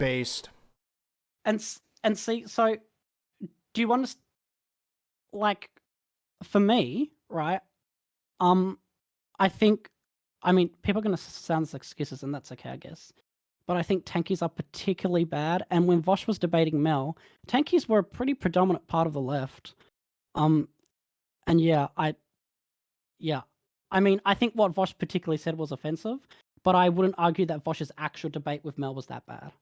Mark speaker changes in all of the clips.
Speaker 1: Based.
Speaker 2: And see, so do you understand? Like, for me, right? I think, I mean, people are going to sound as excuses, and that's okay, I guess. But I think tankies are particularly bad. And when Vaush was debating Mel, tankies were a pretty predominant part of the left. And yeah, I mean, I think what Vaush particularly said was offensive, but I wouldn't argue that Vaush's actual debate with Mel was that bad.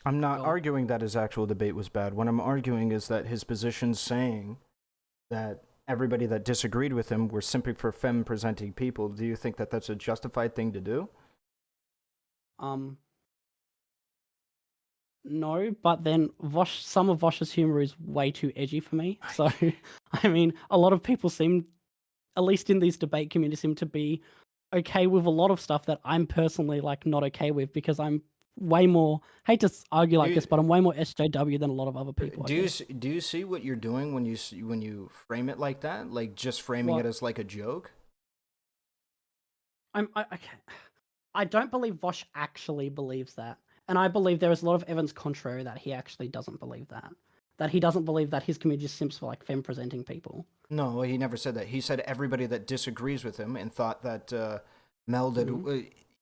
Speaker 1: I'm not arguing that his actual debate was bad. What I'm arguing is that his position saying that everybody that disagreed with him were simply for femme-presenting people. Do you think that that's a justified thing to do?
Speaker 2: No, but then some of Vaush's humor is way too edgy for me. So, I mean, a lot of people seem, at least in these debate communities, seem to be okay with a lot of stuff that I'm personally like not okay with, because I'm way more, hate to argue like this, but I'm way more SJW than a lot of other people.
Speaker 1: Do you see what you're doing when you frame it like that? Like just framing it as like a joke?
Speaker 2: I don't believe Vaush actually believes that. And I believe there is a lot of evidence contrary that he actually doesn't believe that. That he doesn't believe that his community is simps for like femme-presenting people.
Speaker 1: No, he never said that. He said everybody that disagrees with him and thought that Mel did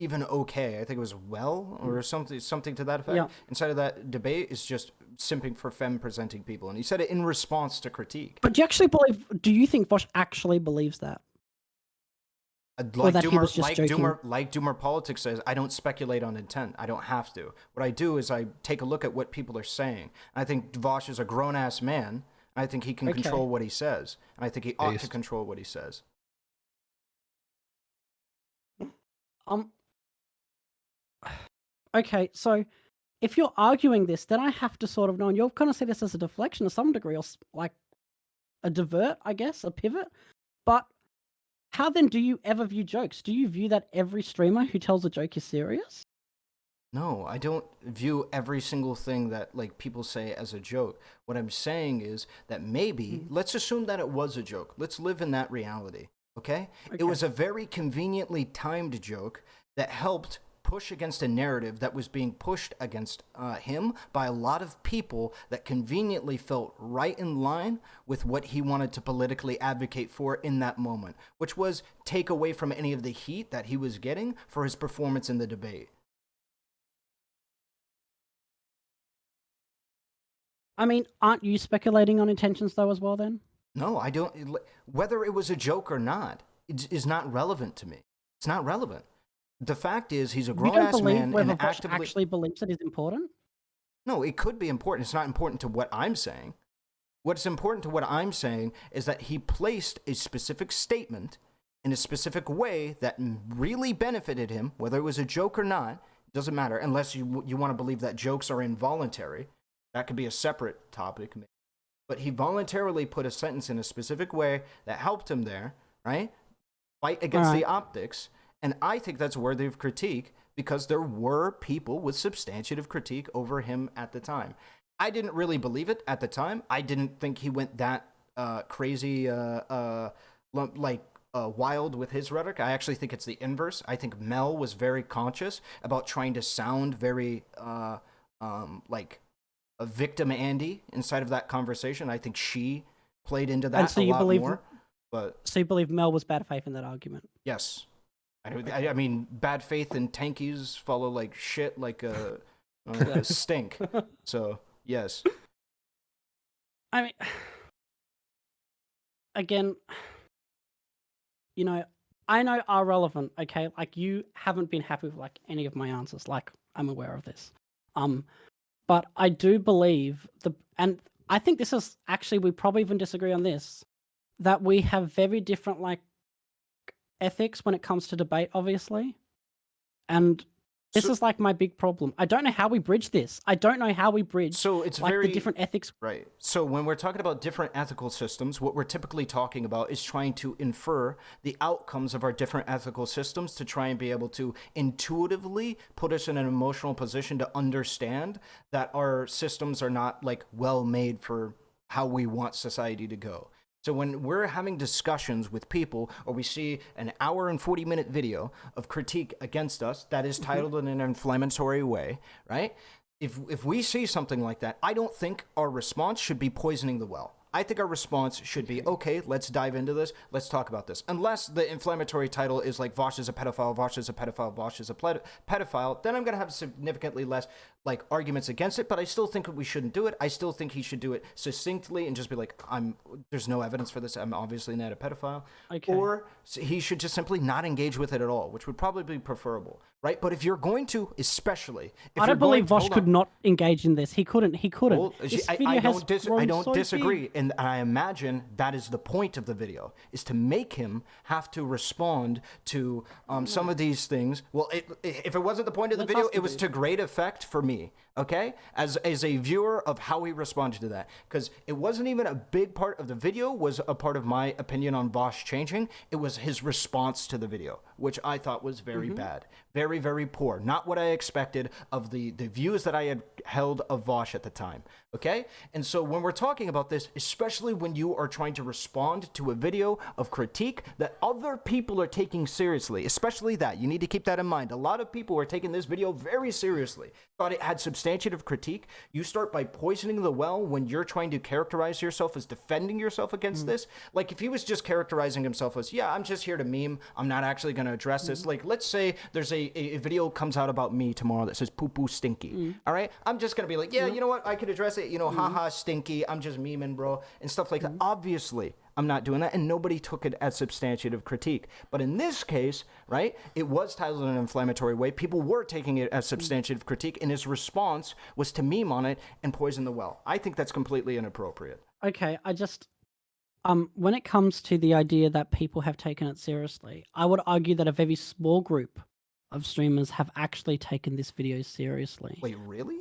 Speaker 1: even okay. I think it was well or something to that effect. Yeah. Inside of that debate is just simping for femme-presenting people. And he said it in response to critique.
Speaker 2: But do you think Vaush actually believes that?
Speaker 1: Like Doomerpolitics says, I don't speculate on intent. I don't have to. What I do is I take a look at what people are saying. And I think Vaush is a grown-ass man. And I think he can control what he says. And I think he ought to control what he says.
Speaker 2: Okay, so if you're arguing this, then I have to sort of know, and you'll kind of see this as a deflection to some degree, or like a divert, I guess, a pivot. But how then do you ever view jokes? Do you view that every streamer who tells a joke is serious?
Speaker 1: No, I don't view every single thing that like people say as a joke. What I'm saying is that maybe, let's assume that it was a joke. Let's live in that reality, okay? It was a very conveniently timed joke that helped push against a narrative that was being pushed against him by a lot of people that conveniently felt right in line with what he wanted to politically advocate for in that moment, which was take away from any of the heat that he was getting for his performance in the debate.
Speaker 2: I mean, aren't you speculating on intentions though as well then?
Speaker 1: No, I don't. Whether it was a joke or not is not relevant to me. It's not relevant. The fact is, he's a grown-ass man and
Speaker 2: actually believes it is important?
Speaker 1: No, it could be important. It's not important to what I'm saying. What's important to what I'm saying is that he placed a specific statement in a specific way that really benefited him, whether it was a joke or not. It doesn't matter, unless you want to believe that jokes are involuntary. That could be a separate topic. But he voluntarily put a sentence in a specific way that helped him there, right? Fight against the optics. And I think that's worthy of critique because there were people with substantive critique over him at the time. I didn't really believe it at the time. I didn't think he went that crazy, wild with his rhetoric. I actually think it's the inverse. I think Mel was very conscious about trying to sound very like a victim Andy inside of that conversation. I think she played into that so a lot more.
Speaker 2: So you believe Mel was bad faith in that argument?
Speaker 1: Yes. I mean, bad faith and tankies follow like shit, like a stink. So, yes.
Speaker 2: I mean, again, you know, I know Ahrelevant, okay? Like, you haven't been happy with like any of my answers. Like, I'm aware of this. But I do believe and I think this is actually, we probably even disagree on this, that we have very different like ethics when it comes to debate, obviously. And this is like my big problem. I don't know how we bridge this. I don't know how we bridge the different ethics.
Speaker 1: Right. So when we're talking about different ethical systems, what we're typically talking about is trying to infer the outcomes of our different ethical systems to try and be able to intuitively put us in an emotional position to understand that our systems are not like well made for how we want society to go. So when we're having discussions with people, or we see an hour and 40-minute video of critique against us that is titled in an inflammatory way, right? if we see something like that, I don't think our response should be poisoning the well. I think our response should be, okay, let's dive into this. Let's talk about this. Unless the inflammatory title is like Vaush is a pedophile, Vaush is a pedophile, Vaush is a pedophile, then I'm going to have significantly less like arguments against it, but I still think we shouldn't do it. I still think he should do it succinctly and just be like, there's no evidence for this. I'm obviously not a pedophile.
Speaker 2: Okay.
Speaker 1: Or he should just simply not engage with it at all, which would probably be preferable, right? But if you're going to, especially...
Speaker 2: I don't believe Vaush could not engage in this. He couldn't.
Speaker 1: Well, I don't
Speaker 2: so
Speaker 1: disagree.
Speaker 2: big.
Speaker 1: And I imagine that is the point of the video, is to make him have to respond to some of these things. Well, if it wasn't the point of the video, it was to great effect for me, okay? As a viewer of how he responded to that. Because it wasn't even a big part of the video, was a part of my opinion on Vaush changing. It was his response to the video, which I thought was very bad. Very, very poor. Not what I expected of the views that I had held of Vaush at the time, okay? And so when we're talking about this, especially when you are trying to respond to a video of critique that other people are taking seriously, especially that, you need to keep that in mind. A lot of people are taking this video very seriously, thought it had substantive critique. You start by poisoning the well when you're trying to characterize yourself as defending yourself against this. Like if he was just characterizing himself as, yeah, I'm just here to meme, I'm not actually going to address this. Like let's say there's a video comes out about me tomorrow that says poo poo stinky. All right, I'm just gonna be like, yeah, you know what, I could address it, you know, haha stinky, I'm just memeing, bro, and stuff like that. Obviously I'm not doing that, and nobody took it as substantive critique. But in this case, right, it was titled in an inflammatory way. People were taking it as substantive critique, and his response was to meme on it and poison the well. I think that's completely inappropriate.
Speaker 2: Okay, I just when it comes to the idea that people have taken it seriously, I would argue that a very small group of streamers have actually taken this video seriously.
Speaker 1: Wait, really?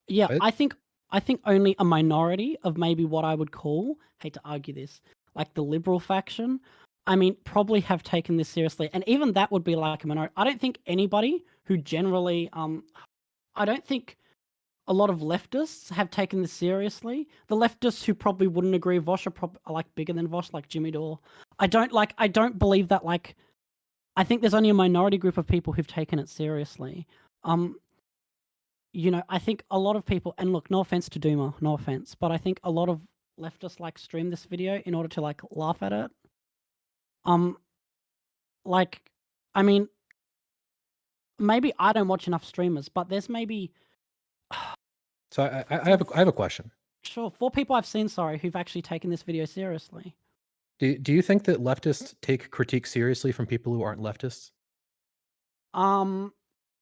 Speaker 2: Yeah,
Speaker 3: What?
Speaker 2: I think only a minority of maybe what I would call, hate to argue this, like the liberal faction, I mean, probably have taken this seriously. And even that would be like a minority. I don't think anybody who generally, I don't think a lot of leftists have taken this seriously. The leftists who probably wouldn't agree Vaush are like bigger than Vaush, like Jimmy Dore. I don't believe that, like, I think there's only a minority group of people who've taken it seriously. You know, I think a lot of people, and look, no offense to Doomer, no offense, but I think a lot of leftists like stream this video in order to like laugh at it. Like, I mean, maybe I don't watch enough streamers, but there's maybe
Speaker 3: So I have a question.
Speaker 2: sure 4 people I've seen, who've actually taken this video seriously.
Speaker 3: Do you think that leftists take critique seriously from people who aren't leftists?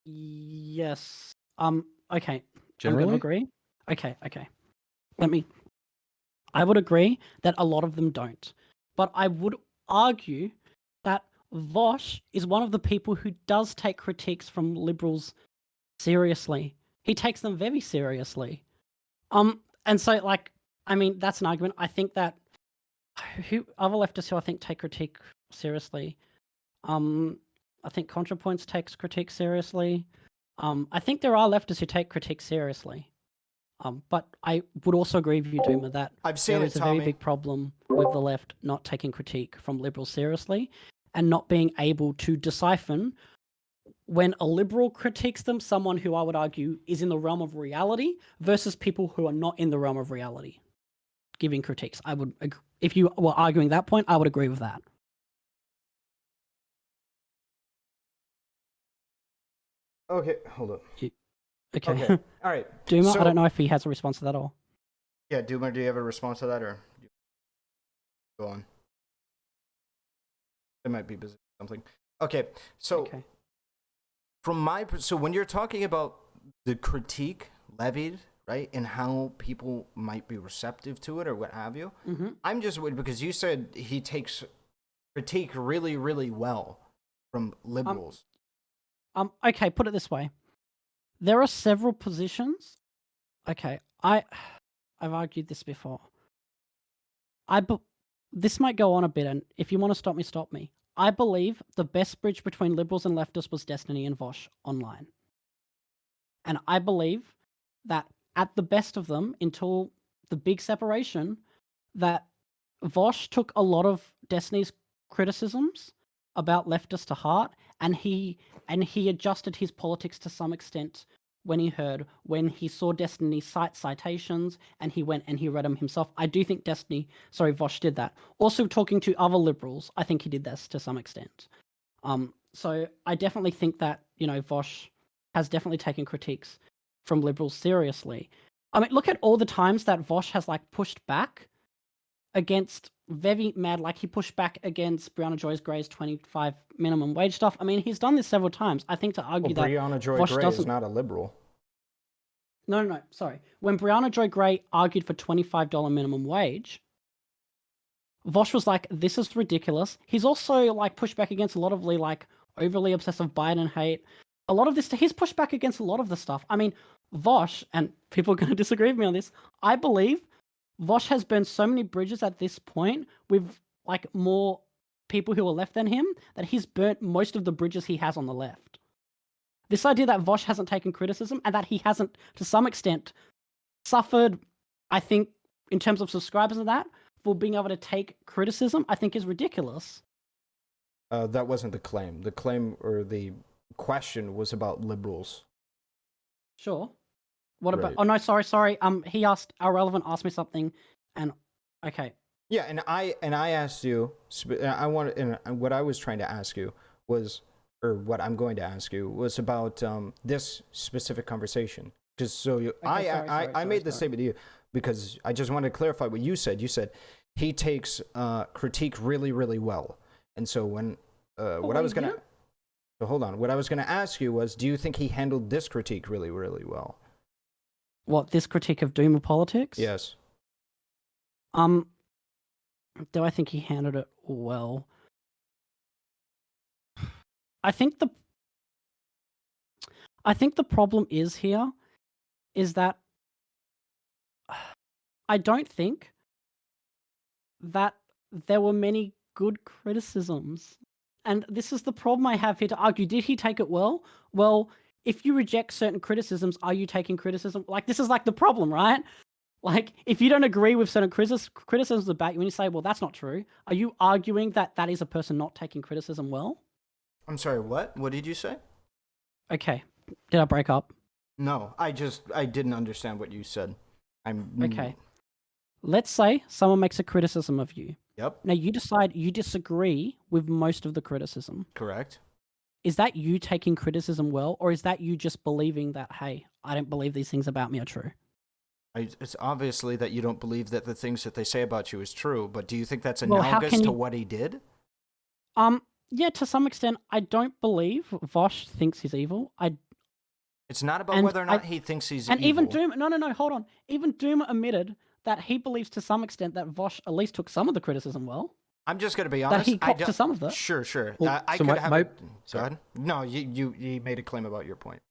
Speaker 2: Yes. Okay. I'm
Speaker 3: Generally?
Speaker 2: gonna agree. Okay. I would agree that a lot of them don't. But I would argue that Vaush is one of the people who does take critiques from liberals seriously. He takes them very seriously. And so, like, I mean, that's an argument. I think that other leftists who I think take critique seriously, I think ContraPoints takes critique seriously. I think there are leftists who take critique seriously. But I would also agree with you, Doomer, that
Speaker 1: I've seen
Speaker 2: there
Speaker 1: it,
Speaker 2: is a very
Speaker 1: Tommy.
Speaker 2: big problem with the left not taking critique from liberals seriously and not being able to decipher when a liberal critiques them, someone who I would argue is in the realm of reality versus people who are not in the realm of reality giving critiques. I would, if you were arguing that point, I would agree with that.
Speaker 1: Okay, hold up.
Speaker 2: Okay.
Speaker 1: Okay, all right.
Speaker 2: Doomer,
Speaker 1: So-
Speaker 2: I don't know if he has a response to that or.
Speaker 1: Yeah, Doomer, do you have a response to that, or go on? They might be busy with something. Okay, so
Speaker 2: Okay.
Speaker 1: so when you're talking about the critique levied, right, and how people might be receptive to it or what have you, I'm just worried because you said he takes critique really, really well from liberals.
Speaker 2: Okay, put it this way. There are several positions. Okay, I've argued this before. This might go on a bit, and if you want to stop me, stop me. I believe the best bridge between liberals and leftists was Destiny and Vaush online. And I believe that at the best of them, until the big separation, that Vaush took a lot of Destiny's criticisms about leftists to heart, and he adjusted his politics to some extent when he saw Destiny cite citations and he went and he read them himself. I do think Vaush did that. Also talking to other liberals, I think he did this to some extent. So I definitely think that, Vaush has definitely taken critiques from liberals seriously. I mean, look at all the times that Vaush has pushed back against very mad, he pushed back against Brianna Joy Gray's 25 minimum wage stuff. I mean, he's done this several times. I think to argue that
Speaker 1: Brianna Joy
Speaker 2: Vaush
Speaker 1: Gray is not a liberal.
Speaker 2: No, sorry. When Brianna Joy Gray argued for $25 minimum wage, Vaush was like, this is ridiculous. He's also pushed back against a lot of overly obsessive Biden hate. A lot of this, he's pushed back against a lot of the stuff. I mean, Vaush, and people are going to disagree with me on this, I believe Vaush has burned so many bridges at this point with more people who are left than him that he's burnt most of the bridges he has on the left. This idea that Vaush hasn't taken criticism and that he hasn't, to some extent, suffered, I think, in terms of subscribers and that, for being able to take criticism, I think is ridiculous.
Speaker 1: That wasn't the claim. The claim or the question was about liberals.
Speaker 2: Sure. What about?
Speaker 1: Right.
Speaker 2: Oh no, sorry. He asked Ahrelevant asked me something, and okay.
Speaker 1: Yeah, and I asked you. What I was trying to ask you was, or what I'm going to ask you was about this specific conversation. Because I made the statement to you because I just wanted to clarify what you said. You said he takes critique really, really well, and so when what I was gonna. So hold on. What I was going to ask you was, do you think he handled this critique really, really well?
Speaker 2: What, this critique of Doomerpolitics?
Speaker 1: Yes.
Speaker 2: Do I think he handled it well? I think the problem is that I don't think that there were many good criticisms. And this is the problem I have here to argue. Did he take it well? Well, if you reject certain criticisms, are you taking criticism? This is the problem, right? If you don't agree with certain criticisms about you and you say, well, that's not true, are you arguing that that is a person not taking criticism well?
Speaker 1: I'm sorry, what? What did you say?
Speaker 2: Okay. Did I break up?
Speaker 1: No, I didn't understand what you said.
Speaker 2: Okay. Let's say someone makes a criticism of you.
Speaker 1: Yep.
Speaker 2: Now you decide you disagree with most of the criticism.
Speaker 1: Correct.
Speaker 2: Is that you taking criticism well, or is that you just believing that, hey, I don't believe these things about me are true?
Speaker 1: It's obviously that you don't believe that the things that they say about you is true, but do you think that's analogous to what he did?
Speaker 2: Yeah, to some extent. I don't believe Vaush thinks he's evil.
Speaker 1: It's not about whether or not he thinks he's evil.
Speaker 2: And even Doom, no, hold on. Even Doom admitted that he believes to some extent that Vaush at least took some of the criticism well.
Speaker 1: I'm just going to be honest.
Speaker 2: That he copped to some of that.
Speaker 1: Sure.
Speaker 3: Well,
Speaker 1: I
Speaker 3: so
Speaker 1: could have.
Speaker 3: Go
Speaker 1: ahead. No, you made a claim about your point.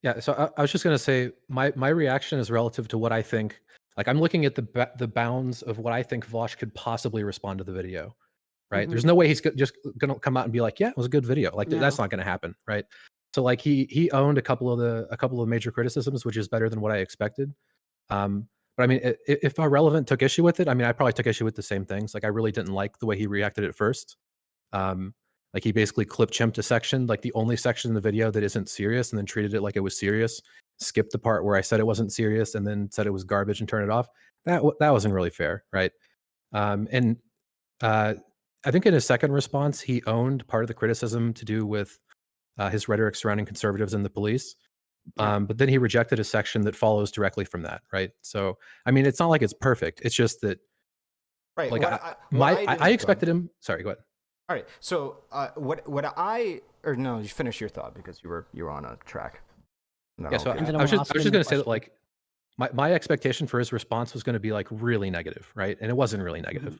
Speaker 3: Yeah, so I was just going to say my reaction is relative to what I think. I'm looking at the bounds of what I think Vaush could possibly respond to the video, right?
Speaker 2: Mm-hmm.
Speaker 3: There's no way he's just going to come out and be like, yeah, it was a good video. That's not going to happen, right? So he owned a couple of major criticisms, which is better than what I expected. But I mean, if Ahrelevant took issue with it, I mean, I probably took issue with the same things. I really didn't like the way he reacted at first. He basically clip-chimped a section, the only section in the video that isn't serious, and then treated it like it was serious. Skipped the part where I said it wasn't serious, and then said it was garbage and turned it off. That wasn't really fair, right? And I think in his second response, he owned part of the criticism to do with his rhetoric surrounding conservatives and the police. But then he rejected a section that follows directly from that, right? So, I mean, it's not like it's perfect. It's just that,
Speaker 1: right?
Speaker 3: I expected him. Sorry, go ahead.
Speaker 1: All right. So, you finish your thought because you were on a track.
Speaker 3: Yeah. So I was just going to say that my expectation for his response was going to be really negative, right? And it wasn't really negative.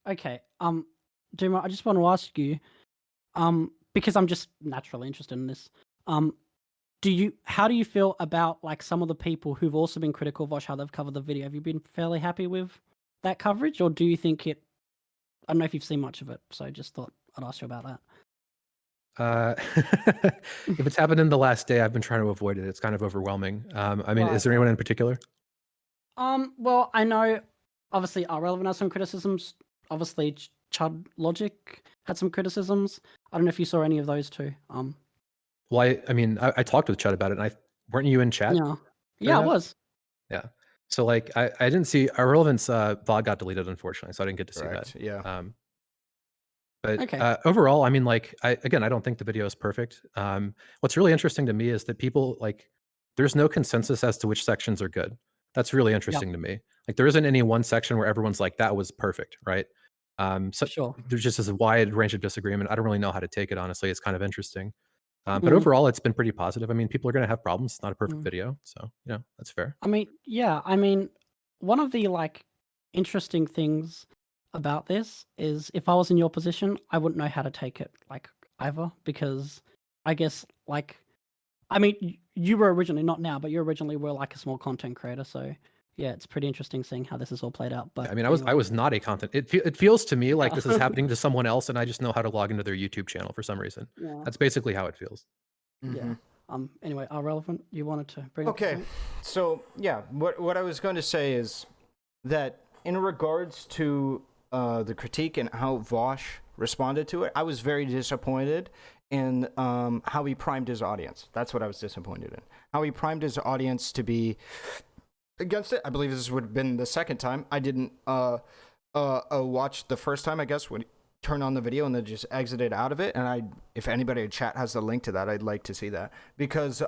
Speaker 2: Okay. Doomer, I just want to ask you, because I'm just naturally interested in this. How do you feel about some of the people who've also been critical of Vaush, how they've covered the video? Have you been fairly happy with that coverage, or do you think I don't know if you've seen much of it, so I just thought I'd ask you about that.
Speaker 3: If it's happened in the last day, I've been trying to avoid it. It's kind of overwhelming. I mean, Is there anyone in particular?
Speaker 2: Well, I know obviously Ahrelevant has some criticisms. Obviously, Chud Logic had some criticisms. I don't know if you saw any of those too.
Speaker 3: Well, I mean, I talked with Chud about it, and weren't you in chat?
Speaker 2: Yeah. Yeah, I was.
Speaker 3: Yeah. So like, I didn't see Irrelevant's VOD got deleted, unfortunately, so I didn't get to see that.
Speaker 1: Yeah.
Speaker 3: But
Speaker 2: Okay.
Speaker 3: overall, I mean, like, I don't think the video is perfect. What's really interesting to me is that people like, there's no consensus as to which sections are good. That's really interesting to me. Like, there isn't any one section where everyone's like, that was perfect, right? So
Speaker 2: Sure.
Speaker 3: there's just this wide range of disagreement. I don't really know how to take it, honestly. It's kind of interesting. But
Speaker 2: Mm.
Speaker 3: overall, it's been pretty positive. I mean, people are going to have problems. It's not a perfect
Speaker 2: Mm.
Speaker 3: video. So, you know, that's fair.
Speaker 2: I mean, yeah, I mean, one of the like interesting things about this is if I was in your position, I wouldn't know how to take it like either, because I guess like, I mean, you were originally, not now, but you originally were like a small content creator. So yeah, it's pretty interesting seeing how this is all played out. But
Speaker 3: I mean, I was not a content. It feels to me like
Speaker 2: Yeah.
Speaker 3: this is happening to someone else, and I just know how to log into their YouTube channel for some reason.
Speaker 2: Yeah.
Speaker 3: That's basically how it feels.
Speaker 2: Yeah. Anyway, Ahrelevant, you wanted to bring up the
Speaker 1: Okay,
Speaker 2: point?
Speaker 1: so yeah, what I was going to say is that in regards to the critique and how Vaush responded to it, I was very disappointed in how he primed his audience. That's what I was disappointed in. How he primed his audience to be against it. I believe this would have been the second time. I didn't watch the first time, I guess, when he turned on the video and then just exited out of it. And if anybody in chat has the link to that, I'd like to see that. Because,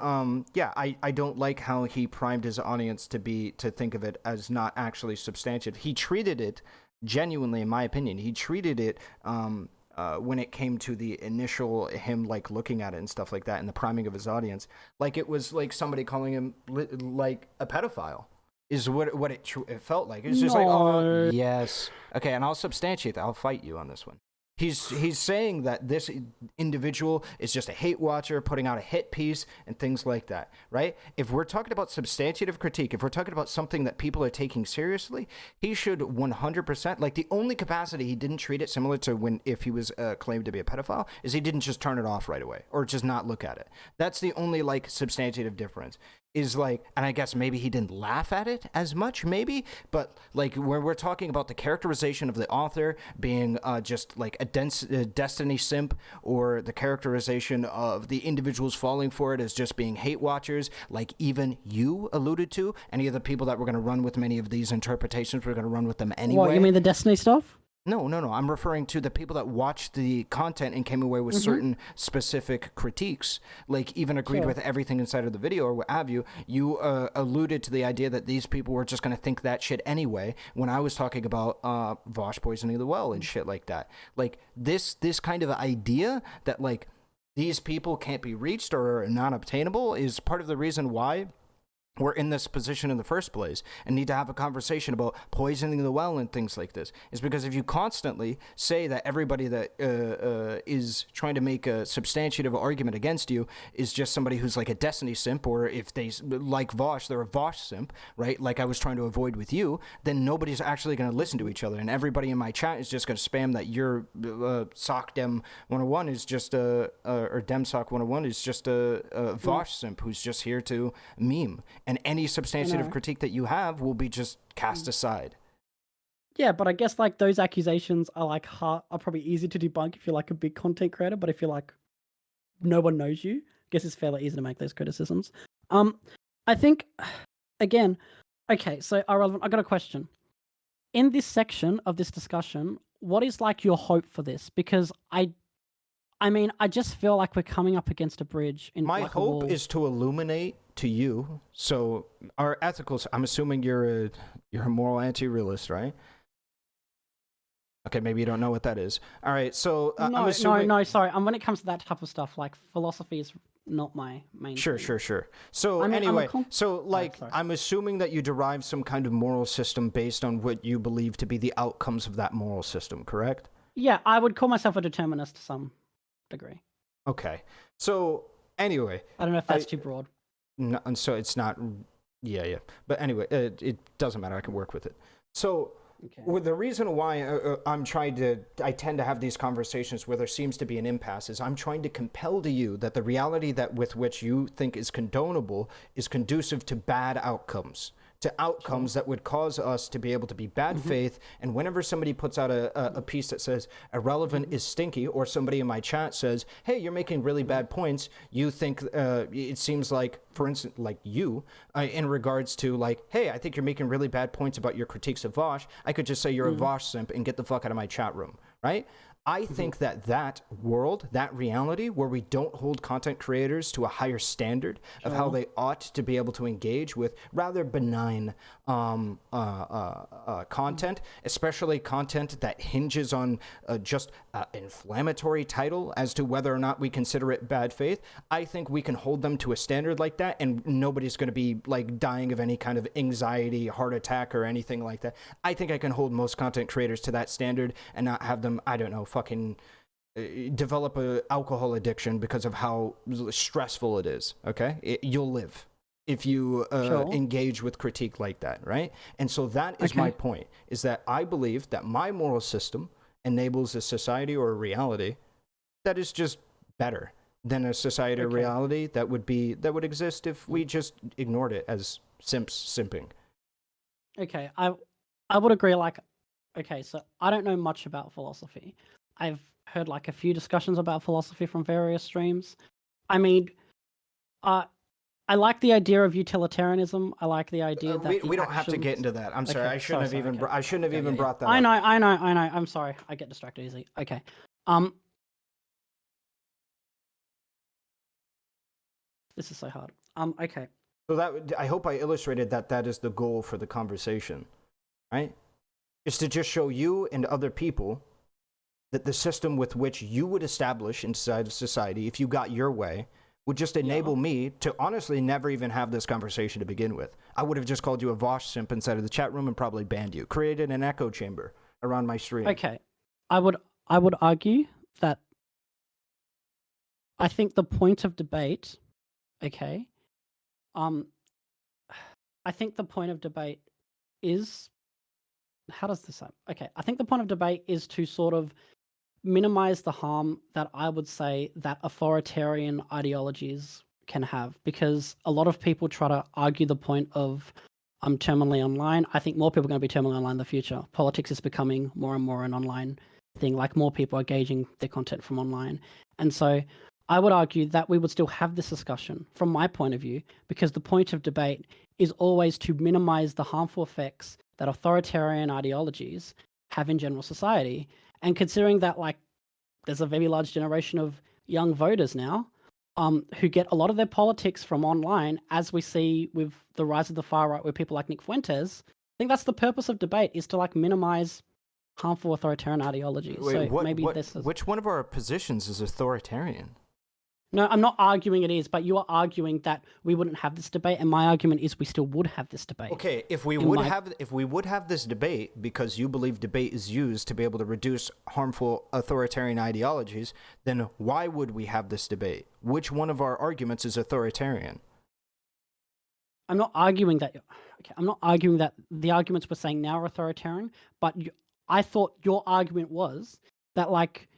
Speaker 1: yeah, I don't like how he primed his audience to think of it as not actually substantive. He treated it genuinely, in my opinion. He treated it, when it came to the initial him like looking at it and stuff like that and the priming of his audience, like it was like somebody calling him like a pedophile is what it felt like. It's just like, oh yes, okay, and I'll substantiate that. I'll fight you on this one. He's saying that this individual is just a hate watcher putting out a hit piece and things like that, right? If we're talking about substantive critique, if we're talking about something that people are taking seriously, he should 100%, like the only capacity he didn't treat it similar to if he was claimed to be a pedophile is he didn't just turn it off right away or just not look at it. That's the only like substantive difference. Is like, and I guess maybe he didn't laugh at it as much, maybe, but like where we're talking about the characterization of the author being just like a destiny simp, or the characterization of the individuals falling for it as just being hate watchers, like even you alluded to, any of the people that were going to run with many of these interpretations, we're going to run with them anyway.
Speaker 2: What, you mean the Destiny stuff?
Speaker 1: No. I'm referring to the people that watched the content and came away with certain specific critiques, like even agreed with everything inside of the video or what have you. You alluded to the idea that these people were just going to think that shit anyway when I was talking about Vaush poisoning the well and shit like that. Like this kind of idea that like these people can't be reached or are not obtainable is part of the reason why we're in this position in the first place and need to have a conversation about poisoning the well and things like this. Is because if you constantly say that everybody that is trying to make a substantive argument against you is just somebody who's like a Destiny simp, or if they like Vaush, they're a Vaush simp, right? Like I was trying to avoid with you, then nobody's actually going to listen to each other, and everybody in my chat is just going to spam that your Sock Dem 101 is just or Dem Sock 101 is just a Vaush simp who's just here to meme. And any substantive critique that you have will be just cast aside.
Speaker 2: Yeah, but I guess like those accusations are like are probably easy to debunk if you're like a big content creator. But if you're like no one knows you, I guess it's fairly easy to make those criticisms. I think again, okay. So Irrelevant, I got a question. In this section of this discussion, what is like your hope for this? Because I mean, I just feel like we're coming up against a bridge.
Speaker 1: My
Speaker 2: like
Speaker 1: hope is to illuminate to you. So our ethicals, I'm assuming you're a moral anti-realist, right? Okay, maybe you don't know what that is. All right, so I'm assuming...
Speaker 2: No, sorry. When it comes to that type of stuff, like philosophy is not my main
Speaker 1: Sure. So anyway, I'm assuming that you derive some kind of moral system based on what you believe to be the outcomes of that moral system, correct?
Speaker 2: Yeah, I would call myself a determinist to some degree.
Speaker 1: Okay, so anyway,
Speaker 2: I don't know if that's too broad.
Speaker 1: No, and so it's not. Yeah. But anyway, it doesn't matter. I can work with it. So the reason why I tend to have these conversations where there seems to be an impasse is I'm trying to compel to you that the reality that with which you think is condonable is conducive to bad outcomes. to outcomes that would cause us to be able to be bad faith. And whenever somebody puts out a piece that says irrelevant is stinky, or somebody in my chat says, hey, you're making really bad points, you think it seems like, for instance, like you, in regards to like, hey, I think you're making really bad points about your critiques of Vaush, I could just say you're a Vaush simp and get the fuck out of my chat room, right? I think that world, that reality where we don't hold content creators to a higher standard of how they ought to be able to engage with rather benign content, especially content that hinges on just inflammatory title as to whether or not we consider it bad faith. I think we can hold them to a standard like that, and nobody's going to be like dying of any kind of anxiety, heart attack, or anything like that. I think I can hold most content creators to that standard and not have them, I don't know, fucking develop a alcohol addiction because of how stressful it is. Okay, you'll live if you engage with critique like that, right? And so that is my point, is that I believe that my moral system enables a society or a reality that is just better than a society or reality that would exist if we just ignored it as simping.
Speaker 2: Okay, I would agree. Like, okay, so I don't know much about philosophy. I've heard like a few discussions about philosophy from various streams. I mean, I like the idea of utilitarianism. I like the idea that
Speaker 1: we don't have to get into that. I'm sorry. I shouldn't have even brought that up.
Speaker 2: I know. I'm sorry. I get distracted easily. Okay. This is so hard. Okay.
Speaker 1: So I hope I illustrated that is the goal for the conversation, right? Is to just show you and other people that the system with which you would establish inside of society, if you got your way, would just enable me to honestly never even have this conversation to begin with. I would have just called you a Vaush simp inside of the chat room and probably banned you, created an echo chamber around my stream.
Speaker 2: Okay. I would argue that I think the point of debate, I think the point of debate is, how does this happen? Okay, I think the point of debate is to sort of minimize the harm that I would say that authoritarian ideologies can have, because a lot of people try to argue the point of terminally online. I think more people are going to be terminally online in the future. Politics is becoming more and more an online thing, like more people are gauging their content from online. And so I would argue that we would still have this discussion from my point of view, because the point of debate is always to minimize the harmful effects that authoritarian ideologies have in general society. And considering that, like, there's a very large generation of young voters now who get a lot of their politics from online, as we see with the rise of the far right with people like Nick Fuentes, I think that's the purpose of debate, is to like minimize harmful authoritarian ideologies.
Speaker 1: Wait,
Speaker 2: so
Speaker 1: which one of our positions is authoritarian?
Speaker 2: No, I'm not arguing it is, but you are arguing that we wouldn't have this debate, and my argument is we still would have this debate.
Speaker 1: Okay, if we would have this debate because you believe debate is used to be able to reduce harmful authoritarian ideologies, then why would we have this debate? Which one of our arguments is authoritarian?
Speaker 2: I'm not arguing that. Okay, I'm not arguing that the arguments we're saying now are authoritarian, but I thought your argument was that, like,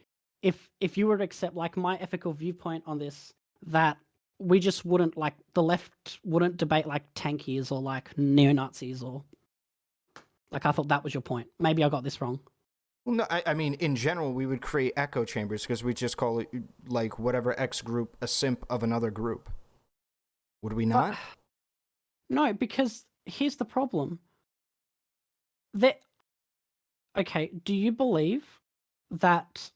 Speaker 2: if you were to accept like my ethical viewpoint on this, that we just wouldn't, like, the left wouldn't debate like tankies or like neo-Nazis, or like, I thought that was your point. Maybe I got this wrong.
Speaker 1: Well, no, I mean, in general, we would create echo chambers because we just call it, like, whatever X group a simp of another group. Would we not?
Speaker 2: No, because here's the problem. Okay, do you believe that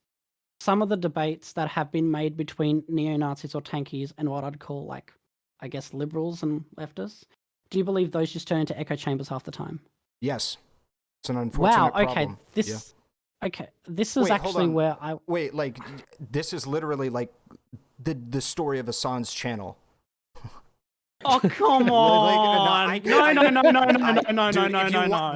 Speaker 2: some of the debates that have been made between neo-Nazis or tankies and what I'd call, like, I guess, liberals and leftists, do you believe those just turn into echo chambers half the time?
Speaker 1: Yes. It's an unfortunate problem.
Speaker 2: Okay, this is actually where I...
Speaker 1: Wait, like, this is literally, like, the story of Hassan's channel.
Speaker 2: Oh, come on! No.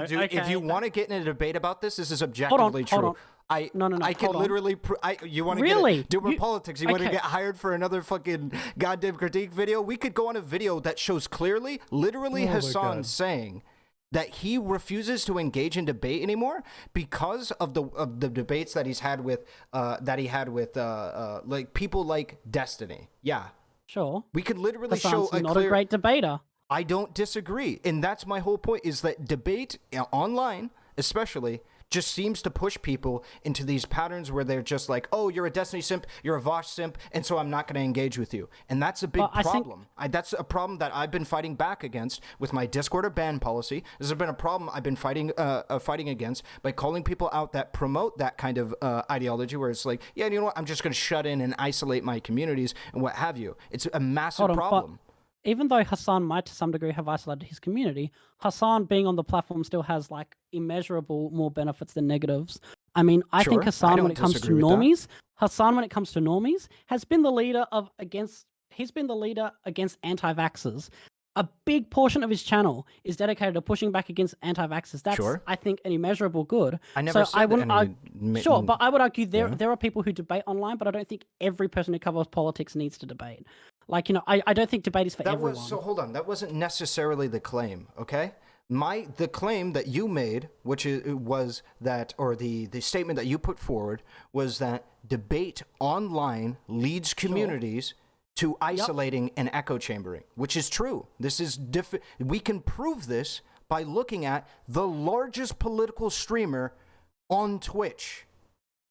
Speaker 1: If you want to get in a debate about this is objectively true.
Speaker 2: Hold on.
Speaker 1: I can literally. You want to
Speaker 2: really?
Speaker 1: get Doomerpolitics? You want to get hired for another fucking goddamn critique video? We could go on a video that shows clearly, literally, Hassan saying that he refuses to engage in debate anymore because of the debates that he had with like people like Destiny. Yeah.
Speaker 2: Sure.
Speaker 1: We could literally
Speaker 2: Hassan's
Speaker 1: show
Speaker 2: not a great debater.
Speaker 1: I don't disagree. And that's my whole point, is that debate online, especially, just seems to push people into these patterns where they're just like, oh, you're a Destiny simp, you're a Vaush simp, and so I'm not going to engage with you. And that's a big problem. That's a problem that I've been fighting back against with my Discord or ban policy. This has been a problem I've been fighting against by calling people out that promote that kind of ideology, where it's like, yeah, you know what, I'm just going to shut in and isolate my communities and what have you. It's a massive problem.
Speaker 2: Even though Hassan might to some degree have isolated his community, Hassan being on the platform still has like immeasurable more benefits than negatives. I mean, I think Hassan, when it comes to normies, has been the leader against anti-vaxxers. A big portion of his channel is dedicated to pushing back against anti-vaxxers. That's, I think, an immeasurable good.
Speaker 1: I never said
Speaker 2: Sure, but I would argue there are people who debate online, but I don't think every person who covers politics needs to debate. Like, you know, I don't think debate is for everyone.
Speaker 1: So hold on, that wasn't necessarily the claim, okay? The claim that you made, which was that, or the statement that you put forward, was that debate online leads communities to isolating and echo chambering, which is true. This is we can prove this by looking at the largest political streamer on Twitch.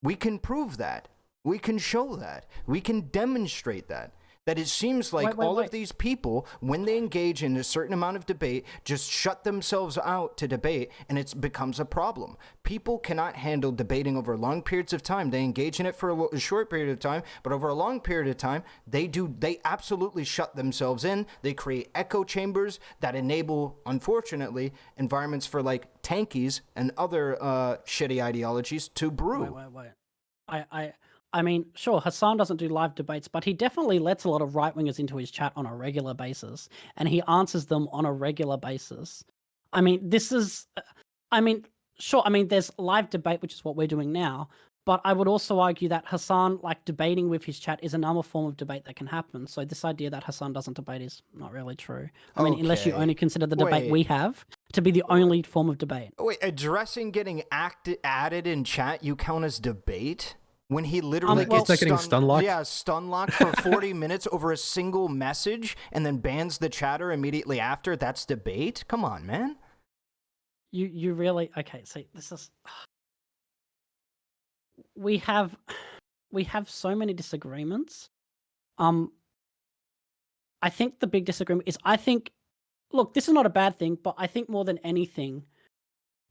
Speaker 1: We can prove that. We can show that. We can demonstrate that. That it seems like all of these people, when they engage in a certain amount of debate, just shut themselves out to debate, and it becomes a problem. People cannot handle debating over long periods of time. They engage in it for a short period of time, but over a long period of time, they absolutely shut themselves in. They create echo chambers that enable, unfortunately, environments for like tankies and other shitty ideologies to brew.
Speaker 2: I mean, sure, Hassan doesn't do live debates, but he definitely lets a lot of right-wingers into his chat on a regular basis, and he answers them on a regular basis. I mean, sure, there's live debate, which is what we're doing now, but I would also argue that Hassan, like, debating with his chat is another form of debate that can happen. So this idea that Hassan doesn't debate is not really true. I mean, unless you only consider the debate we have to be the only form of debate.
Speaker 1: Wait, addressing getting added in chat, you count as debate? When he literally gets
Speaker 3: stun-locked?
Speaker 1: Yeah, stun-locked for 40 minutes over a single message and then bans the chatter immediately after, that's debate? Come on, man.
Speaker 2: You really... Okay, see, this is... We have so many disagreements. I think the big disagreement is, look, this is not a bad thing, but I think more than anything,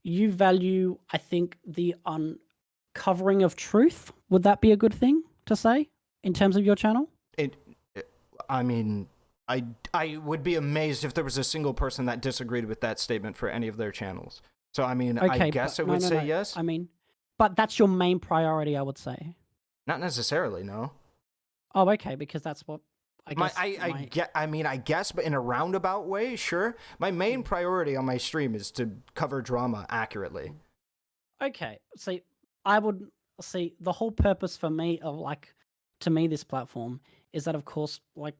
Speaker 2: you value, I think, the uncovering of truth. Would that be a good thing to say in terms of your channel?
Speaker 1: I mean, I would be amazed if there was a single person that disagreed with that statement for any of their channels. So, I mean, okay, I guess I would say yes.
Speaker 2: I mean, but that's your main priority, I would say.
Speaker 1: Not necessarily, no.
Speaker 2: Oh, okay, because that's what I guess.
Speaker 1: I guess, but in a roundabout way, sure. My main priority on my stream is to cover drama accurately.
Speaker 2: Okay, see, the whole purpose for me of, like, to me, this platform is that, of course, like,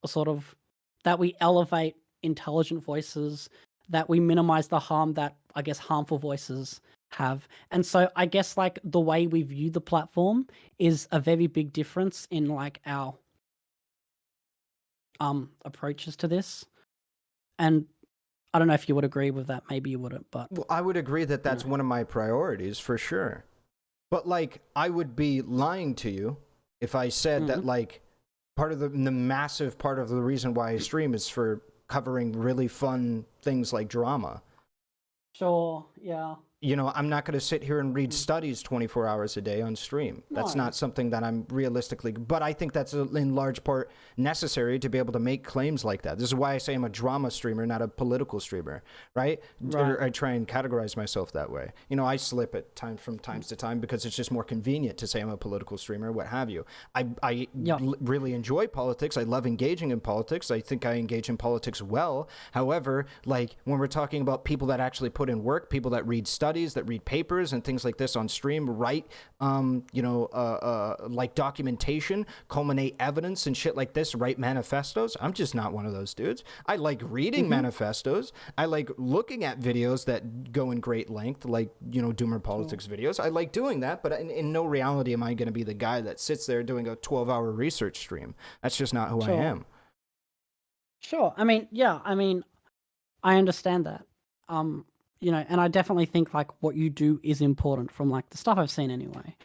Speaker 2: a sort of, that we elevate intelligent voices, that we minimize the harm that, I guess, harmful voices have. And so I guess, like, the way we view the platform is a very big difference in, like, our approaches to this. And I don't know if you would agree with that. Maybe you wouldn't, but...
Speaker 1: Well, I would agree that that's one of my priorities, for sure. But, like, I would be lying to you if I said that, like, part of the massive part of the reason why I stream is for covering really fun things like drama.
Speaker 2: Sure, yeah.
Speaker 1: You know, I'm not going to sit here and read studies 24 hours a day on stream. That's not something that I'm realistically... But I think that's in large part necessary to be able to make claims like that. This is why I say I'm a drama streamer, not a political streamer, right? Or I try and categorize myself that way. You know, I slip at from time to time because it's just more convenient to say I'm a political streamer, what have you. I really enjoy politics. I love engaging in politics. I think I engage in politics well. However, like, when we're talking about people that actually put in work, people that read studies, that read papers and things like this on stream, write, like documentation, culminate evidence and shit like this, write manifestos. I'm just not one of those dudes. I like reading manifestos. I like looking at videos that go in great length, like, you know, Doomerpolitics videos. I like doing that, but in no reality am I going to be the guy that sits there doing a 12-hour research stream. That's just not who I am.
Speaker 2: Sure. I mean, yeah. I mean, I understand that. You know, and I definitely think like what you do is important from like the stuff I've seen anyway.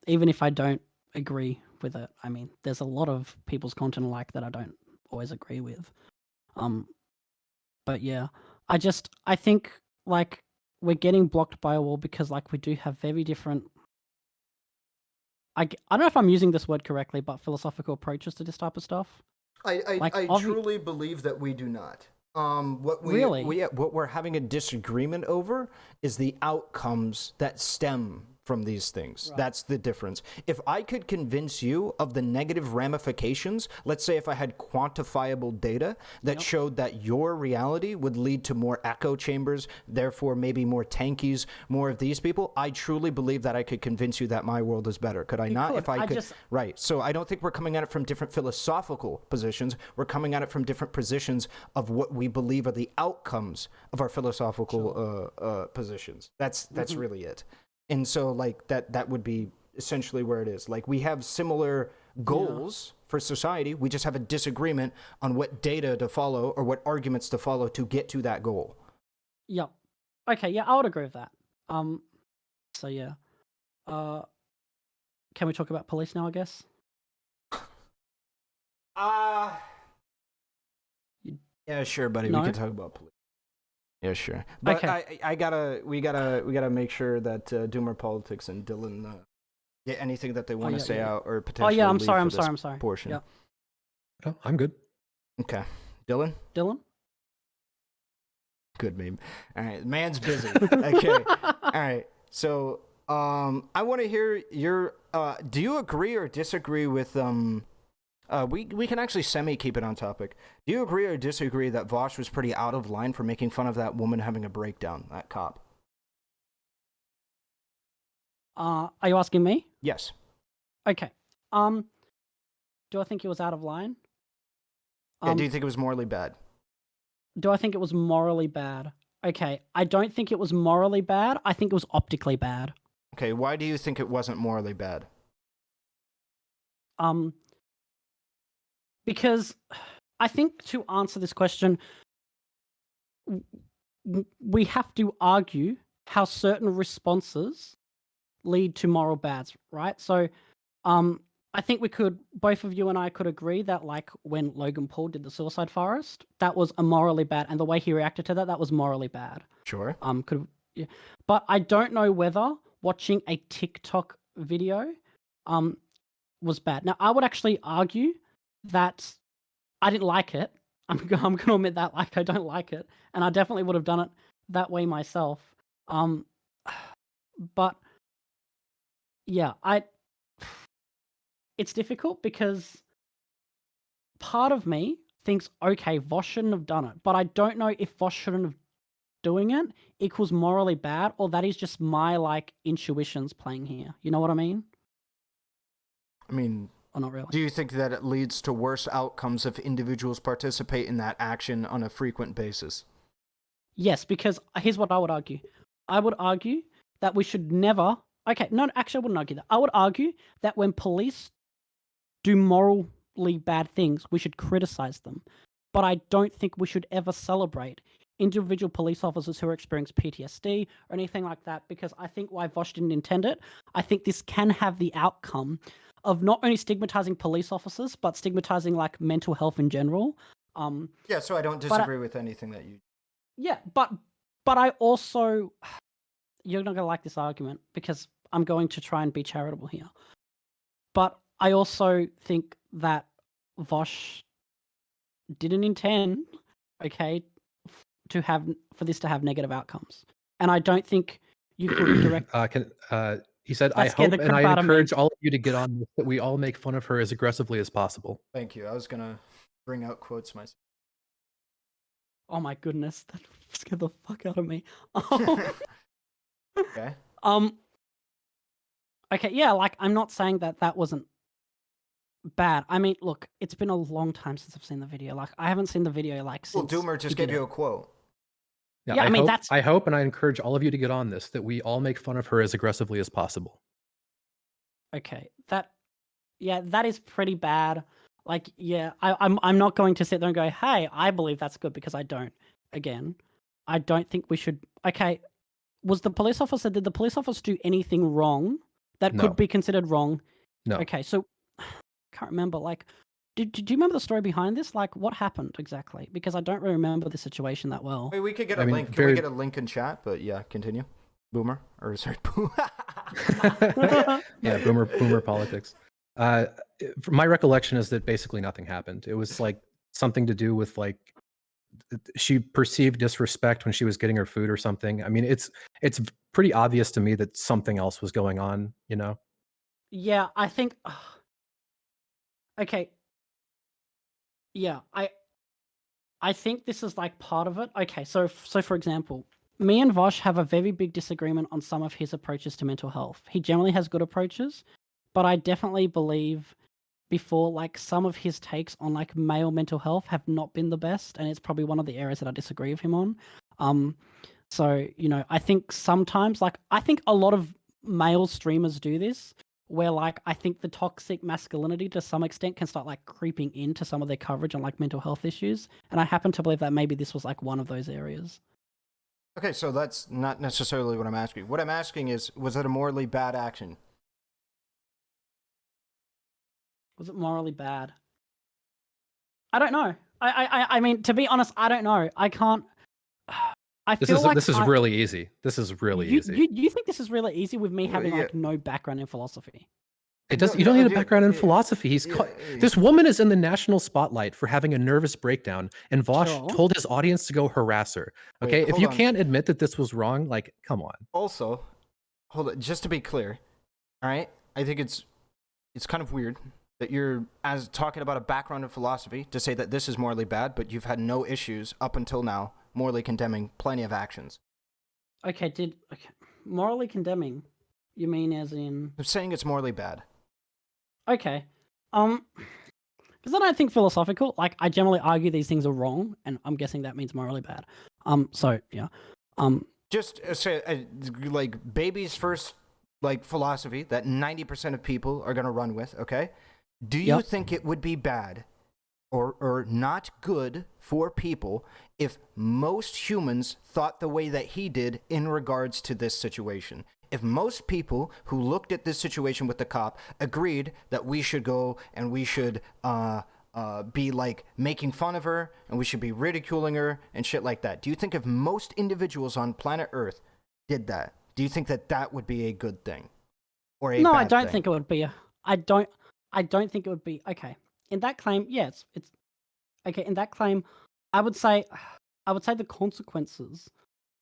Speaker 2: Even if I don't agree with it, I mean, there's a lot of people's content like that I don't always agree with. But yeah, I think like we're getting blocked by a wall because like we do have very different. I don't know if I'm using this word correctly, but philosophical approaches to this type of stuff.
Speaker 1: I truly believe that we do not. What we're having a disagreement over is the outcomes that stem from these things. Right. That's the difference. If I could convince you of the negative ramifications, let's say if I had quantifiable data that showed that your reality would lead to more echo chambers, therefore maybe more tankies, more of these people, I truly believe that I could convince you that my world is better. Could I not? If I could. Right. So I don't think we're coming at it from different philosophical positions. We're coming at it from different positions of what we believe are the outcomes of our philosophical positions. That's really it. And so, like, that would be essentially where it is. Like, we have similar goals for society. We just have a disagreement on what data to follow or what arguments to follow to get to that goal.
Speaker 2: Yeah. Okay, yeah, I would agree with that. So, yeah. Can we talk about police now, I guess?
Speaker 1: Yeah, sure, buddy.
Speaker 2: No?
Speaker 1: We can talk about police. Yeah, sure. But okay. We gotta make sure that Doomerpolitics and Dylan get anything that they want to say out or potentially.
Speaker 2: Oh yeah, I'm sorry.
Speaker 1: Portion.
Speaker 2: Yeah.
Speaker 3: Oh, I'm good.
Speaker 1: Okay, Dylan. Good meme. All right, man's busy. Okay. All right. So, I want to hear your. Do you agree or disagree with we can actually keep it on topic. Do you agree or disagree that Vaush was pretty out of line for making fun of that woman having a breakdown, that cop?
Speaker 2: Are you asking me?
Speaker 1: Yes.
Speaker 2: Okay. Do I think it was out of line?
Speaker 1: Yeah, do you think it was morally bad?
Speaker 2: Do I think it was morally bad? Okay, I don't think it was morally bad. I think it was optically bad.
Speaker 1: Okay, why do you think it wasn't morally bad?
Speaker 2: Because I think to answer this question, we have to argue how certain responses lead to moral bads, right? So, I think both of you and I could agree that like when Logan Paul did the suicide forest, that was morally bad, and the way he reacted to that was morally bad.
Speaker 1: Sure.
Speaker 2: But I don't know whether watching a TikTok video, was bad. Now, I would actually argue that I didn't like it. I'm going to admit that, like, I don't like it, and I definitely would have done it that way myself. But yeah, it's difficult because part of me thinks, okay, Vaush shouldn't have done it, but I don't know if Vaush shouldn't have doing it equals morally bad, or that is just my like intuitions playing here. You know what I mean?
Speaker 1: I mean,
Speaker 2: or not really.
Speaker 1: Do you think that it leads to worse outcomes if individuals participate in that action on a frequent basis?
Speaker 2: Yes, because here's what I would argue. I would argue that we should never... Okay, no, actually I wouldn't argue that. I would argue that when police do morally bad things, we should criticize them. But I don't think we should ever celebrate individual police officers who are experiencing PTSD or anything like that, because I think why Vaush didn't intend it, I think this can have the outcome of not only stigmatizing police officers, but stigmatizing like mental health in general.
Speaker 1: Yeah, so I don't disagree with anything that you...
Speaker 2: Yeah, but I also... You're not going to like this argument because I'm going to try and be charitable here. But I also think that Vaush didn't intend, okay, for this to have negative outcomes. And I don't think you could direct...
Speaker 3: He said, I hope and I encourage all of you to get on this, that we all make fun of her as aggressively as possible.
Speaker 1: Thank you. I was going to bring out quotes myself.
Speaker 2: Oh my goodness, that scared the fuck out of me.
Speaker 1: Okay.
Speaker 2: Okay, yeah, like, I'm not saying that wasn't bad. I mean, look, it's been a long time since I've seen the video. Like, I haven't seen the video, like, since...
Speaker 1: Well, Doomer just gave you a quote.
Speaker 3: Yeah, I mean, I hope and I encourage all of you to get on this, that we all make fun of her as aggressively as possible.
Speaker 2: Okay, that is pretty bad. Like, yeah, I'm not going to sit there and go, hey, I believe that's good, because I don't. Again, I don't think we should. Okay, did the police officer do anything wrong that
Speaker 3: No.
Speaker 2: could be considered wrong?
Speaker 3: No.
Speaker 2: Okay, so can't remember. Like, did you remember the story behind this? Like, what happened exactly? Because I don't really remember the situation that well.
Speaker 1: Wait, we could get a link. Can we get a link in chat? But yeah, continue. Boomer, or sorry,
Speaker 3: yeah, boomer politics. My recollection is that basically nothing happened. It was like something to do with like she perceived disrespect when she was getting her food or something. I mean, it's pretty obvious to me that something else was going on, you know?
Speaker 2: Yeah, I think. Okay. Yeah, I think this is like part of it. Okay, so for example, me and Vaush have a very big disagreement on some of his approaches to mental health. He generally has good approaches, but I definitely believe before, like, some of his takes on like male mental health have not been the best, and it's probably one of the areas that I disagree with him on. So, you know, I think sometimes, like, I think a lot of male streamers do this, where like I think the toxic masculinity to some extent can start like creeping into some of their coverage on like mental health issues, and I happen to believe that maybe this was like one of those areas.
Speaker 1: Okay, so that's not necessarily what I'm asking. What I'm asking is, was it a morally bad action?
Speaker 2: Was it morally bad? I don't know. I mean, to be honest, I don't know. I can't.
Speaker 3: This is really easy. This is really easy.
Speaker 2: You think this is really easy with me having like no background in philosophy?
Speaker 3: It does. You don't need a background in philosophy. This woman is in the national spotlight for having a nervous breakdown, and Vaush told his audience to go harass her. Okay, if you can't admit that this was wrong, like, come on.
Speaker 1: Also, hold on. Just to be clear, all right? I think it's kind of weird that you're as talking about a background in philosophy to say that this is morally bad, but you've had no issues up until now morally condemning plenty of actions.
Speaker 2: Okay, morally condemning? You mean as in?
Speaker 1: I'm saying it's morally bad.
Speaker 2: Okay, because I don't think philosophical. Like, I generally argue these things are wrong, and I'm guessing that means morally bad. So yeah.
Speaker 1: Just say like baby's first like philosophy that 90% of people are gonna run with. Okay, do you think it would be bad or not good for people if most humans thought the way that he did in regards to this situation? If most people who looked at this situation with the cop agreed that we should go and we should be like making fun of her and we should be ridiculing her and shit like that, do you think if most individuals on planet Earth did that, do you think that that would be a good thing or a
Speaker 2: no?
Speaker 1: bad
Speaker 2: I don't
Speaker 1: thing?
Speaker 2: think it would be. I don't think it would be. Okay, in that claim, yes, it's okay. In that claim, I would say the consequences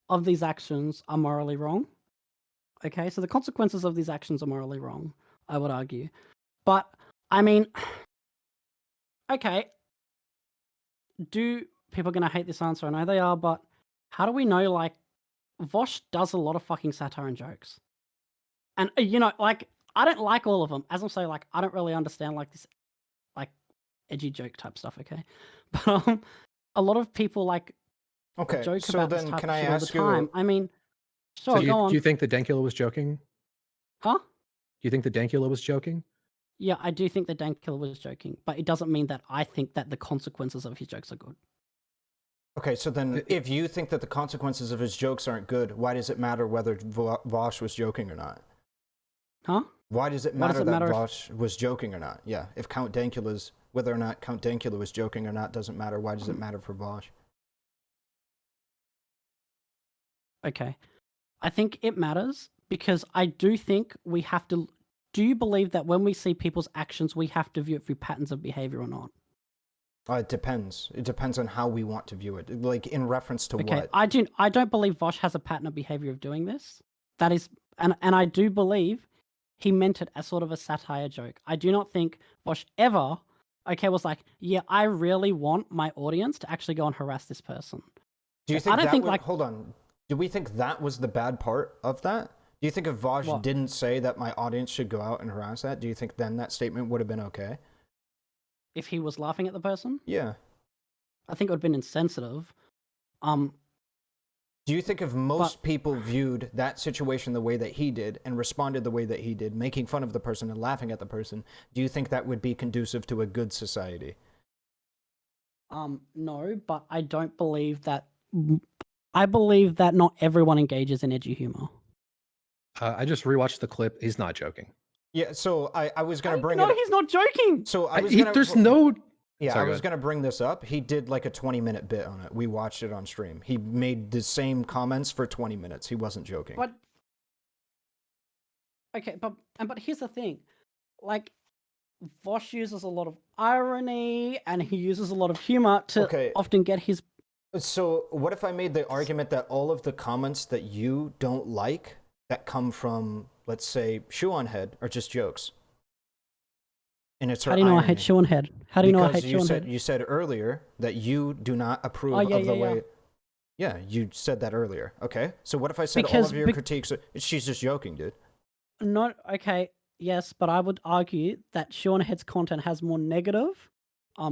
Speaker 2: of these actions are morally wrong. Okay, so the consequences of these actions are morally wrong, I would argue. But, I mean, okay, people are going to hate this answer? I know they are, but how do we know, like, Vaush does a lot of fucking satire and jokes. And, you know, like, I don't like all of them. As I'm saying, like, I don't really understand, like, this, like, edgy joke type stuff, okay? But, a lot of people, like, joke about this type of shit all the time. I mean... Sure,
Speaker 3: so
Speaker 2: go on.
Speaker 3: Do you think that Dankula was joking?
Speaker 2: Huh?
Speaker 3: Do you think that Dankula was joking?
Speaker 2: Yeah, I do think that Dankula was joking, but it doesn't mean that I think that the consequences of his jokes are good.
Speaker 1: Okay, so then if you think that the consequences of his jokes aren't good, why does it matter whether Vaush was joking or not?
Speaker 2: Huh?
Speaker 1: Why does it matter that Vaush was joking or not? Yeah, if whether or not Count Dankula was joking or not doesn't matter. Why does it matter for Vaush?
Speaker 2: Okay. I think it matters because I do think we have to... Do you believe that when we see people's actions, we have to view it through patterns of behavior or not?
Speaker 1: It depends. It depends on how we want to view it. Like, in reference to what?
Speaker 2: I don't believe Vaush has a pattern of behavior of doing this. That is... And I do believe he meant it as sort of a satire joke. I do not think Vaush ever, was like, yeah, I really want my audience to actually go and harass this person.
Speaker 1: Do you think hold on. Do we think that was the bad part of that? Do you think if Vaush didn't say that my audience should go out and harass that, do you think then that statement would have been okay?
Speaker 2: If he was laughing at the person?
Speaker 1: Yeah.
Speaker 2: I think it would have been insensitive.
Speaker 1: Do you think if most people viewed that situation the way that he did and responded the way that he did, making fun of the person and laughing at the person, do you think that would be conducive to a good society?
Speaker 2: No, but I don't believe that. I believe that not everyone engages in edgy humor.
Speaker 3: I just rewatched the clip. He's not joking.
Speaker 1: Yeah, so I was going to bring
Speaker 2: No,
Speaker 1: it.
Speaker 2: he's not joking.
Speaker 1: So I was going
Speaker 3: There's no.
Speaker 1: Yeah,
Speaker 3: Sorry,
Speaker 1: I was going to bring this up. He did like a 20-minute bit on it. We watched it on stream. He made the same comments for 20 minutes. He wasn't joking.
Speaker 2: But okay, but here's the thing, like, Vaush uses a lot of irony and he uses a lot of humor to often get his.
Speaker 1: So what if I made the argument that all of the comments that you don't like that come from, let's say, Shoe on Head are just jokes? And it's her
Speaker 2: How do you know
Speaker 1: irony.
Speaker 2: I hate Shoe on Head? How do you know I hate
Speaker 1: Because
Speaker 2: Shoe on Head?
Speaker 1: You said earlier that you do not approve of the way. Yeah, you said that earlier. Okay, so what if I said all of your critiques? She's just joking, dude.
Speaker 2: Not okay. Yes, but I would argue that Shoe on Head's content has more negative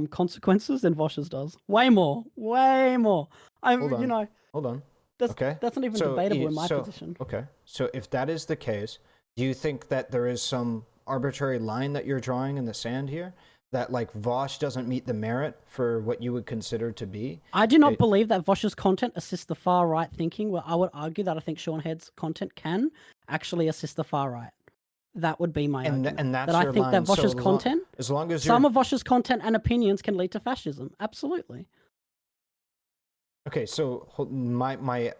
Speaker 2: consequences than Vaush's does. Way more. Way more.
Speaker 1: Hold on.
Speaker 2: That's not even debatable in my position.
Speaker 1: Okay, so if that is the case, do you think that there is some arbitrary line that you're drawing in the sand here, that like Vaush doesn't meet the merit for what you would consider to be?
Speaker 2: I do not believe that Vaush's content assists the far right thinking, where I would argue that I think Shoe on Head's content can actually assist the far right. That would be my argument.
Speaker 1: And that's
Speaker 2: that
Speaker 1: your
Speaker 2: I think
Speaker 1: line.
Speaker 2: that Vaush's content,
Speaker 1: as long as
Speaker 2: some of Vaush's content and opinions can lead to fascism. Absolutely.
Speaker 1: Okay, so my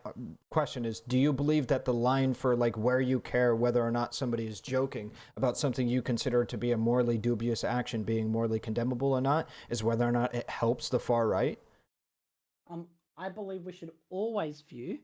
Speaker 1: question is, do you believe that the line for like where you care whether or not somebody is joking about something you consider to be a morally dubious action being morally condemnable or not is whether or not it helps the far right?
Speaker 2: I believe we should always view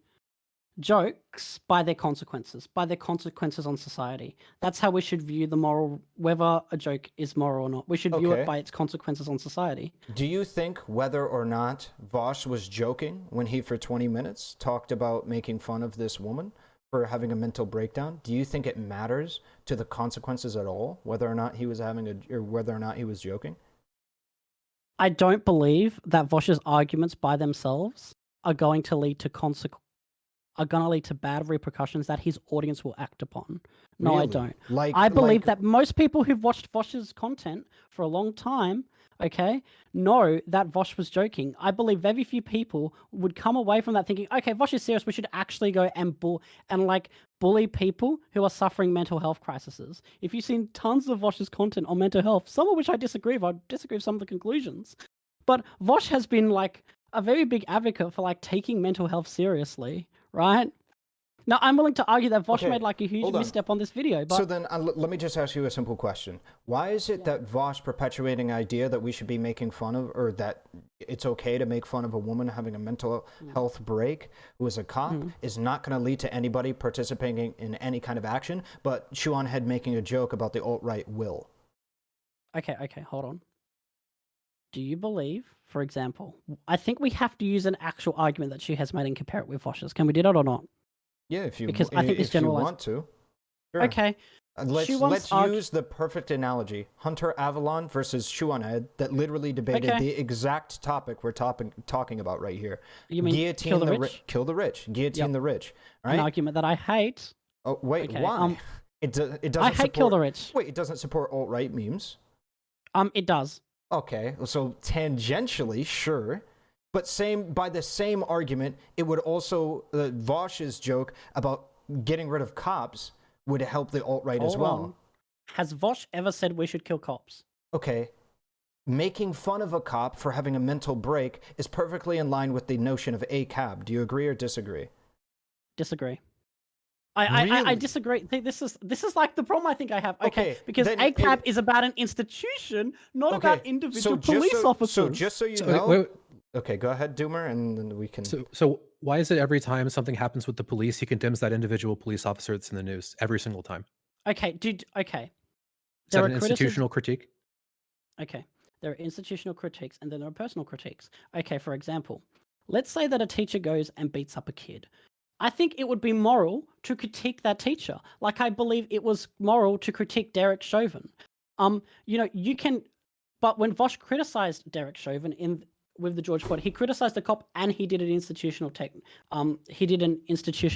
Speaker 2: jokes by their consequences on society. That's how we should view the moral, whether a joke is moral or not. We should view it by its consequences on society.
Speaker 1: Do you think whether or not Vaush was joking when he, for 20 minutes, talked about making fun of this woman for having a mental breakdown? Do you think it matters to the consequences at all, whether or not he was or whether or not he was joking?
Speaker 2: I don't believe that Vaush's arguments by themselves are going to lead to bad repercussions that his audience will act upon. No, really? I don't. I believe that most people who've watched Vaush's content for a long time, know that Vaush was joking. I believe very few people would come away from that thinking, okay, Vaush is serious, we should actually go and bully people who are suffering mental health crises. If you've seen tons of Vaush's content on mental health, some of which I disagree with some of the conclusions, but Vaush has been like a very big advocate for like taking mental health seriously. Right? Now, I'm willing to argue that Vaush made like a huge misstep on this video. But...
Speaker 1: So then let me just ask you a simple question. Why is it that Vaush perpetuating the idea that we should be making fun of, or that it's okay to make fun of a woman having a mental health break who is a cop is not going to lead to anybody participating in any kind of action, but Shoe on Head making a joke about the alt-right will?
Speaker 2: Okay, hold on. Do you believe, for example, I think we have to use an actual argument that she has made and compare it with Vaush's. Can we do that or not?
Speaker 1: Yeah, if you want to. Sure.
Speaker 2: Okay.
Speaker 1: Let's use the perfect analogy. Hunter Avalon versus Shoe on Head that literally debated the exact topic we're talking about right here.
Speaker 2: You mean
Speaker 1: guillotine
Speaker 2: kill the rich?
Speaker 1: Kill the rich. Guillotine the rich. Right?
Speaker 2: An argument that I hate.
Speaker 1: Oh, wait, why? It doesn't
Speaker 2: I hate kill the rich.
Speaker 1: Wait, it doesn't support alt-right memes?
Speaker 2: It does.
Speaker 1: Okay, so tangentially, sure. But by the same argument, it would also, Vaush's joke about getting rid of cops would help the alt-right as well.
Speaker 2: Has Vaush ever said we should kill cops?
Speaker 1: Okay. Making fun of a cop for having a mental break is perfectly in line with the notion of ACAB. Do you agree or disagree?
Speaker 2: Disagree. I disagree. This is like the problem I think I have. Okay, because ACAB is about an institution, not about individual police officers.
Speaker 1: So just so you know... Wait. Okay, go ahead, Doomer, and then we can...
Speaker 3: So why is it every time something happens with the police, he condemns that individual police officer that's in the news every single time?
Speaker 2: Okay.
Speaker 3: Is that an institutional critique?
Speaker 2: Okay. There are institutional critiques and then there are personal critiques. Okay, for example, let's say that a teacher goes and beats up a kid. I think it would be moral to critique that teacher. Like I believe it was moral to critique Derek Chauvin. You can... But when Vaush criticized Derek Chauvin with the George Floyd. He criticized the cop and he did an institutional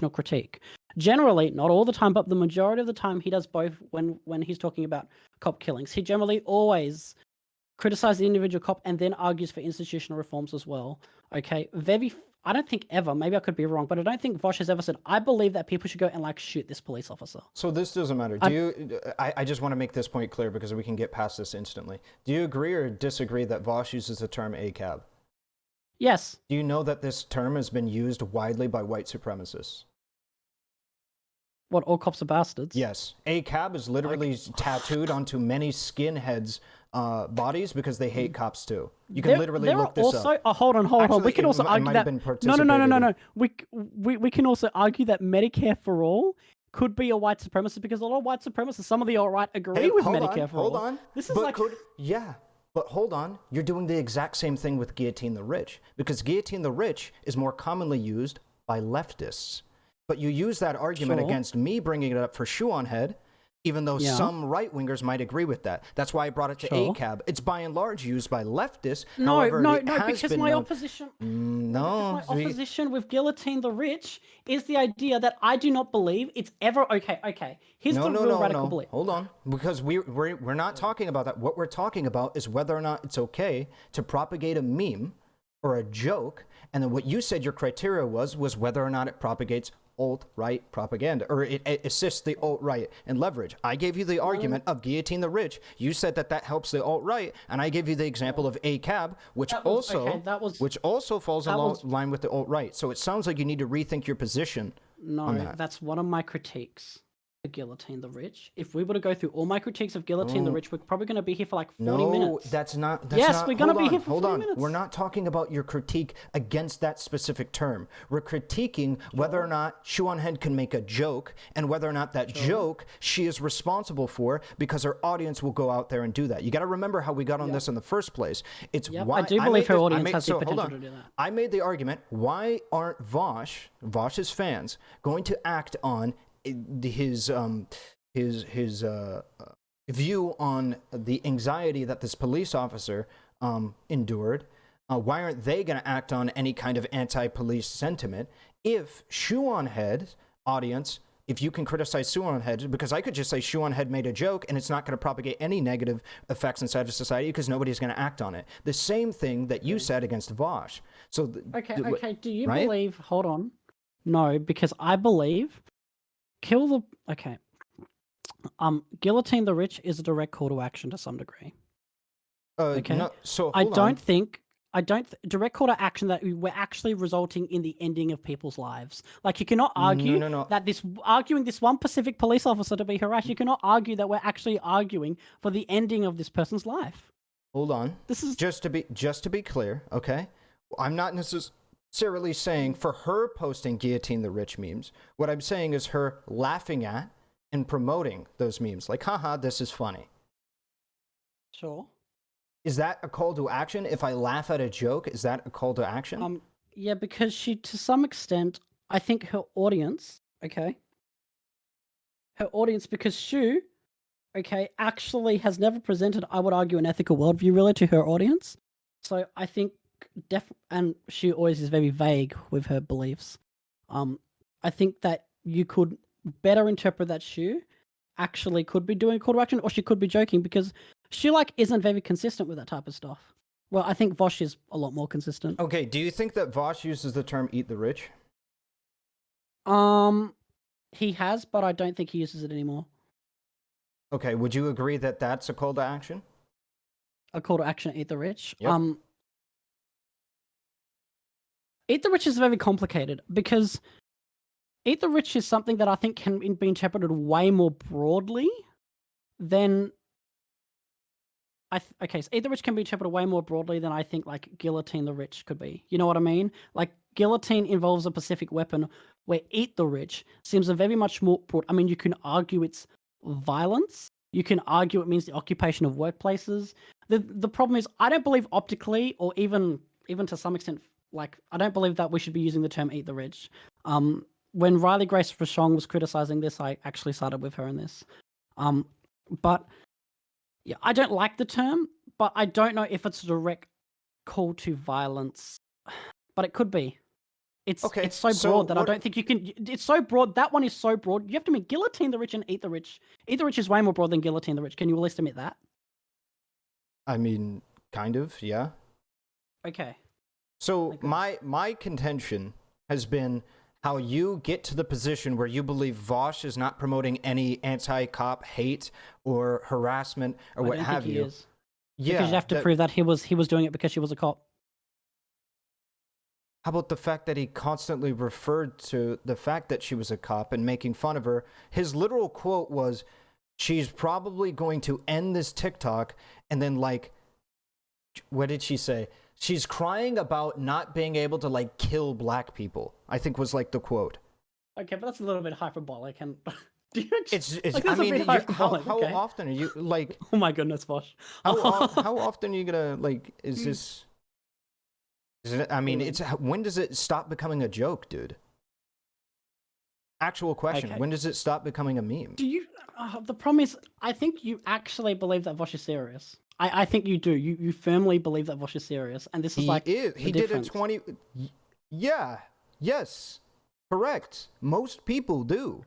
Speaker 2: critique. Generally, not all the time, but the majority of the time, he does both when he's talking about cop killings. He generally always criticizes the individual cop and then argues for institutional reforms as well. Okay, I don't think ever, maybe I could be wrong, but I don't think Vaush has ever said, I believe that people should go and like shoot this police officer.
Speaker 1: So this doesn't matter. I just want to make this point clear because we can get past this instantly. Do you agree or disagree that Vaush uses the term ACAB?
Speaker 2: Yes.
Speaker 1: Do you know that this term has been used widely by white supremacists?
Speaker 2: What, all cops are bastards?
Speaker 1: Yes. ACAB is literally tattooed onto many skinheads' bodies because they hate cops too. You can literally look this up.
Speaker 2: Hold on. We can also argue that. No. We can also argue that Medicare for all could be a white supremacist because a lot of white supremacists, some of the alt-right agree with Medicare for all.
Speaker 1: Hold on.
Speaker 2: This is like.
Speaker 1: Yeah. But hold on, you're doing the exact same thing with guillotine the rich, because guillotine the rich is more commonly used by leftists. But you use that argument against me bringing it up for shoe on head, even though some right-wingers might agree with that. That's why I brought it to ACAB. It's by and large used by leftists.
Speaker 2: No,
Speaker 1: However,
Speaker 2: because my opposition...
Speaker 1: No.
Speaker 2: My opposition with guillotine the rich is the idea that I do not believe it's ever... Okay. Here's the real radical belief.
Speaker 1: Hold on. Because we're not talking about that. What we're talking about is whether or not it's okay to propagate a meme or a joke. And then what you said your criteria was whether or not it propagates alt-right propaganda, or it assists the alt-right and leverage. I gave you the argument of guillotine the rich. You said that helps the alt-right, and I gave you the example of ACAB, which also falls along line with the alt-right. So it sounds like you need to rethink your position on that.
Speaker 2: That's one of my critiques. Guillotine the rich. If we were to go through all my critiques of guillotine the rich, we're probably going to be here for like 40 minutes.
Speaker 1: No, that's not.
Speaker 2: We're going to be here for 40 minutes.
Speaker 1: We're not talking about your critique against that specific term. We're critiquing whether or not shoe on head can make a joke and whether or not that joke she is responsible for, because her audience will go out there and do that. You got to remember how we got on this in the first place. It's why
Speaker 2: I do believe her audience has the potential to do that.
Speaker 1: I made the argument, why aren't Vaush's fans going to act on his view on the anxiety that this police officer endured? Why aren't they going to act on any kind of anti-police sentiment? If shoe on head audience, if you can criticize shoe on head, because I could just say shoe on head made a joke and it's not going to propagate any negative effects inside of society because nobody's going to act on it. The same thing that you said against Vaush. So
Speaker 2: okay. Do you believe? Hold on. No, because I believe. Guillotine the rich is a direct call to action to some degree.
Speaker 1: No, so
Speaker 2: I don't think direct call to action that we're actually resulting in the ending of people's lives. Like, you cannot argue that arguing this one Pacific police officer to be harassed, you cannot argue that we're actually arguing for the ending of this person's life.
Speaker 1: Hold on. This is just to be clear, okay? I'm not necessarily saying for her posting guillotine the rich memes. What I'm saying is her laughing at and promoting those memes. Like, haha, this is funny.
Speaker 2: Sure.
Speaker 1: Is that a call to action? If I laugh at a joke, is that a call to action?
Speaker 2: Yeah, because she, to some extent, I think her audience, because Shu, actually has never presented, I would argue, an ethical worldview really to her audience. So I think and she always is very vague with her beliefs. I think that you could better interpret that Shu actually could be doing a call to action, or she could be joking, because she isn't very consistent with that type of stuff. Well, I think Vaush is a lot more consistent.
Speaker 1: Okay, do you think that Vaush uses the term "eat the rich"?
Speaker 2: He has, but I don't think he uses it anymore.
Speaker 1: Okay, would you agree that that's a call to action?
Speaker 2: A call to action, eat the rich.
Speaker 1: Yep.
Speaker 2: Eat the rich is very complicated, because eat the rich is something that I think can be interpreted way more broadly than so eat the rich can be interpreted way more broadly than I think guillotine the rich could be. You know what I mean? Like, guillotine involves a specific weapon, where eat the rich seems a very much more broad. I mean, you can argue it's violence. You can argue it means the occupation of workplaces. The problem is, I don't believe optically, or even to some extent, I don't believe that we should be using the term eat the rich. When Riley Grace Rochon was criticizing this, I actually sided with her in this. But yeah, I don't like the term, but I don't know if it's a direct call to violence, but it could be. It's
Speaker 1: Okay,
Speaker 2: so
Speaker 1: so
Speaker 2: broad that I
Speaker 1: what-
Speaker 2: don't think you can. It's so broad. That one is so broad. You have to mean guillotine the rich and eat the rich. Eat the rich is way more broad than guillotine the rich. Can you at least admit that?
Speaker 1: I mean, kind of, yeah.
Speaker 2: Okay.
Speaker 1: So
Speaker 2: Okay.
Speaker 1: my contention has been how you get to the position where you believe Vaush is not promoting any anti-cop hate or harassment or
Speaker 2: I
Speaker 1: what
Speaker 2: don't
Speaker 1: have
Speaker 2: think he
Speaker 1: you.
Speaker 2: is.
Speaker 1: Yeah.
Speaker 2: Because you have to prove that he was doing it because she was a cop.
Speaker 1: How about the fact that he constantly referred to the fact that she was a cop and making fun of her? His literal quote was, "She's probably going to end this TikTok," and then like, what did she say? She's crying about not being able to like kill black people, I think was like the quote.
Speaker 2: Okay, but that's a little bit hyperbolic, and do you
Speaker 1: It's
Speaker 2: like,
Speaker 1: I
Speaker 2: that's a
Speaker 1: mean,
Speaker 2: bit
Speaker 1: how
Speaker 2: hyperbolic, okay?
Speaker 1: often are you like
Speaker 2: Oh my goodness, Vaush.
Speaker 1: how often are you gonna like is this I mean,
Speaker 2: Mm.
Speaker 1: it's when does it stop becoming a joke, dude? Actual question.
Speaker 2: Okay.
Speaker 1: When does it stop becoming a meme?
Speaker 2: Do you? The problem is, I think you actually believe that Vaush is serious. I think you do. You firmly believe that Vaush is serious, and this is like
Speaker 1: He
Speaker 2: the
Speaker 1: did a
Speaker 2: difference.
Speaker 1: 20. Yeah. Yes. Correct. Most people do.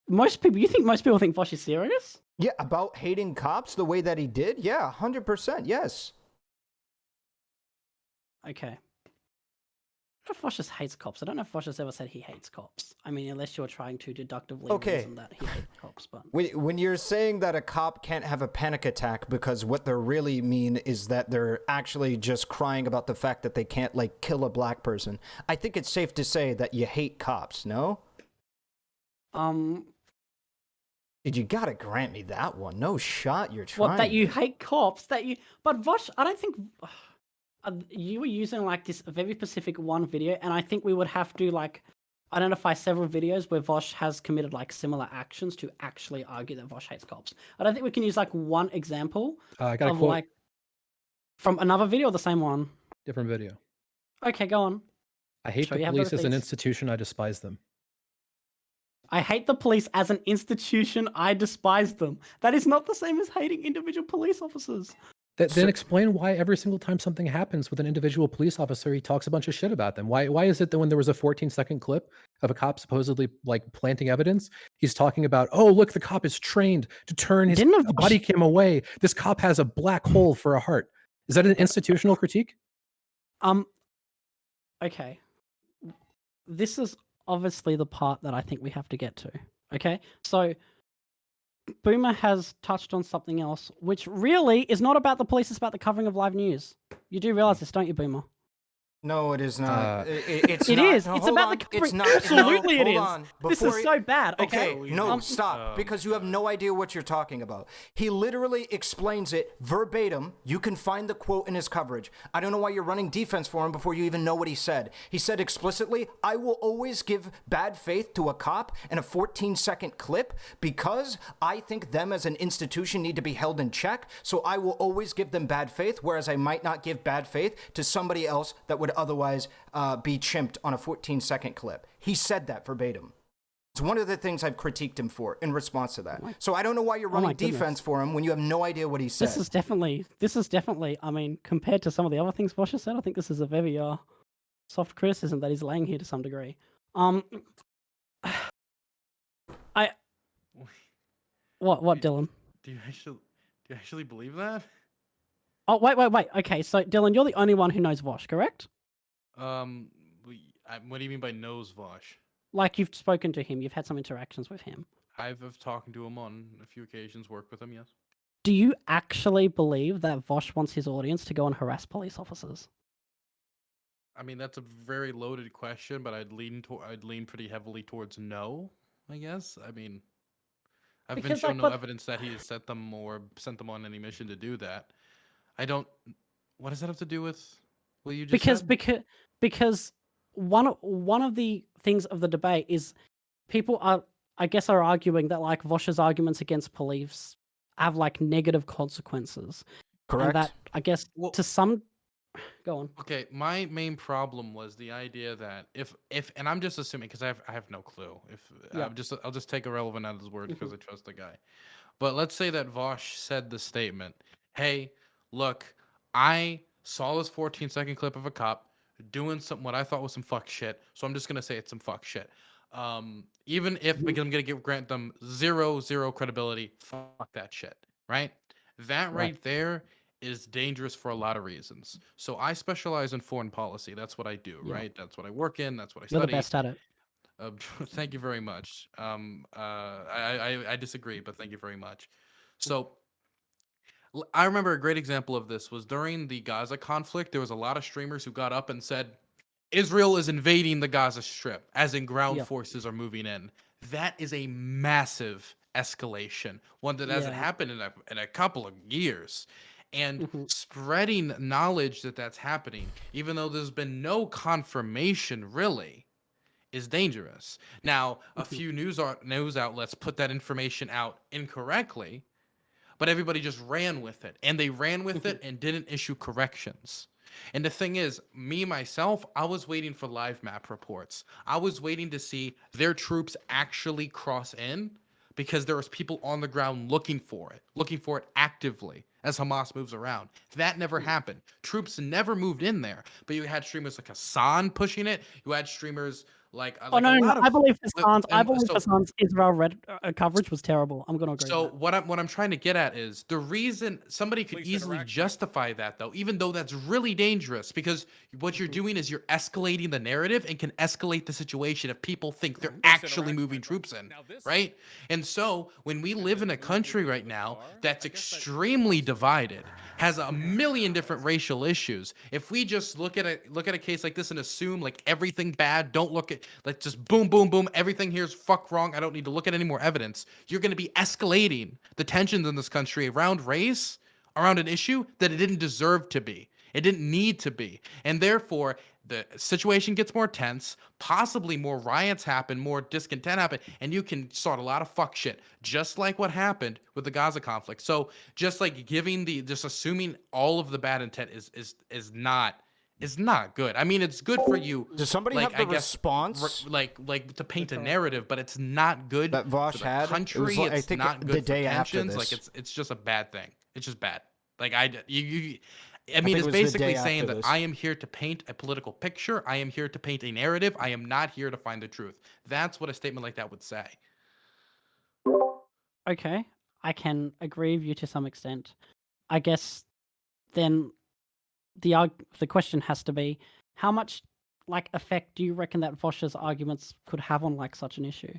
Speaker 2: Most people, you think most people think Vaush is serious?
Speaker 1: Yeah, about hating cops the way that he did? Yeah, 100%. Yes.
Speaker 2: Okay. I don't know if Vaush just hates cops. I don't know if Vaush has ever said he hates cops. I mean, unless you're trying to deductively
Speaker 1: Okay.
Speaker 2: reason that he hates cops, but
Speaker 1: When you're saying that a cop can't have a panic attack because what they really mean is that they're actually just crying about the fact that they can't, like, kill a black person, I think it's safe to say that you hate cops, no? Dude, you gotta grant me that one. No shot you're trying.
Speaker 2: what, that you hate cops? That you, but Vaush, I don't think you were using like this very specific one video, and I think we would have to like identify several videos where Vaush has committed like similar actions to actually argue that Vaush hates cops. I don't think we can use like one example
Speaker 3: I got a
Speaker 2: of
Speaker 3: quote.
Speaker 2: like from another video or the same one.
Speaker 3: Different video.
Speaker 2: Okay, go on.
Speaker 3: I hate
Speaker 2: Sure,
Speaker 3: the
Speaker 2: you have the
Speaker 3: police as an
Speaker 2: receipts.
Speaker 3: institution. I despise them.
Speaker 2: I hate the police as an institution. I despise them. That is not the same as hating individual police officers.
Speaker 3: Then explain why every single time something happens with an individual police officer, he talks a bunch of shit about them. Why is it that when there was a 14-second clip of a cop supposedly like planting evidence, he's talking about, oh, look, the cop is trained to turn his body cam away. This cop has a black hole for a heart. Is that an institutional critique?
Speaker 2: Okay. This is obviously the part that I think we have to get to. Okay? So Boomer has touched on something else, which really is not about the police, it's about the covering of live news. You do realize this, don't you, Boomer?
Speaker 1: No, it is not.
Speaker 2: It
Speaker 1: It's
Speaker 2: is.
Speaker 1: not. No,
Speaker 2: It's
Speaker 1: hold
Speaker 2: about
Speaker 1: on.
Speaker 2: the covering.
Speaker 1: It's not.
Speaker 2: Absolutely,
Speaker 1: no,
Speaker 2: it is.
Speaker 1: hold on.
Speaker 2: This
Speaker 1: Before
Speaker 2: is so bad. Okay.
Speaker 1: No, stop. Because you have no idea what you're talking about. He literally explains it verbatim. You can find the quote in his coverage. I don't know why you're running defense for him before you even know what he said. He said explicitly, I will always give bad faith to a cop in a 14-second clip because I think them as an institution need to be held in check. So I will always give them bad faith, whereas I might not give bad faith to somebody else that would otherwise be chimped on a 14-second clip. He said that verbatim. It's one of the things I've critiqued him for in response to that. So I don't know why you're running defense for him when you have no idea what he said.
Speaker 2: This is definitely, I mean, compared to some of the other things Vaush has said, I think this is a very soft criticism that he's laying here to some degree. What, Dylan?
Speaker 4: Do you actually believe that?
Speaker 2: Oh, wait. Okay, so Dylan, you're the only one who knows Vaush, correct?
Speaker 4: What do you mean by knows Vaush?
Speaker 2: Like you've spoken to him, you've had some interactions with him.
Speaker 4: I've talked to him on a few occasions, worked with him, yes.
Speaker 2: Do you actually believe that Vaush wants his audience to go and harass police officers?
Speaker 4: I mean, that's a very loaded question, but I'd lean pretty heavily towards no, I guess. I mean, I've been shown no evidence that he has sent them on any mission to do that. I don't. What does that have to do with what you just said?
Speaker 2: Because one of the things of the debate is people are arguing that like Vaush's arguments against police have like negative consequences.
Speaker 1: Correct.
Speaker 2: And that I guess to some. Go on.
Speaker 4: Okay, my main problem was the idea that if and I'm just assuming because I have no clue. I'll just take Ahrelevant at his word because I trust the guy. But let's say that Vaush said the statement, "Hey, look, I saw this 14-second clip of a cop doing what I thought was some fuck shit, so I'm just gonna say it's some fuck shit. Even if, because I'm gonna grant them zero credibility, fuck that shit, right? That right there is dangerous for a lot of reasons. So I specialize in foreign policy. That's what I do,
Speaker 2: Yeah.
Speaker 4: right? That's what I work in. That's what I
Speaker 2: You're the
Speaker 4: study.
Speaker 2: best at it.
Speaker 4: Thank you very much. I disagree, but thank you very much. So I remember a great example of this was during the Gaza conflict. There was a lot of streamers who got up and said, Israel is invading the Gaza Strip, as in ground
Speaker 2: Yep.
Speaker 4: forces are moving in. That is a massive escalation, one that hasn't happened in a couple of years. And spreading knowledge that that's happening, even though there's been no confirmation really, is dangerous. Now, a few news outlets put that information out incorrectly, but everybody just ran with it. And they ran with it and didn't issue corrections. And the thing is, me, myself, I was waiting for live map reports. I was waiting to see their troops actually cross in, because there was people on the ground looking for it actively as Hamas moves around. That never happened. Troops never moved in there. But you had streamers like Hassan pushing it. You had streamers like
Speaker 2: Oh no, no, I believe Hassan's. I believe
Speaker 4: so,
Speaker 2: Hassan's Israel coverage was terrible. I'm gonna agree.
Speaker 4: So
Speaker 2: with that.
Speaker 4: what I'm trying to get at is the reason somebody could easily justify that, though, even though that's really dangerous, because what you're doing is you're escalating the narrative and can escalate the situation if people think they're actually moving troops in, right? And so when we live in a country right now that's extremely divided, has a million different racial issues, if we just look at a case like this and assume like everything bad, don't look at, like, just boom, boom, boom, everything here's fuck wrong, I don't need to look at any more evidence, you're going to be escalating the tensions in this country around race, around an issue that it didn't deserve to be. It didn't need to be. And therefore, the situation gets more tense, possibly more riots happen, more discontent happen, and you can start a lot of fuck shit, just like what happened with the Gaza conflict. So just like just assuming all of the bad intent is not good. I mean, it's good for you.
Speaker 1: Does somebody have the response?
Speaker 4: Like to paint a narrative, but it's not good
Speaker 1: that Vaush
Speaker 4: for the
Speaker 1: had?
Speaker 4: country.
Speaker 1: I
Speaker 4: It's
Speaker 1: think
Speaker 4: not
Speaker 1: the
Speaker 4: good
Speaker 1: day
Speaker 4: for
Speaker 1: after
Speaker 4: tensions.
Speaker 1: this.
Speaker 4: Like it's just a bad thing. It's just bad. Like I mean,
Speaker 1: think
Speaker 4: it's
Speaker 1: it was the
Speaker 4: basically
Speaker 1: day
Speaker 4: saying
Speaker 1: after
Speaker 4: that
Speaker 1: this.
Speaker 4: I am here to paint a political picture. I am here to paint a narrative. I am not here to find the truth. That's what a statement like that would say.
Speaker 2: Okay, I can agree with you to some extent. I guess then the question has to be, how much like effect do you reckon that Vaush's arguments could have on like such an issue?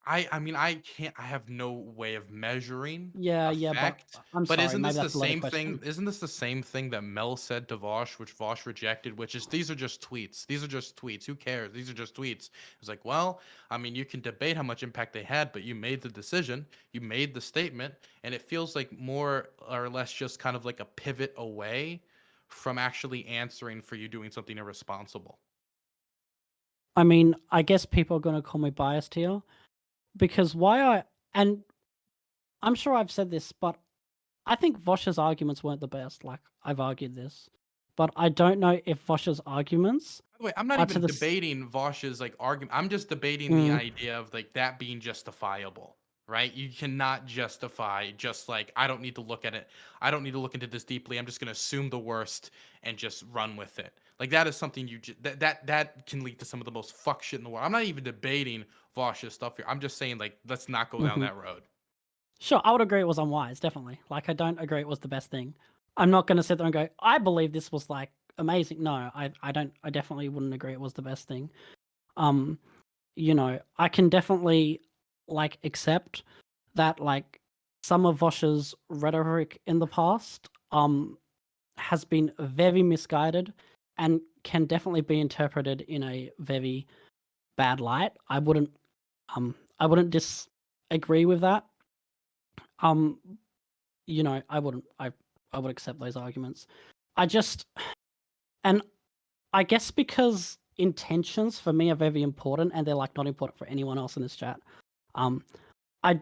Speaker 4: I mean, I have no way of measuring
Speaker 2: Yeah,
Speaker 4: effect.
Speaker 2: but I'm
Speaker 4: But
Speaker 2: sorry,
Speaker 4: isn't
Speaker 2: maybe
Speaker 4: this the
Speaker 2: that's a loaded
Speaker 4: same
Speaker 2: question.
Speaker 4: thing? Isn't this the same thing that Mel said to Vaush, which Vaush rejected, which is these are just tweets. These are just tweets. Who cares? These are just tweets. It's like, well, I mean, you can debate how much impact they had, but you made the decision, you made the statement, and it feels like more or less just kind of like a pivot away from actually answering for you doing something irresponsible.
Speaker 2: I mean, I guess people are going to call me biased here, because and I'm sure I've said this, but I think Vaush's arguments weren't the best. Like, I've argued this, but I don't know if Vaush's arguments.
Speaker 4: By the way, I'm not
Speaker 2: are to
Speaker 4: even
Speaker 2: the
Speaker 4: debating Vaush's like argument. I'm just debating the idea of like that being justifiable, right? You cannot justify just like I don't need to look at it. I don't need to look into this deeply. I'm just going to assume the worst and just run with it. Like that is something that can lead to some of the most fuck shit in the world. I'm not even debating Vaush's stuff here. I'm just saying like let's not go down that road.
Speaker 2: Sure, I would agree it was unwise, definitely. Like, I don't agree it was the best thing. I'm not going to sit there and go, I believe this was like amazing. No, I don't. I definitely wouldn't agree it was the best thing. You know, I can definitely like accept that like some of Vaush's rhetoric in the past has been very misguided and can definitely be interpreted in a very bad light. I wouldn't disagree with that. You know, I would accept those arguments. And I guess because intentions for me are very important and they're like not important for anyone else in this chat. I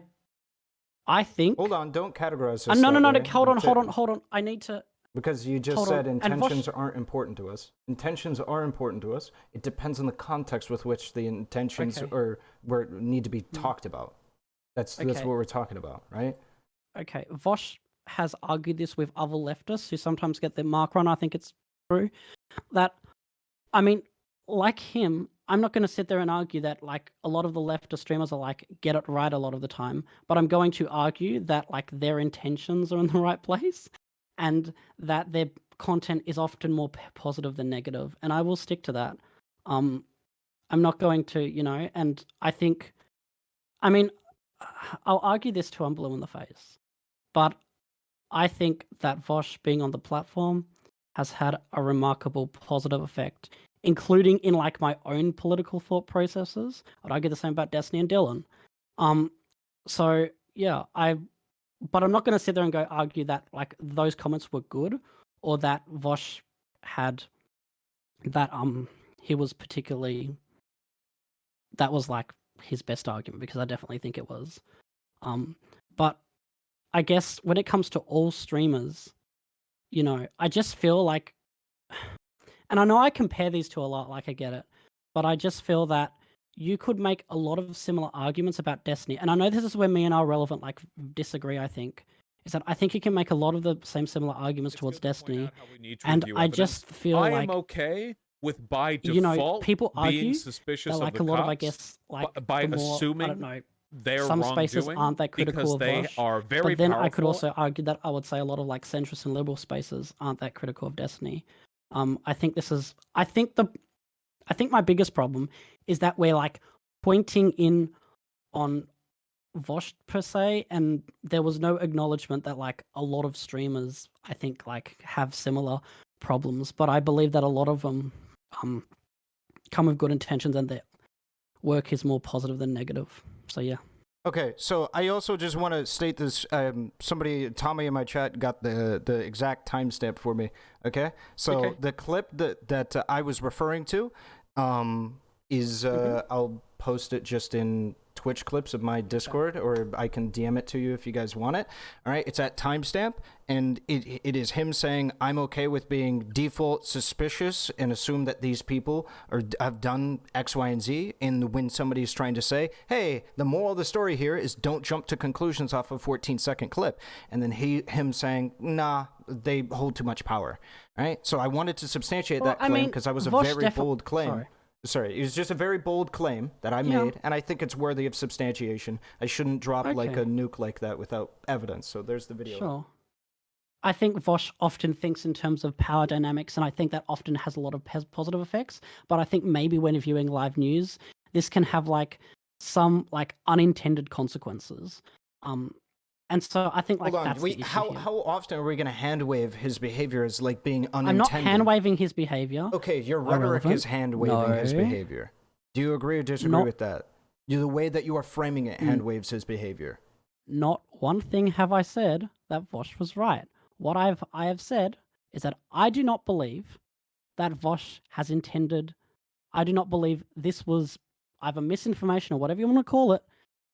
Speaker 2: think.
Speaker 1: Hold on, don't categorize us.
Speaker 2: No,
Speaker 1: that way.
Speaker 2: Hold on. I need to.
Speaker 1: Because you just said intentions aren't important to us. Intentions are important to us. It depends on the context with which the intentions need to be talked about. That's what we're talking about, right?
Speaker 2: Okay, Vaush has argued this with other leftists who sometimes get their mark run. I think it's true that, I mean, like him, I'm not going to sit there and argue that like a lot of the leftist streamers are like get it right a lot of the time, but I'm going to argue that like their intentions are in the right place and that their content is often more positive than negative, and I will stick to that. I'm not going to, you know, and I think, I mean, I'll argue this till I'm blue in the face, but I think that Vaush being on the platform has had a remarkable positive effect, including in like my own political thought processes. I'd argue the same about Destiny and Dylan. So yeah, but I'm not going to sit there and go argue that like those comments were good or that Vaush had that he was particularly, that was like his best argument, because I definitely think it was. But I guess when it comes to all streamers, you know, I just feel like, and I know I compare these two a lot, like I get it, but I just feel that you could make a lot of similar arguments about Destiny. And I know this is where me and Ahrelevant like disagree, I think, is that I think you can make a lot of the same similar arguments towards Destiny. And I just feel like
Speaker 5: I am okay with by default,
Speaker 2: you know, people argue
Speaker 5: being suspicious
Speaker 2: that like
Speaker 5: of
Speaker 2: a
Speaker 5: the
Speaker 2: lot
Speaker 5: cops
Speaker 2: of, I guess, like
Speaker 5: by
Speaker 2: the more,
Speaker 5: assuming
Speaker 2: I don't know,
Speaker 5: they're
Speaker 2: some spaces
Speaker 5: wrongdoing
Speaker 2: aren't that critical
Speaker 5: because
Speaker 2: of
Speaker 5: they
Speaker 2: Vaush,
Speaker 5: are very
Speaker 2: but then
Speaker 5: powerful.
Speaker 2: I could also argue that I would say a lot of like centrist and liberal spaces aren't that critical of Destiny. I think my biggest problem is that we're like pointing in on Vaush per se, and there was no acknowledgement that like a lot of streamers, I think, like have similar problems, but I believe that a lot of them come with good intentions and their work is more positive than negative. So yeah.
Speaker 1: Okay, so I also just want to state this. Tommy in my chat got the exact timestamp for me. Okay, so
Speaker 2: Okay.
Speaker 1: the clip that I was referring to is I'll post it just in Twitch clips of my Discord, or I can DM it to you if you guys want it. All right, it's at timestamp, and it is him saying, I'm okay with being default suspicious and assume that these people have done X, Y, and Z. And when somebody's trying to say, hey, the moral of the story here is don't jump to conclusions off a 14-second clip. And then him saying, nah, they hold too much power. All right, so I wanted to substantiate that claim because that was a very bold claim. Sorry, it was just a very bold claim that I made, and I think it's worthy of substantiation. I shouldn't drop like a nuke like that without evidence. So there's the video.
Speaker 2: Sure. I think Vaush often thinks in terms of power dynamics, and I think that often has a lot of positive effects. But I think maybe when viewing live news, this can have like some like unintended consequences. And so I think like that's the issue here.
Speaker 1: How often are we going to hand wave his behavior as like being unintended?
Speaker 2: I'm not hand waving his behavior.
Speaker 1: Okay, your rhetoric is hand waving his behavior. Do you agree or disagree with that? The way that you are framing it hand waves his behavior.
Speaker 2: Not one thing have I said that Vaush was right. What I have said is that I do not believe that Vaush has intended. I do not believe this was either misinformation or whatever you want to call it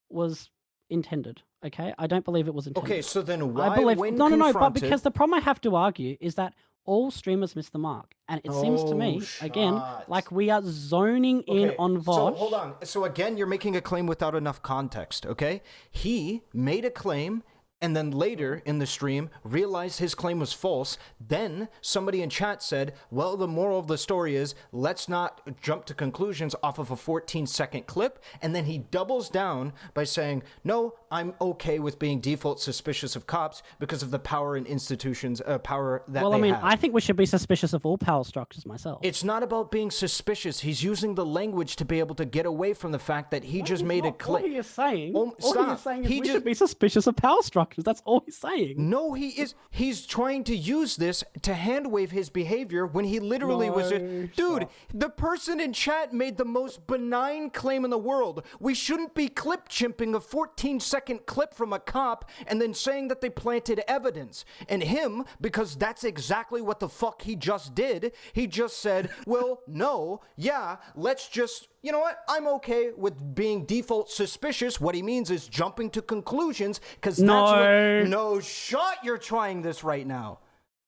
Speaker 2: was intended. Okay, I don't believe it was intended.
Speaker 1: Okay, so then why?
Speaker 2: I believe no, but
Speaker 1: confronted-
Speaker 2: because the problem I have to argue is that all streamers miss the mark, and it seems to me again like we are zoning in on Vaush.
Speaker 1: So hold on. So again, you're making a claim without enough context. Okay, he made a claim, and then later in the stream realized his claim was false. Then somebody in chat said, well, the moral of the story is let's not jump to conclusions off of a 14-second clip. And then he doubles down by saying, no, I'm okay with being default suspicious of cops because of the power and institutions, power that they have.
Speaker 2: I think we should be suspicious of all power structures myself.
Speaker 1: It's not about being suspicious. He's using the language to be able to get away from the fact that he just made a claim.
Speaker 2: All he is saying,
Speaker 1: all he is saying is
Speaker 2: we should be suspicious of power structures. That's all he's saying.
Speaker 1: No, he is. He's trying to use this to hand wave his behavior when he literally was just... Dude, the person in chat made the most benign claim in the world. We shouldn't be clip chimping a 14-second clip from a cop and then saying that they planted evidence. And him, because that's exactly what the fuck he just did, he just said, well, no, yeah, let's just... You know what? I'm okay with being default suspicious. What he means is jumping to conclusions, because that's what... No shot you're trying this right now.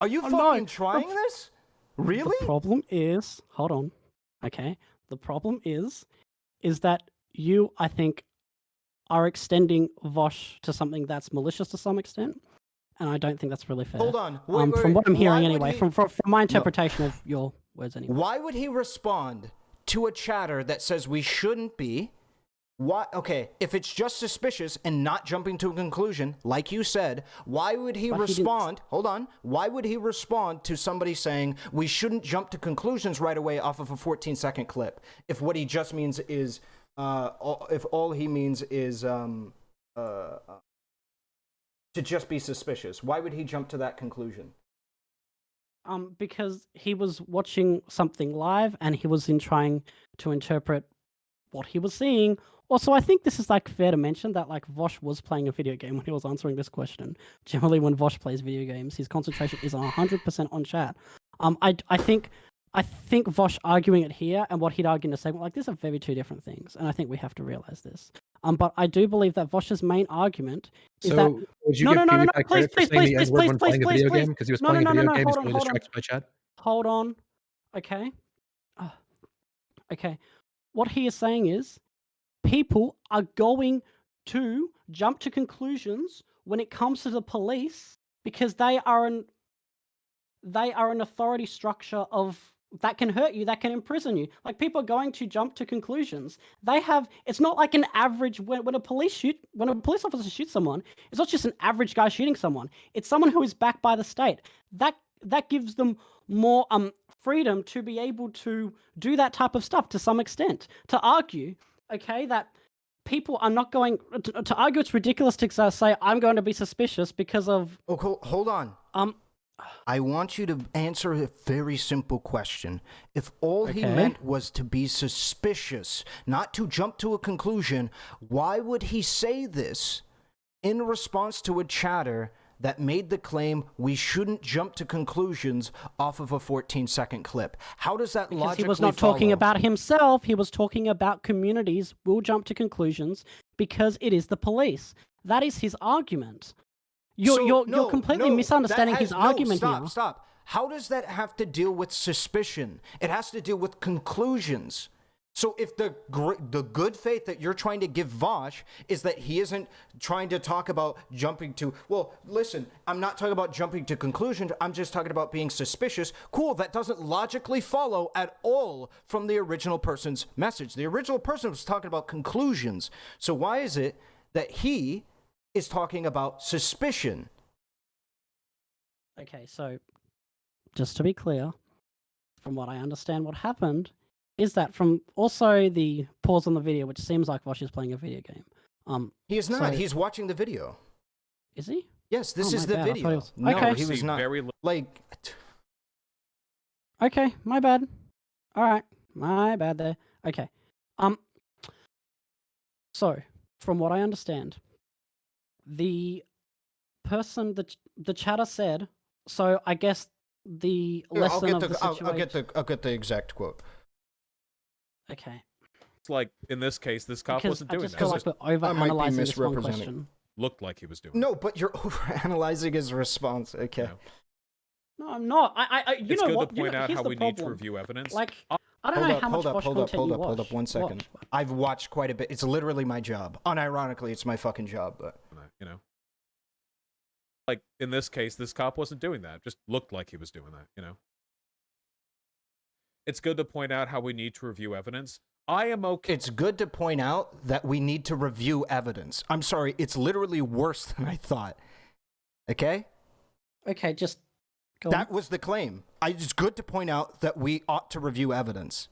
Speaker 1: Are you fucking trying this? Really?
Speaker 2: The problem is... Hold on. Okay. The problem is that you, I think, are extending Vaush to something that's malicious to some extent. and I don't think that's really fair.
Speaker 1: Hold on.
Speaker 2: From what I'm hearing
Speaker 1: Why would
Speaker 2: anyway,
Speaker 1: he-
Speaker 2: from my interpretation of your words anyway.
Speaker 1: Why would he respond to a chatter that says we shouldn't be? Why? Okay, if it's just suspicious and not jumping to a conclusion, like you said, why would he respond? Hold on. Why would he respond to somebody saying we shouldn't jump to conclusions right away off of a 14-second clip? If what he just means is, if all he means is to just be suspicious, why would he jump to that conclusion?
Speaker 2: Because he was watching something live and he was trying to interpret what he was seeing. Also, I think this is like fair to mention that like Vaush was playing a video game when he was answering this question. Generally, when Vaush plays video games, his concentration is 100% on chat. I think Vaush arguing it here and what he'd argue in a segment like this are very two different things, and I think we have to realize this. But I do believe that Vaush's main argument is that
Speaker 3: would you give PewDiePie credit for saying the N-word when playing a video game because he was playing a video game, he's really distracted by chat?
Speaker 2: Hold on, okay, okay. What he is saying is, people are going to jump to conclusions when it comes to the police because they are an authority structure of that can hurt you, that can imprison you. Like, people are going to jump to conclusions. It's not like an average when a police officer shoots someone, it's not just an average guy shooting someone. It's someone who is backed by the state. That gives them more freedom to be able to do that type of stuff to some extent. To argue, okay, that people are not going to argue it's ridiculous to say I'm going to be suspicious because of.
Speaker 1: Oh, hold on. I want you to answer a very simple question. If all he meant was to be suspicious, not to jump to a conclusion, why would he say this in response to a chatter that made the claim we shouldn't jump to conclusions off of a 14-second clip? How does that logically follow?
Speaker 2: Because he was not talking about himself. He was talking about communities will jump to conclusions because it is the police. That is his argument. You're completely misunderstanding his argument here.
Speaker 1: Stop. How does that have to deal with suspicion? It has to deal with conclusions. So if the good faith that you're trying to give Vaush is that he isn't trying to talk about jumping to, well, listen, I'm not talking about jumping to conclusions. I'm just talking about being suspicious. Cool, that doesn't logically follow at all from the original person's message. The original person was talking about conclusions. So why is it that he is talking about suspicion?
Speaker 2: Okay, so just to be clear, from what I understand what happened is that from also the pause on the video, which seems like Vaush is playing a video game.
Speaker 1: He is not. He's watching the video.
Speaker 2: Is he?
Speaker 1: Yes, this is the
Speaker 2: bad.
Speaker 1: video.
Speaker 2: No,
Speaker 1: okay. He was not.
Speaker 2: Okay, my bad. All right, my bad there. Okay. So, from what I understand, the person, the chatter said, so I guess the lesson of the situation...
Speaker 1: I'll get the exact quote.
Speaker 2: Okay.
Speaker 5: It's like, in this case, this cop wasn't doing that.
Speaker 2: I just feel like we're overanalyzing this one question.
Speaker 5: Looked like he was doing
Speaker 1: No, but you're overanalyzing his response. Okay.
Speaker 2: No, I'm not.
Speaker 5: It's good to point out how we need to review evidence.
Speaker 2: Like, I don't know how much Vaush content you watch.
Speaker 1: Hold up 1 second. I've watched quite a bit. It's literally my job. Unironically, it's my fucking job, but...
Speaker 5: You know? Like, in this case, this cop wasn't doing that. Just looked like he was doing that, you know? It's good to point out how we need to review evidence. I am okay.
Speaker 1: It's good to point out that we need to review evidence. I'm sorry, it's literally worse than I thought. Okay?
Speaker 2: Okay, just go
Speaker 1: That was the claim. It's good to point out that we ought to review evidence.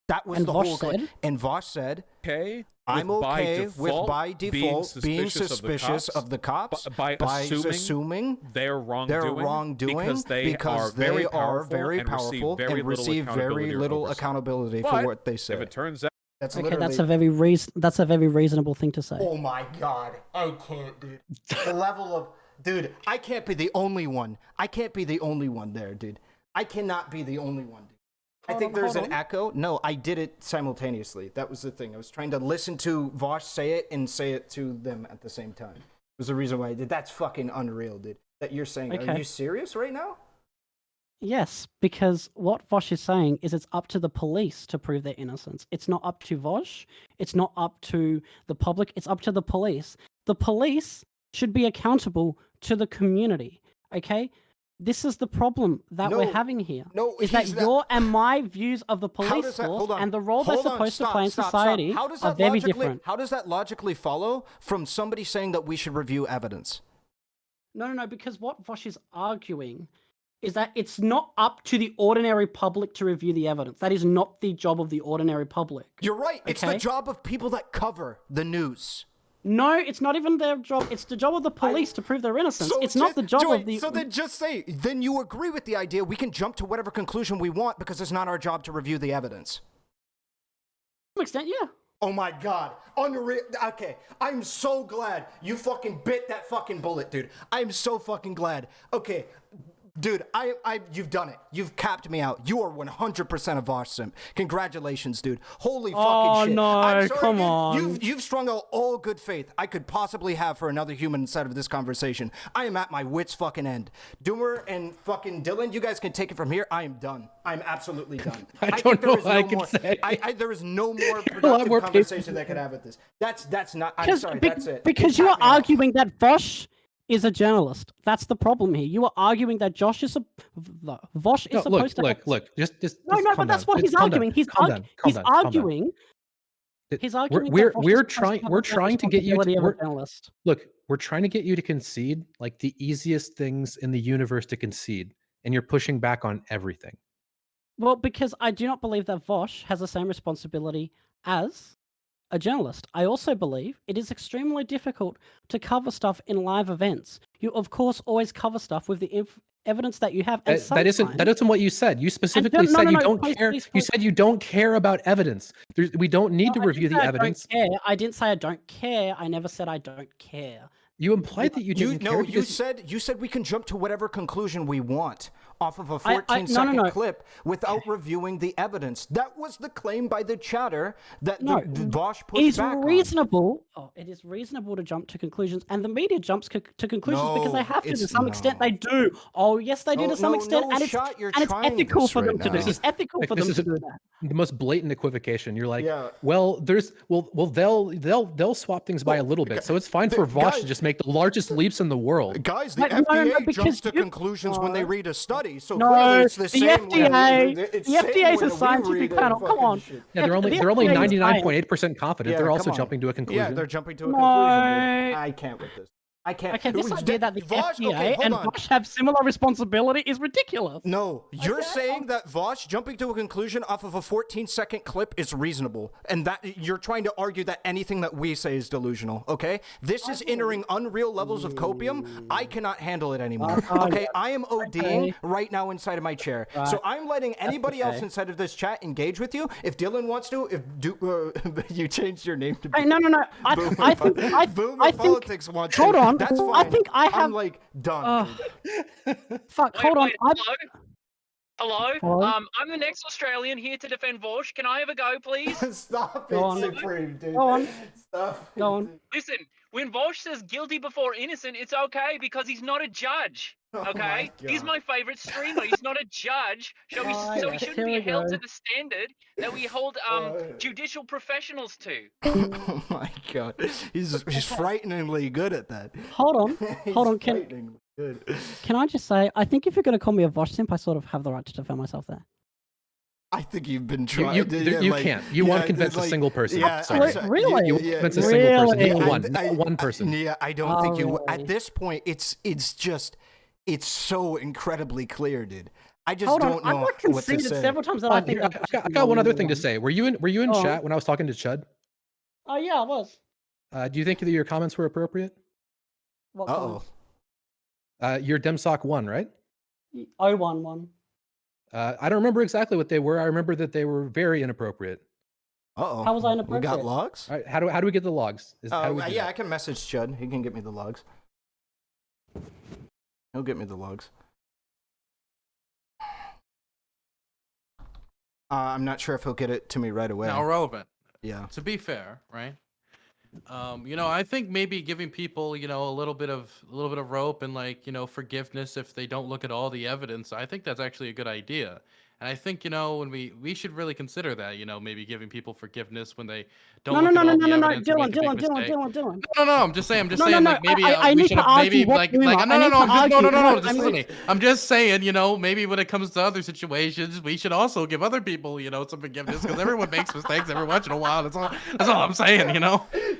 Speaker 1: That was the whole claim. And Vaush said,
Speaker 5: okay,
Speaker 1: I'm okay with by default being suspicious of the cops
Speaker 5: by assuming they're wrongdoing
Speaker 1: because they are very powerful and receive very little accountability for what they say.
Speaker 5: If it turns out
Speaker 2: that's a very reasonable thing to say.
Speaker 1: Oh my god, I can't, dude. The level of dude, I can't be the only one. I can't be the only one there, dude. I cannot be the only one, dude. I think there's an echo. No, I did it simultaneously. That was the thing. I was trying to listen to Vaush say it and say it to them at the same time. It was the reason why I did. That's fucking unreal, dude. That you're saying. Okay. Are you serious right now?
Speaker 2: Yes, because what Vaush is saying is it's up to the police to prove their innocence. It's not up to Vaush. It's not up to the public. It's up to the police. The police should be accountable to the community. Okay, this is the problem that we're having here.
Speaker 1: No,
Speaker 2: is that your and my views of the police force and the role they're supposed to play in society are very different.
Speaker 1: How does that logically follow from somebody saying that we should review evidence?
Speaker 2: No, because what Vaush is arguing is that it's not up to the ordinary public to review the evidence. That is not the job of the ordinary public.
Speaker 1: You're right. It's the job of people that cover the news.
Speaker 2: No, it's not even their job. It's the job of the police to prove their innocence. It's not the job of the...
Speaker 1: So then just say, then you agree with the idea we can jump to whatever conclusion we want because it's not our job to review the evidence.
Speaker 2: To some extent, yeah.
Speaker 1: Oh my God. Unreal. Okay. I'm so glad you fucking bit that fucking bullet, dude. I'm so fucking glad. Okay. Dude, you've done it. You've capped me out. You are 100% a Vaush simp. Congratulations, dude. Holy fucking shit.
Speaker 2: Oh, no,
Speaker 1: I'm sorry,
Speaker 2: come
Speaker 1: dude.
Speaker 2: on.
Speaker 1: You've strung out all good faith I could possibly have for another human inside of this conversation. I am at my wit's fucking end. Doomer and fucking Dylan, you guys can take it from here. I am done. I'm absolutely done.
Speaker 3: I don't know what I can say.
Speaker 1: There is no more productive conversation that could have with this. That's not... I'm sorry, that's it.
Speaker 2: Because you are arguing that Vaush is a journalist. That's the problem here. You are arguing that Vaush is supposed to...
Speaker 3: Look, just
Speaker 2: no, but that's what he's arguing. He's arguing
Speaker 3: we're trying to get you to, we're trying to get you to concede like the easiest things in the universe to concede, and you're pushing back on everything.
Speaker 2: Well, because I do not believe that Vaush has the same responsibility as a journalist. I also believe it is extremely difficult to cover stuff in live events. You, of course, always cover stuff with the evidence that you have. And that
Speaker 3: isn't what you said. You specifically said you don't care. You said you don't care about evidence. We don't need to review the evidence.
Speaker 2: I didn't say I don't care. I never said I don't care.
Speaker 3: You implied that you didn't care. No,
Speaker 1: you said we can jump to whatever conclusion we want off of a 14-second clip without reviewing the evidence. That was the claim by the chatter that the Vaush pushed back on.
Speaker 2: It is reasonable to jump to conclusions, and the media jumps to conclusions because they have to some extent. They do. Oh, yes, they do to some extent, and it's ethical for them to do. It's ethical for them to do that.
Speaker 3: The most blatant equivocation. You're like, well, they'll swap things by a little bit, so it's fine for Vaush to just make the largest leaps in the world.
Speaker 1: Guys, the FDA jumps to conclusions when they read a study, so clearly it's the same way.
Speaker 2: The FDA is a scientific panel. Come on.
Speaker 3: Yeah, they're only 99.8% confident. They're also jumping to a conclusion.
Speaker 1: Yeah, they're jumping to a conclusion. I can't with this. I can't.
Speaker 2: Okay, this idea that the FDA and Vaush have similar responsibility is ridiculous.
Speaker 1: No, you're saying that Vaush jumping to a conclusion off of a 14-second clip is reasonable, and that you're trying to argue that anything that we say is delusional, okay? This is entering unreal levels of copium. I cannot handle it anymore, okay? I am ODing right now inside of my chair. So I'm letting anybody else inside of this chat engage with you. If Dylan wants to, you changed your name to...
Speaker 2: No. I think
Speaker 1: Doomerpolitics wants to.
Speaker 2: Hold on.
Speaker 1: That's fine.
Speaker 2: I think I have...
Speaker 1: I'm like done.
Speaker 2: Fuck, hold on.
Speaker 6: Hello? I'm the next Australian here to defend Vaush. Can I have a go, please?
Speaker 1: Stop it, Supreme, dude.
Speaker 2: Go on.
Speaker 1: Stop.
Speaker 2: Go on.
Speaker 6: Listen, when Vaush says guilty before innocent, it's okay because he's not a judge. Okay? He's my favorite streamer. He's not a judge. So he shouldn't be held to the standard that we hold judicial professionals to.
Speaker 1: Oh my God. He's frighteningly good at that.
Speaker 2: Hold on. Can I just say, I think if you're going to call me a Vaush simp, I sort of have the right to defend myself there.
Speaker 1: I think you've been trying.
Speaker 3: You can't. You won't convince a single person.
Speaker 1: Yeah,
Speaker 2: really?
Speaker 3: You won't convince a single person. Not one person.
Speaker 1: Yeah, I don't think you. At this point, it's so incredibly clear, dude. I just don't know
Speaker 2: I've conceded several times that I think.
Speaker 3: I got one other thing to say. Were you in chat when I was talking to Chud?
Speaker 2: Oh yeah, I was.
Speaker 3: Do you think that your comments were appropriate?
Speaker 2: What comments?
Speaker 3: Your DemSoc 1, right?
Speaker 2: 011.
Speaker 3: I don't remember exactly what they were. I remember that they were very inappropriate.
Speaker 2: How was I inappropriate?
Speaker 1: We got logs?
Speaker 3: All right, how do we get the logs?
Speaker 1: I can message Chud. He can get me the logs. He'll get me the logs. I'm not sure if he'll get it to me right away.
Speaker 4: Now, Relevant.
Speaker 1: Yeah.
Speaker 4: To be fair, right? I think maybe giving people, a little bit of rope and forgiveness if they don't look at all the evidence. I think that's actually a good idea. And I think, when we should really consider that, maybe giving people forgiveness when they don't
Speaker 2: No,
Speaker 4: look
Speaker 2: no,
Speaker 4: at
Speaker 2: no,
Speaker 4: all
Speaker 2: no,
Speaker 4: the
Speaker 2: no, no,
Speaker 4: evidence and make a big mistake.
Speaker 2: Dylan.
Speaker 4: No, I'm just saying,
Speaker 2: No,
Speaker 4: like, maybe
Speaker 2: I
Speaker 4: we
Speaker 2: need
Speaker 4: should
Speaker 2: to
Speaker 4: have, maybe,
Speaker 2: argue what
Speaker 4: like,
Speaker 2: Boomer.
Speaker 4: no, just
Speaker 2: I mean,
Speaker 4: listen to me. I'm just saying, maybe when it comes to other situations, we should also give other people, some forgiveness, because everyone makes mistakes every once in a while. That's all I'm saying,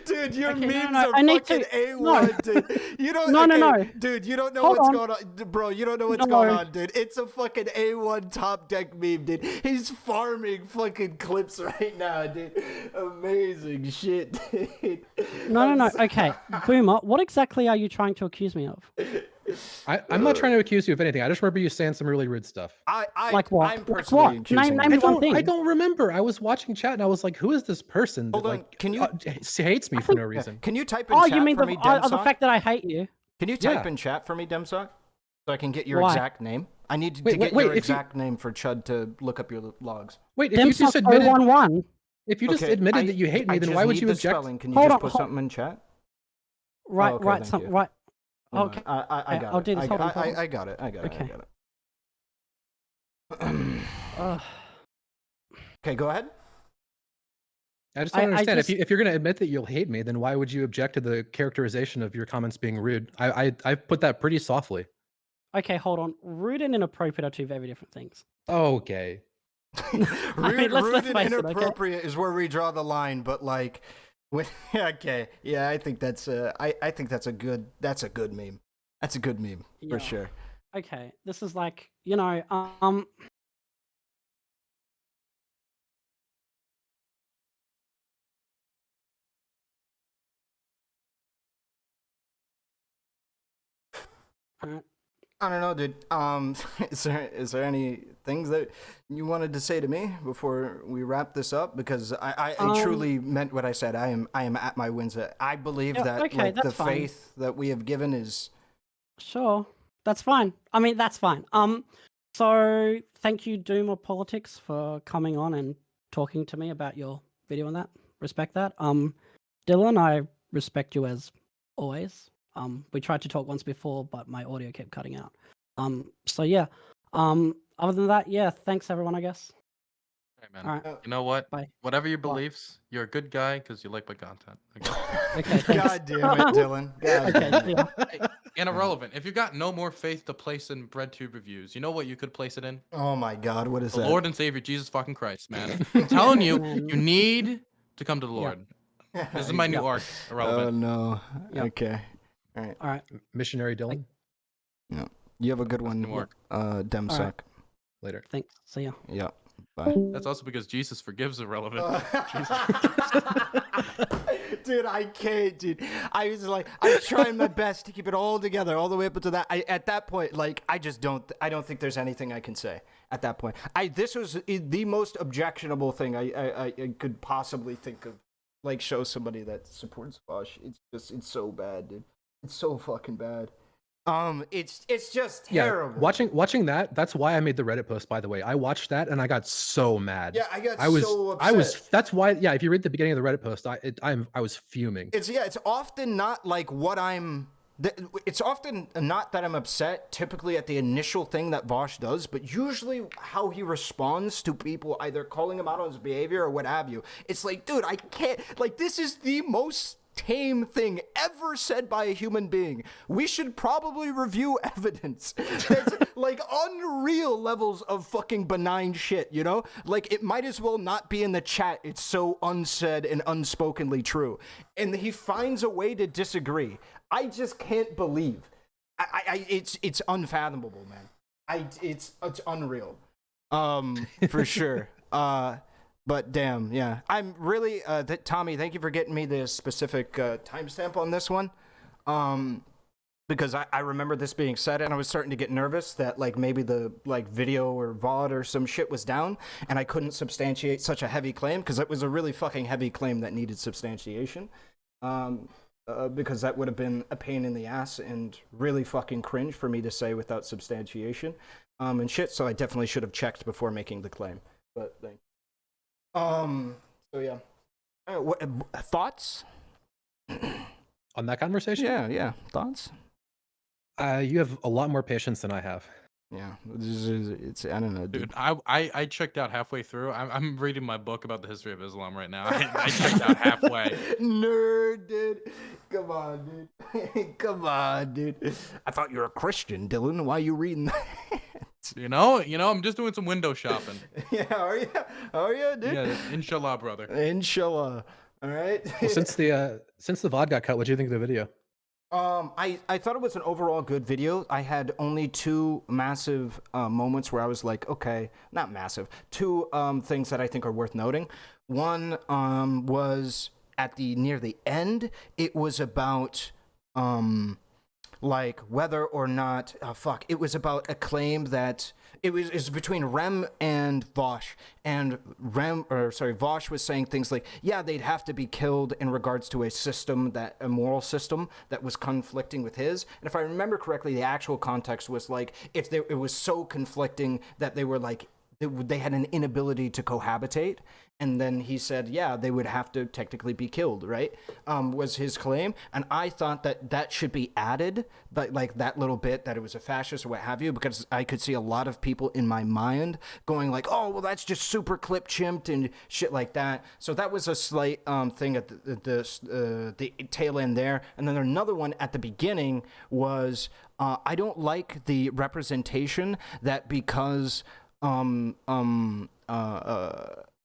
Speaker 1: Dude, your
Speaker 2: Okay,
Speaker 1: memes
Speaker 2: no,
Speaker 1: are
Speaker 2: I need
Speaker 1: fucking
Speaker 2: to-
Speaker 1: A1, dude. You don't,
Speaker 2: No.
Speaker 1: Dude, you don't know
Speaker 2: Hold
Speaker 1: what's
Speaker 2: on.
Speaker 1: going on. Bro, you don't know what's
Speaker 2: No.
Speaker 1: going on, dude. It's a fucking A1 top deck meme, dude. He's farming fucking clips right now, dude. Amazing shit, dude.
Speaker 2: No. Okay, Boomer, what exactly are you trying to accuse me of?
Speaker 3: I'm not trying to accuse you of anything. I just remember you saying some really rude stuff.
Speaker 2: Like what?
Speaker 1: I'm
Speaker 2: Like
Speaker 1: personally
Speaker 2: what?
Speaker 1: accusing
Speaker 2: Name
Speaker 1: you.
Speaker 2: me one thing.
Speaker 3: I don't remember. I was watching chat and I was like, who is this person that
Speaker 1: Hold on,
Speaker 3: like
Speaker 1: can you-
Speaker 3: hates me for no reason?
Speaker 1: Can you type in
Speaker 2: Oh,
Speaker 1: chat
Speaker 2: you mean
Speaker 1: for
Speaker 2: the
Speaker 1: me,
Speaker 2: the
Speaker 1: Demsock?
Speaker 2: fact that I hate you?
Speaker 1: Can you type
Speaker 3: Yeah.
Speaker 1: in chat for me, Demsock? So I can get your
Speaker 2: Why?
Speaker 1: exact name. I need to
Speaker 3: Wait,
Speaker 1: get
Speaker 3: wait,
Speaker 1: your
Speaker 3: if you-
Speaker 1: exact name for Chud to look up your logs.
Speaker 3: Wait, if you just
Speaker 2: Demsock
Speaker 3: admitted
Speaker 2: 011.
Speaker 3: if you just admitted that you hate me,
Speaker 1: I
Speaker 3: then
Speaker 1: just
Speaker 3: why would
Speaker 1: need
Speaker 3: you
Speaker 1: the
Speaker 3: object?
Speaker 1: spelling. Can you
Speaker 2: Hold
Speaker 1: just
Speaker 2: on,
Speaker 1: put
Speaker 2: hold-
Speaker 1: something in chat?
Speaker 2: Right,
Speaker 1: okay,
Speaker 2: right,
Speaker 1: thank you.
Speaker 2: right.
Speaker 1: Hold
Speaker 2: Okay.
Speaker 1: on. I got
Speaker 2: I'll
Speaker 1: it.
Speaker 2: do this. Hold on.
Speaker 1: I got it.
Speaker 2: Okay.
Speaker 1: Okay, go ahead.
Speaker 3: I just don't
Speaker 2: I
Speaker 3: understand.
Speaker 2: just-
Speaker 3: If you're going to admit that you'll hate me, then why would you object to the characterization of your comments being rude? I put that pretty softly.
Speaker 2: Okay, hold on. Rude and inappropriate are two very different things.
Speaker 3: Okay.
Speaker 1: Rude,
Speaker 2: let's
Speaker 1: rude and
Speaker 2: face it, okay?
Speaker 1: inappropriate is where we draw the line, but like, when, okay, yeah, I think that's I think that's a good meme. That's a good meme for
Speaker 2: Yeah.
Speaker 1: sure.
Speaker 2: Okay, this is like, Alright.
Speaker 1: I don't know, dude. Is there any things that you wanted to say to me before we wrap this up? Because I truly meant what I said. I am at my wins. I believe
Speaker 2: Yeah,
Speaker 1: that
Speaker 2: okay,
Speaker 1: like the
Speaker 2: that's fine.
Speaker 1: faith that we have given is.
Speaker 2: Sure, that's fine. I mean, that's fine. So thank you, Doomerpolitics, for coming on and talking to me about your video and that. Respect that. Dylan, I respect you as always. We tried to talk once before, but my audio kept cutting out. So yeah. Other than that, yeah, thanks everyone, I guess.
Speaker 4: Hey, man.
Speaker 2: All right.
Speaker 4: You know what?
Speaker 2: Bye.
Speaker 4: Whatever your beliefs, you're a good guy because you like my content.
Speaker 2: Okay, thanks.
Speaker 1: God damn it, Dylan. God
Speaker 2: Okay,
Speaker 1: damn it.
Speaker 2: yeah.
Speaker 4: And irrelevant. If you got no more faith to place in BreadTube reviews, you know what you could place it in?
Speaker 1: Oh my God, what is
Speaker 4: The
Speaker 1: that?
Speaker 4: Lord and Savior Jesus fucking Christ, man. I'm telling you,
Speaker 2: Man.
Speaker 4: you need to come to the Lord. This is my new arc.
Speaker 1: Oh
Speaker 4: Irrelevant.
Speaker 1: no.
Speaker 2: Yep.
Speaker 1: Okay. All right.
Speaker 2: All right.
Speaker 3: Missionary Dylan.
Speaker 1: You have a good one,
Speaker 4: new arc.
Speaker 1: Demsock.
Speaker 2: All right.
Speaker 3: Later.
Speaker 2: Thanks. See ya.
Speaker 1: Yeah. Bye.
Speaker 4: That's also because Jesus forgives irrelevant.
Speaker 1: Dude, I can't, dude. I was trying my best to keep it all together, all the way up to that. At that point, like, I don't think there's anything I can say at that point. This was the most objectionable thing I could possibly think of, like, show somebody that supports Vaush. It's so bad, dude. It's so fucking bad. It's just terrible.
Speaker 3: Yeah, watching that. That's why I made the Reddit post. By the way, I watched that and I got so mad.
Speaker 1: Yeah, I
Speaker 3: was. That's why. Yeah, if you read the beginning of the Reddit post, I was fuming.
Speaker 1: It's often not like what I'm. It's often not that I'm upset. Typically at the initial thing that Vaush does, but usually how he responds to people either calling him out on his behavior or what have you. It's like, dude, I can't. Like, this is the most tame thing ever said by a human being. We should probably review evidence. That's like unreal levels of fucking benign shit, you know? Like, it might as well not be in the chat. It's so unsaid and unspokenly true. And he finds a way to disagree. I just can't believe. It's unfathomable, man. It's unreal. For sure. But damn, yeah. I'm really, Tommy, thank you for getting me the specific timestamp on this one. Because I remember this being said, and I was starting to get nervous that, like, maybe the, like, video or VOD or some shit was down, and I couldn't substantiate such a heavy claim, because it was a really fucking heavy claim that needed substantiation. Because that would have been a pain in the ass and really fucking cringe for me to say without substantiation. And shit, so I definitely should have checked before making the claim. But thank you. So yeah. What thoughts
Speaker 3: on that conversation?
Speaker 1: Yeah. Thoughts?
Speaker 3: You have a lot more patience than I have.
Speaker 1: Yeah, it's I don't know,
Speaker 4: dude. I checked out halfway through. I'm reading my book about the history of Islam right now. I checked out halfway.
Speaker 1: Nerd, dude. Come on, dude. Come on, dude. I thought you were a Christian, Dylan. Why are you reading that?
Speaker 4: You know, I'm just doing some window shopping.
Speaker 1: Yeah, are you? Are you, dude?
Speaker 4: Yeah, inshallah, brother.
Speaker 1: Inshallah. All right.
Speaker 3: Well, since the VOD got cut, what do you think of the video?
Speaker 1: I thought it was an overall good video. I had only two massive moments where I was like, okay, not massive. Two things that I think are worth noting. One was at near the end. It was about like whether or not it was about a claim that it was between Rem and Vaush, and Vaush was saying things like, yeah, they'd have to be killed in regards to a moral system that was conflicting with his. And if I remember correctly, the actual context was like, it was so conflicting that they were like, they had an inability to cohabitate. And then he said, yeah, they would have to technically be killed, right? Was his claim. And I thought that should be added, but like that little bit that it was a fascist or what have you, because I could see a lot of people in my mind going like, oh, well, that's just super clip chimped and shit like that. So that was a slight thing at the tail end there. And then another one at the beginning was, I don't like the representation that because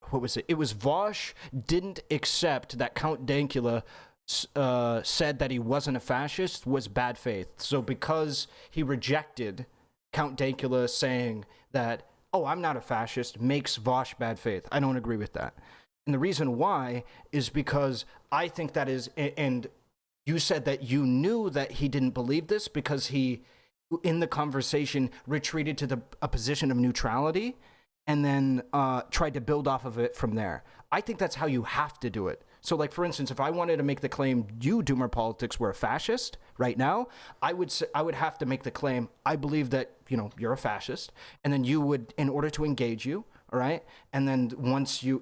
Speaker 1: what was it? It was Vaush didn't accept that Count Dankula said that he wasn't a fascist was bad faith. So because he rejected Count Dankula saying that, oh, I'm not a fascist, makes Vaush bad faith. I don't agree with that. And the reason why is because I think that is, and you said that you knew that he didn't believe this because he, in the conversation, retreated to a position of neutrality and then tried to build off of it from there. I think that's how you have to do it. So, like, for instance, if I wanted to make the claim you, Doomerpolitics, were a fascist right now, I would have to make the claim, I believe that, you're a fascist, and then you would, in order to engage you, all right? And then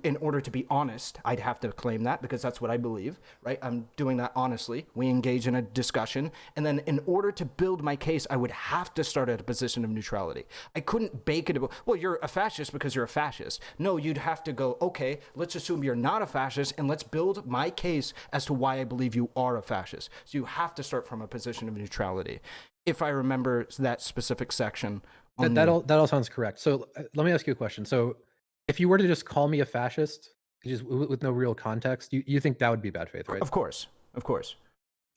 Speaker 1: in order to be honest, I'd have to claim that because that's what I believe, right? I'm doing that honestly. We engage in a discussion. And then in order to build my case, I would have to start at a position of neutrality. I couldn't bake it. Well, you're a fascist because you're a fascist. No, you'd have to go, okay, let's assume you're not a fascist and let's build my case as to why I believe you are a fascist. So you have to start from a position of neutrality. If I remember that specific section.
Speaker 3: That all sounds correct. So let me ask you a question. So if you were to just call me a fascist, just with no real context, you think that would be bad faith, right?
Speaker 1: Of course.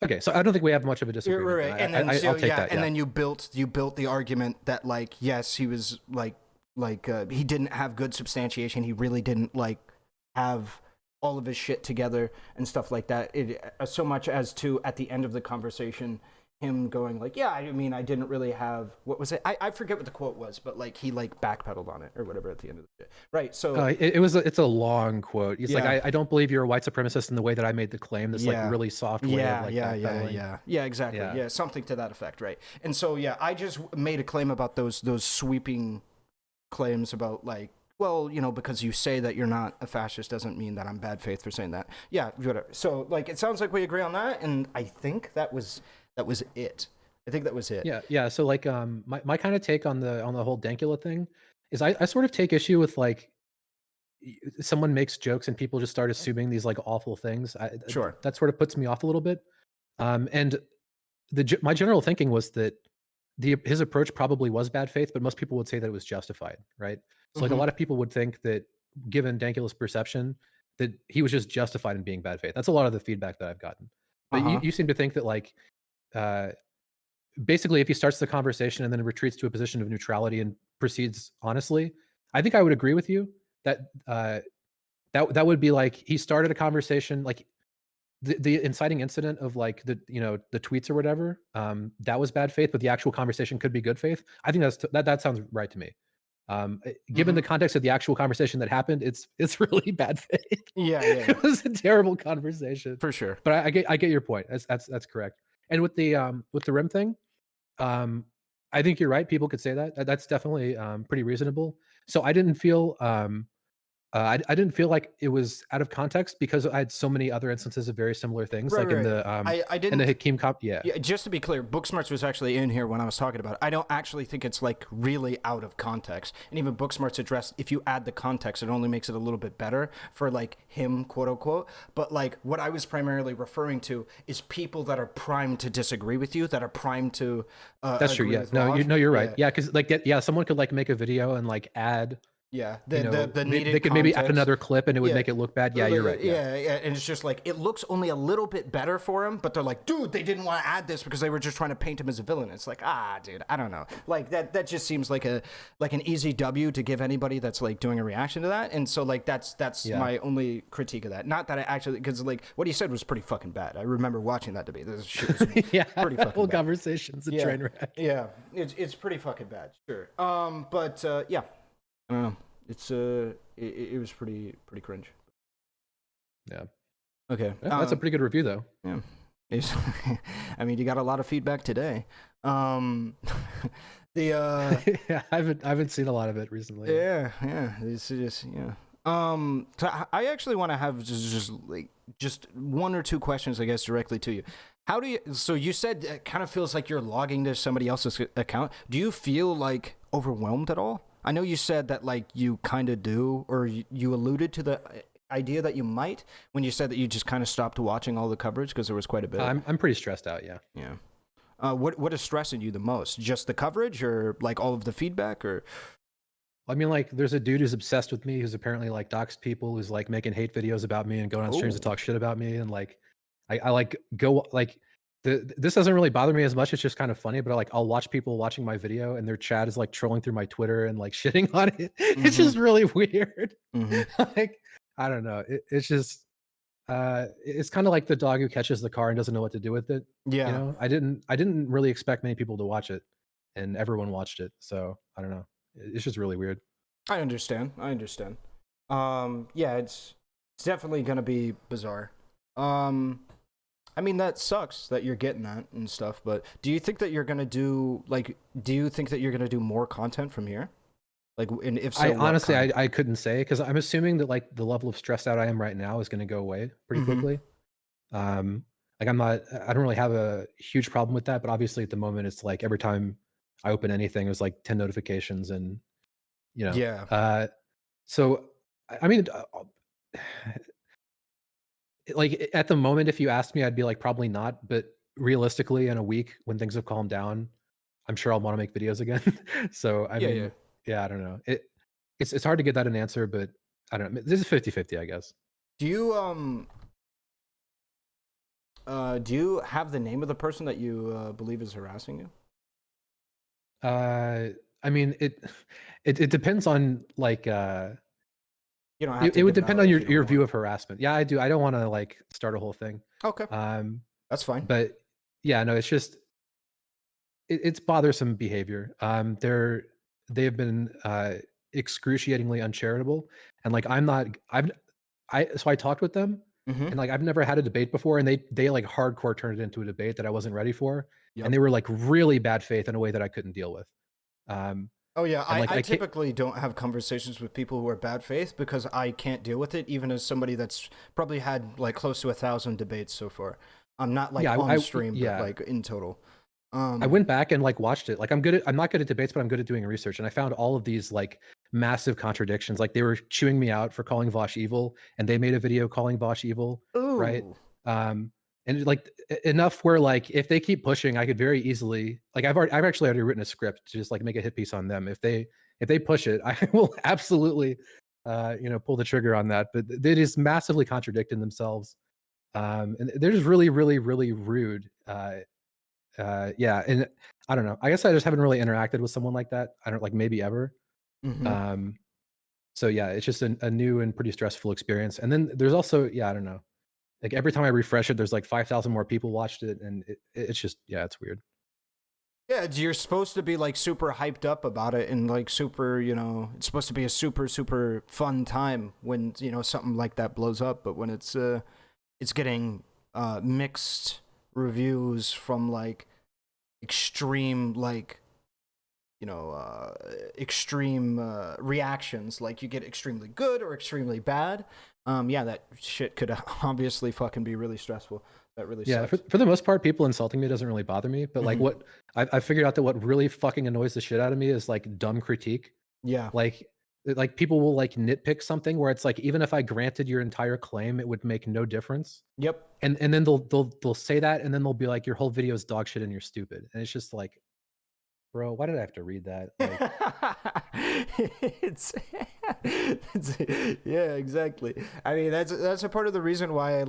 Speaker 3: Okay, so I don't think we have much of a disagreement.
Speaker 1: Right. And then I'll take that. And then you built the argument that like, yes, he was like he didn't have good substantiation. He really didn't like have all of his shit together and stuff like that. So much as to at the end of the conversation, him going like, yeah, I mean, I didn't really have, what was it? I forget what the quote was, but like he like backpedaled on it or whatever at the end of the day. Right. So
Speaker 3: it's a long quote. He's like, I don't believe you're a white supremacist in the way that I made the claim. This like really soft way of like
Speaker 1: yeah, exactly. Yeah, something to that effect. Right. And so, yeah, I just made a claim about those sweeping claims about like, well, because you say that you're not a fascist doesn't mean that I'm bad faith for saying that. Yeah, whatever. So like, it sounds like we agree on that. And I think that was it. I think that was it.
Speaker 3: Yeah. So like, my kind of take on the whole Dankula thing is I sort of take issue with like someone makes jokes and people just start assuming these like awful things.
Speaker 1: Sure.
Speaker 3: That sort of puts me off a little bit. And my general thinking was that his approach probably was bad faith, but most people would say that it was justified, right? So like a lot of people would think that given Dankula's perception, that he was just justified in being bad faith. That's a lot of the feedback that I've gotten. But you seem to think that like, basically if he starts the conversation and then retreats to a position of neutrality and proceeds honestly, I think I would agree with you that that would be like he started a conversation, like the inciting incident of like the tweets or whatever, that was bad faith, but the actual conversation could be good faith. I think that sounds right to me. Given the context of the actual conversation that happened, it's really bad faith.
Speaker 1: Yeah.
Speaker 3: It was a terrible conversation
Speaker 1: For sure.
Speaker 3: but I get your point. That's correct. And with the rim thing, I think you're right. People could say that. That's definitely pretty reasonable. So I didn't feel I didn't feel like it was out of context because I had so many other instances of very similar things,
Speaker 1: Right,
Speaker 3: like in
Speaker 1: right.
Speaker 3: the
Speaker 1: I didn't.
Speaker 3: in the Hakeem cop. Yeah.
Speaker 1: Yeah, just to be clear, Booksmarts was actually in here when I was talking about it. I don't actually think it's like really out of context. And even Booksmarts addressed, if you add the context, it only makes it a little bit better for like him, quote unquote. But like what I was primarily referring to is people that are primed to disagree with you, that are primed to.
Speaker 3: That's true.
Speaker 1: agree
Speaker 3: Yeah.
Speaker 1: with
Speaker 3: No,
Speaker 1: Vaush.
Speaker 3: you're right. Yeah, because like someone could like make a video and like add.
Speaker 1: Yeah,
Speaker 3: The
Speaker 1: needed
Speaker 3: they could maybe add
Speaker 1: context.
Speaker 3: another clip and it would
Speaker 1: Yeah.
Speaker 3: make it look bad. Yeah, you're right.
Speaker 1: Yeah, and it's just like it looks only a little bit better for him, but they're like, dude, they didn't want to add this because they were just trying to paint him as a villain. It's like, dude, I don't know. Like that just seems like an easy W to give anybody that's like doing a reaction to that. And so like that's my only critique of that. Not that I actually, because like what he said was pretty fucking bad. I remember watching that debate. This shit was
Speaker 3: Yeah,
Speaker 1: pretty fucking
Speaker 3: whole
Speaker 1: bad.
Speaker 3: conversation's a train wreck.
Speaker 1: Yeah, it's pretty fucking bad. Sure. But yeah, I don't know. It's it was pretty cringe.
Speaker 3: Yeah.
Speaker 1: Okay.
Speaker 3: Yeah, that's a pretty good review though.
Speaker 1: Yeah. I mean, you got a lot of feedback today. The
Speaker 3: Yeah, I haven't seen a lot of it recently.
Speaker 1: yeah. It's just So I actually want to have just one or two questions, I guess, directly to you. How do you? So you said it kind of feels like you're logging to somebody else's account. Do you feel like overwhelmed at all? I know you said that like you kind of do, or you alluded to the idea that you might when you said that you just kind of stopped watching all the coverage because there was quite a bit.
Speaker 3: I'm pretty stressed out. Yeah.
Speaker 1: Yeah. What is stressing you the most? Just the coverage, or like all of the feedback, or?
Speaker 3: I mean, like, there's a dude who's obsessed with me, who's apparently like doxed people, who's like making hate videos about me and going on streams to talk shit about me, and like, I like go like. This doesn't really bother me as much. It's just kind of funny, but I'll watch people watching my video and their chat is like trolling through my Twitter and like shitting on it. It's just really weird. Like, I don't know. It's just, it's kind of like the dog who catches the car and doesn't know what to do with it.
Speaker 1: Yeah.
Speaker 3: You know, I didn't really expect many people to watch it, and everyone watched it. So I don't know. It's just really weird.
Speaker 1: I understand. Yeah, it's definitely gonna be bizarre. I mean, that sucks that you're getting that and stuff, but do you think that you're going to do more content from here? Like, and if so,
Speaker 3: I honestly, I couldn't say, because I'm assuming that like the level of stressed out I am right now is going to go away pretty quickly. Like I don't really have a huge problem with that, but obviously at the moment it's like every time I open anything, there's like 10 notifications and, you know,
Speaker 1: yeah.
Speaker 3: So, I mean, like at the moment, if you asked me, I'd be like, probably not. But realistically, in a week when things have calmed down, I'm sure I'll want to make videos again. So, I mean, yeah, I don't know. It's hard to get that an answer, but I don't know. This is 50-50, I guess.
Speaker 1: Do you have the name of the person that you believe is harassing you?
Speaker 3: I mean, it depends on like
Speaker 1: you don't have to
Speaker 3: it would depend on your view
Speaker 1: want.
Speaker 3: of harassment. Yeah, I do. I don't want to like start a whole thing.
Speaker 1: Okay. That's fine.
Speaker 3: But yeah, no, it's just it's bothersome behavior. They have been excruciatingly uncharitable, and like so I talked with them, and like I've never had a debate before, and they like hardcore turned it into a debate that I wasn't ready for, and they were like really bad faith in a way that I couldn't deal with.
Speaker 1: Oh yeah,
Speaker 3: like,
Speaker 1: I typically don't have conversations with people who are bad faith because I can't deal with it, even as somebody that's probably had like close to 1,000 debates so far. I'm not like on stream, but like in total.
Speaker 3: I went back and like watched it. Like I'm not good at debates, but I'm good at doing research. And I found all of these like massive contradictions. Like they were chewing me out for calling Vaush evil, and they made a video calling Vaush evil, right? And like enough where like if they keep pushing, I could very easily like I've actually already written a script to just like make a hit piece on them. If they push it, I will absolutely pull the trigger on that. But it is massively contradicting themselves, and they're just really really really rude. Yeah, and I don't know. I guess I just haven't really interacted with someone like that. I don't like maybe ever. So yeah, it's just a new and pretty stressful experience. And then there's also I don't know. Like every time I refresh it, there's like 5,000 more people watched it, and it's just it's weird.
Speaker 1: Yeah, you're supposed to be like super hyped up about it and like super, it's supposed to be a super super fun time when something like that blows up. But when it's getting mixed reviews from like extreme like extreme reactions. Like you get extremely good or extremely bad. Yeah, that shit could obviously fucking be really stressful. That really sucks.
Speaker 3: For the most part, people insulting me doesn't really bother me. But like what I figured out that what really fucking annoys the shit out of me is like dumb critique.
Speaker 1: Yeah.
Speaker 3: Like people will like nitpick something where it's like, even if I granted your entire claim, it would make no difference.
Speaker 1: Yep.
Speaker 3: And then they'll say that, and then they'll be like, your whole video is dog shit and you're stupid. And it's just like, bro, why did I have to read that? Like,
Speaker 1: it's yeah, exactly. I mean, that's a part of the reason why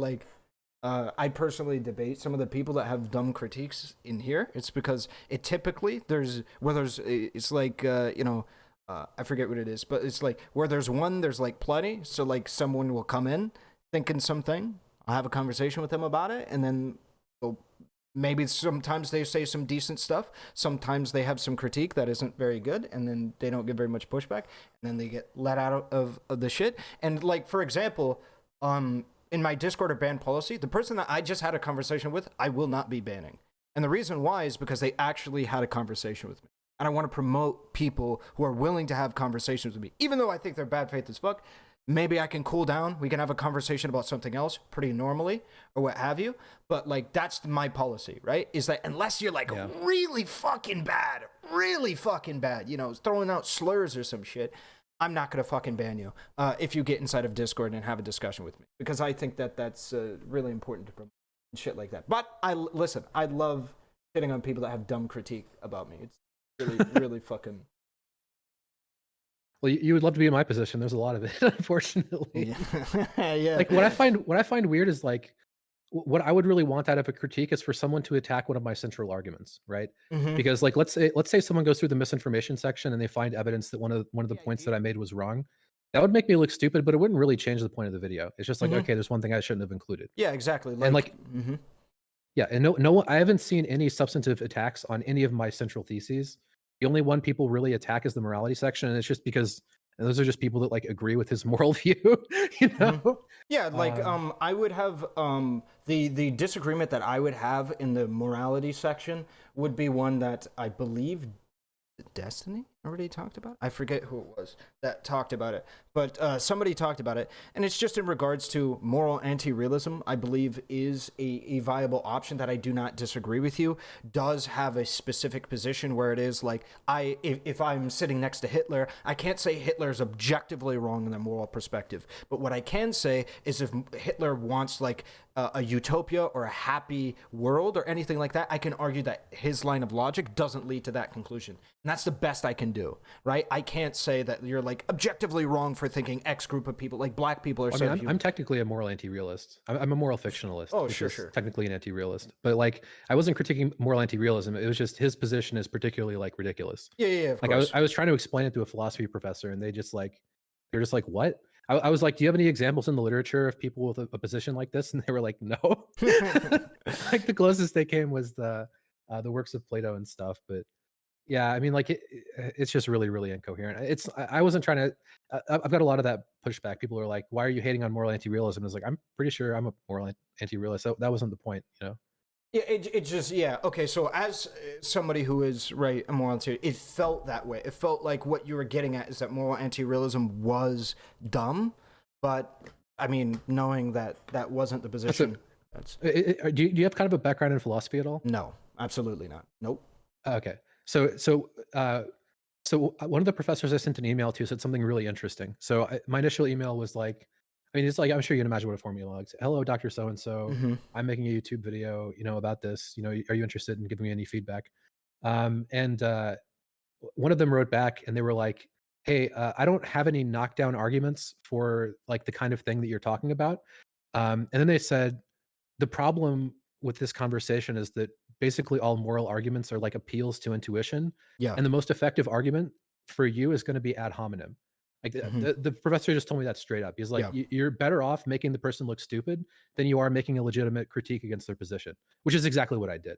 Speaker 1: I personally debate some of the people that have dumb critiques in here. It's because it typically it's like I forget what it is, but it's like where there's one, there's like plenty. So like someone will come in thinking something, I'll have a conversation with them about it, and then maybe sometimes they say some decent stuff, sometimes they have some critique that isn't very good, and then they don't get very much pushback, and then they get let out of the shit. And like, for example, in my Discord or ban policy, the person that I just had a conversation with, I will not be banning. And the reason why is because they actually had a conversation with me. And I want to promote people who are willing to have conversations with me. Even though I think they're bad faith as fuck, maybe I can cool down. We can have a conversation about something else pretty normally or what have you. But like, that's my policy, right? Is that unless you're like really fucking bad, throwing out slurs or some shit, I'm not going to fucking ban you if you get inside of Discord and have a discussion with me. Because I think that that's really important to promote shit like that. But I love hitting on people that have dumb critique about me. It's really fucking.
Speaker 3: Well, you would love to be in my position. There's a lot of it, unfortunately.
Speaker 1: Yeah.
Speaker 3: Like what I find weird is like what I would really want out of a critique is for someone to attack one of my central arguments, right? Because like let's say someone goes through the misinformation section and they find evidence that one of the points that I made was wrong. That would make me look stupid, but it wouldn't really change the point of the video. It's just like, okay, there's one thing I shouldn't have included.
Speaker 1: Yeah, exactly.
Speaker 3: Yeah, and no, I haven't seen any substantive attacks on any of my central theses. The only one people really attack is the morality section, and it's just because those are just people that like agree with his moral view, you know?
Speaker 1: Yeah, like I would have the disagreement that I would have in the morality section would be one that I believe Destiny already talked about. I forget who it was that talked about it, but somebody talked about it, and it's just in regards to moral anti-realism. I believe is a viable option that I do not disagree with you. Does have a specific position where it is like if I'm sitting next to Hitler, I can't say Hitler is objectively wrong in the moral perspective, but what I can say is if Hitler wants like a utopia or a happy world or anything like that, I can argue that his line of logic doesn't lead to that conclusion. And that's the best I can do, right? I can't say that you're like objectively wrong for thinking X group of people, like black people are.
Speaker 3: I mean, I'm technically a moral anti-realist. I'm a moral fictionalist.
Speaker 1: Oh, sure.
Speaker 3: Technically an anti-realist, but like I wasn't critiquing moral anti-realism. It was just his position is particularly like ridiculous.
Speaker 1: Yeah. Of
Speaker 3: like
Speaker 1: course.
Speaker 3: I was trying to explain it to a philosophy professor, and they're just like, what? I was like, do you have any examples in the literature of people with a position like this? And they were like, no. Like the closest they came was the works of Plato and stuff. But yeah, I mean, like it's just really, really incoherent. I wasn't trying to. I've got a lot of that pushback. People are like, why are you hating on moral anti-realism? It's like, I'm pretty sure I'm a moral anti-realist. So that wasn't the point, you know.
Speaker 1: Yeah, it just, yeah. Okay, so as somebody who is, right, a moral anti, it felt that way. It felt like what you were getting at is that moral anti-realism was dumb, but, I mean, knowing that that wasn't the position.
Speaker 3: Do you have kind of a background in philosophy at all?
Speaker 1: No, absolutely not. Nope.
Speaker 3: Okay. So one of the professors I sent an email to said something really interesting. So my initial email was like, I mean, it's like, I'm sure you can imagine what a formula is. Hello, Dr. So-and-so. I'm making a YouTube video, about this. Are you interested in giving me any feedback? And one of them wrote back and they were like, hey, I don't have any knockdown arguments for like the kind of thing that you're talking about. And then they said, the problem with this conversation is that basically all moral arguments are like appeals to intuition.
Speaker 1: Yeah.
Speaker 3: And the most effective argument for you is going to be ad hominem. Like the professor just told me that straight up. He's like, you're better off making the person look stupid than you are making a legitimate critique against their position, which is exactly what I did.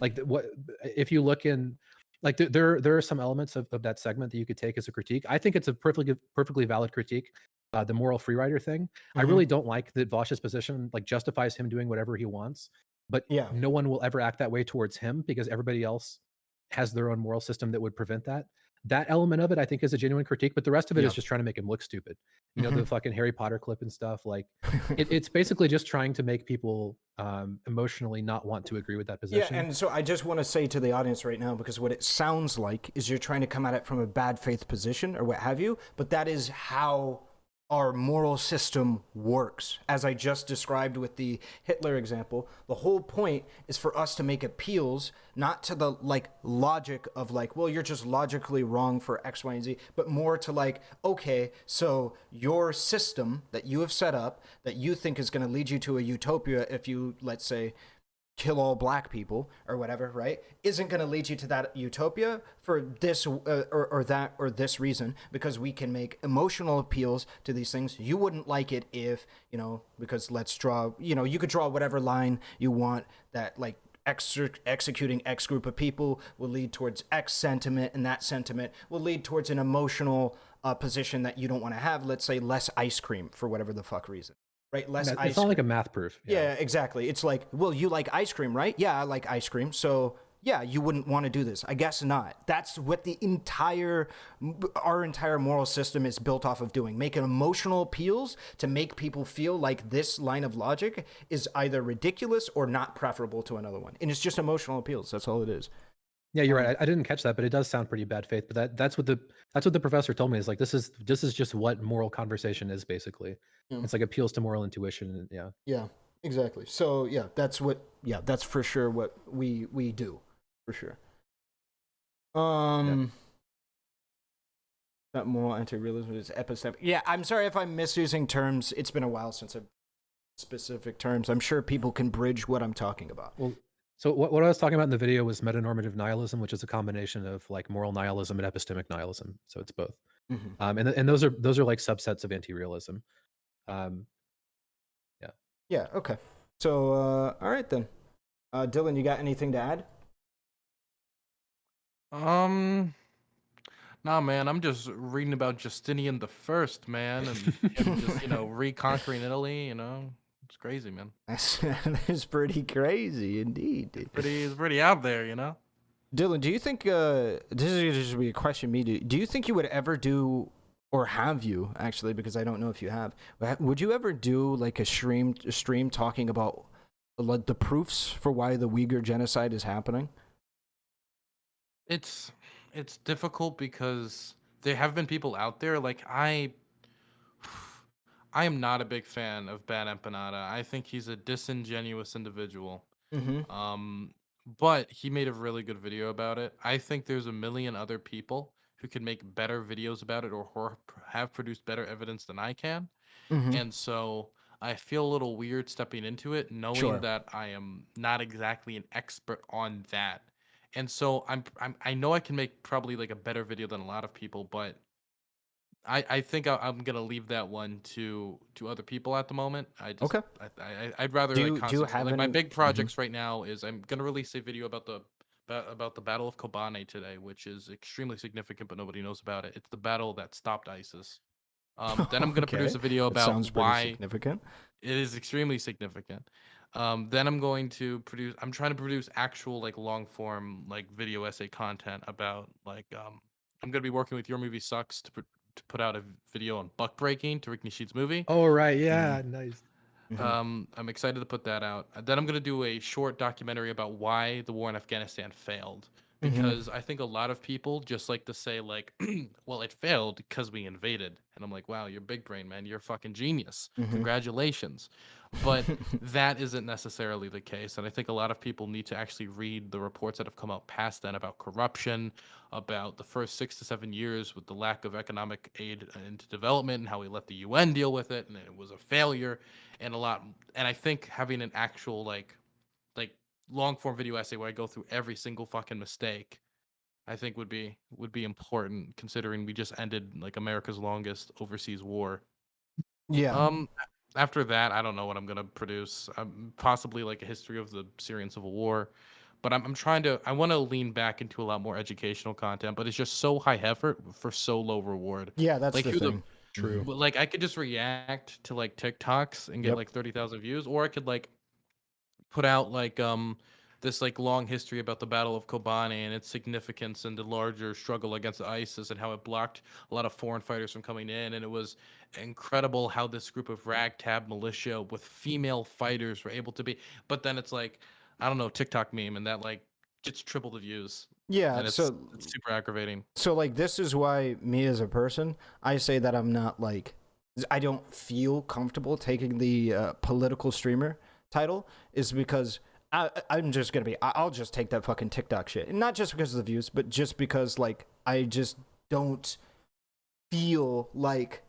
Speaker 3: Like what if you look in, like there are some elements of that segment that you could take as a critique. I think it's a perfectly valid critique. The moral free rider thing. I really don't like that Vaush's position like justifies him doing whatever he wants, but no one will ever act that way towards him because everybody else has their own moral system that would prevent that. That element of it, I think, is a genuine critique, but the rest of it is just trying to make him look stupid. You know, the fucking Harry Potter clip and stuff. Like, it's basically just trying to make people emotionally not want to agree with that position.
Speaker 1: Yeah, and so I just want to say to the audience right now, because what it sounds like is you're trying to come at it from a bad faith position or what have you, but that is how our moral system works. As I just described with the Hitler example, the whole point is for us to make appeals, not to the like logic of like, well, you're just logically wrong for X, Y, and Z, but more to like, okay, so your system that you have set up that you think is going to lead you to a utopia if you, let's say, kill all black people or whatever, right, isn't going to lead you to that utopia for this or that or this reason, because we can make emotional appeals to these things. You wouldn't like it if, you know, because let's draw, you know, you could draw whatever line you want that like executing X group of people will lead towards X sentiment, and that sentiment will lead towards an emotional position that you don't want to have. Let's say less ice cream for whatever the fuck reason. Right, less ice cream.
Speaker 3: It's not like a math proof.
Speaker 1: Yeah, exactly. It's like, well, you like ice cream, right? Yeah, I like ice cream. So, yeah, you wouldn't want to do this. I guess not. That's what our entire moral system is built off of doing. Making emotional appeals to make people feel like this line of logic is either ridiculous or not preferable to another one. And it's just emotional appeals. That's all it is.
Speaker 3: Yeah, you're right. I didn't catch that, but it does sound pretty bad faith. But that's what the professor told me, is like, this is just what moral conversation is, basically.
Speaker 1: Yeah.
Speaker 3: It's like appeals to moral intuition. Yeah.
Speaker 1: Yeah, exactly. So yeah, that's for sure what we do, for sure. That moral anti-realism is epistemic. Yeah, I'm sorry if I'm misusing terms. It's been a while since I've specific terms. I'm sure people can bridge what I'm talking about.
Speaker 3: Well, so what I was talking about in the video was metanormative nihilism, which is a combination of like moral nihilism and epistemic nihilism. So it's both. And those are like subsets of anti-realism. Yeah.
Speaker 1: Yeah. Okay. So all right then. Dylan, you got anything to add?
Speaker 4: Nah, man, I'm just reading about Justinian the First, man, and him just, you know, reconquering Italy, you know. It's crazy, man.
Speaker 1: That's pretty crazy indeed.
Speaker 4: It's pretty out there, you know.
Speaker 1: Dylan, do you think this is just be a question me? Do you think you would ever do, or have you actually? Because I don't know if you have. Would you ever do like a stream talking about the proofs for why the Uyghur genocide is happening?
Speaker 4: It's difficult because there have been people out there like I am not a big fan of Bad Empanada. I think he's a disingenuous individual. But he made a really good video about it. I think there's a million other people who can make better videos about it or have produced better evidence than I can. And so I feel a little weird stepping into it, knowing that I am not exactly an expert on that. And so I know I can make probably like a better video than a lot of people, but I think I'm gonna leave that one to other people at the moment. I'd rather
Speaker 1: do you have
Speaker 4: like my big projects right now is I'm gonna release a video about the Battle of Kobane today, which is extremely significant, but nobody knows about it. It's the battle that stopped ISIS. Then I'm gonna produce a video about why
Speaker 1: significant.
Speaker 4: It is extremely significant. Then I'm trying to produce actual like long form like video essay content about like I'm gonna be working with Your Movie Sucks to put out a video on buck breaking, Tariq Nasheed's movie.
Speaker 3: Oh right, yeah, nice.
Speaker 4: I'm excited to put that out. Then I'm gonna do a short documentary about why the war in Afghanistan failed. Because I think a lot of people just like to say like, well, it failed because we invaded. And I'm like, wow, you're big brain, man. You're a fucking genius. Congratulations. But that isn't necessarily the case. And I think a lot of people need to actually read the reports that have come out past then about corruption, about the first 6 to 7 years with the lack of economic aid into development and how we let the UN deal with it. And it was a failure and and I think having an actual like long form video essay where I go through every single fucking mistake, I think would be important, considering we just ended like America's longest overseas war.
Speaker 1: Yeah.
Speaker 4: After that, I don't know what I'm gonna produce. Possibly like a history of the Syrian civil war, but I want to lean back into a lot more educational content. But it's just so high effort for so low reward.
Speaker 1: Yeah, that's
Speaker 4: like
Speaker 1: the thing.
Speaker 3: True.
Speaker 4: Like I could just react to like TikToks and get like 30,000 views, or I could like put out like this like long history about the Battle of Kobani and its significance and the larger struggle against ISIS and how it blocked a lot of foreign fighters from coming in. And it was incredible how this group of ragtag militia with female fighters were able to be. But then it's like, I don't know, TikTok meme, and that like gets triple the views.
Speaker 1: Yeah,
Speaker 4: and it's super aggravating.
Speaker 1: So like this is why me as a person, I say that I'm not like, I don't feel comfortable taking the political streamer title, is because I'm just gonna be, I'll just take that fucking TikTok shit, and not just because of the views, but just because like I just don't feel like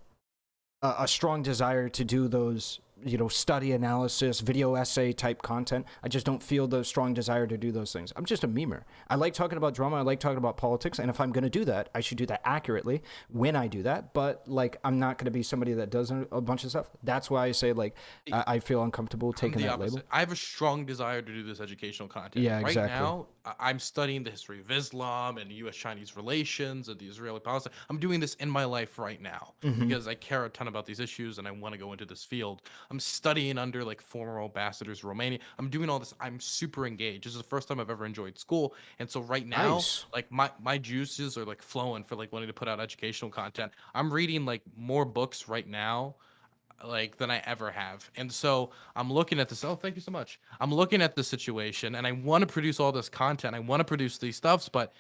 Speaker 1: a strong desire to do those, you know, study analysis, video essay type content. I just don't feel the strong desire to do those things. I'm just a memer. I like talking about drama. I like talking about politics. And if I'm going to do that, I should do that accurately when I do that. But like, I'm not going to be somebody that does a bunch of stuff. That's why I say like, I feel uncomfortable taking that label.
Speaker 4: I have a strong desire to do this educational content.
Speaker 1: Yeah,
Speaker 4: right
Speaker 1: exactly.
Speaker 4: now, I'm studying the history of Islam and U.S.-Chinese relations and the Israeli-Palestine. I'm doing this in my life right now because I care a ton about these issues and I want to go into this field. I'm studying under like former ambassadors of Romania. I'm doing all this. I'm super engaged. This is the first time I've ever enjoyed school. And so right now, like my juices are like flowing for like wanting to put out educational content. I'm reading like more books right now like than I ever have. And so I'm looking at this. Oh, thank you so much. I'm looking at the situation and I want to produce all this content. I want to produce these stuffs, but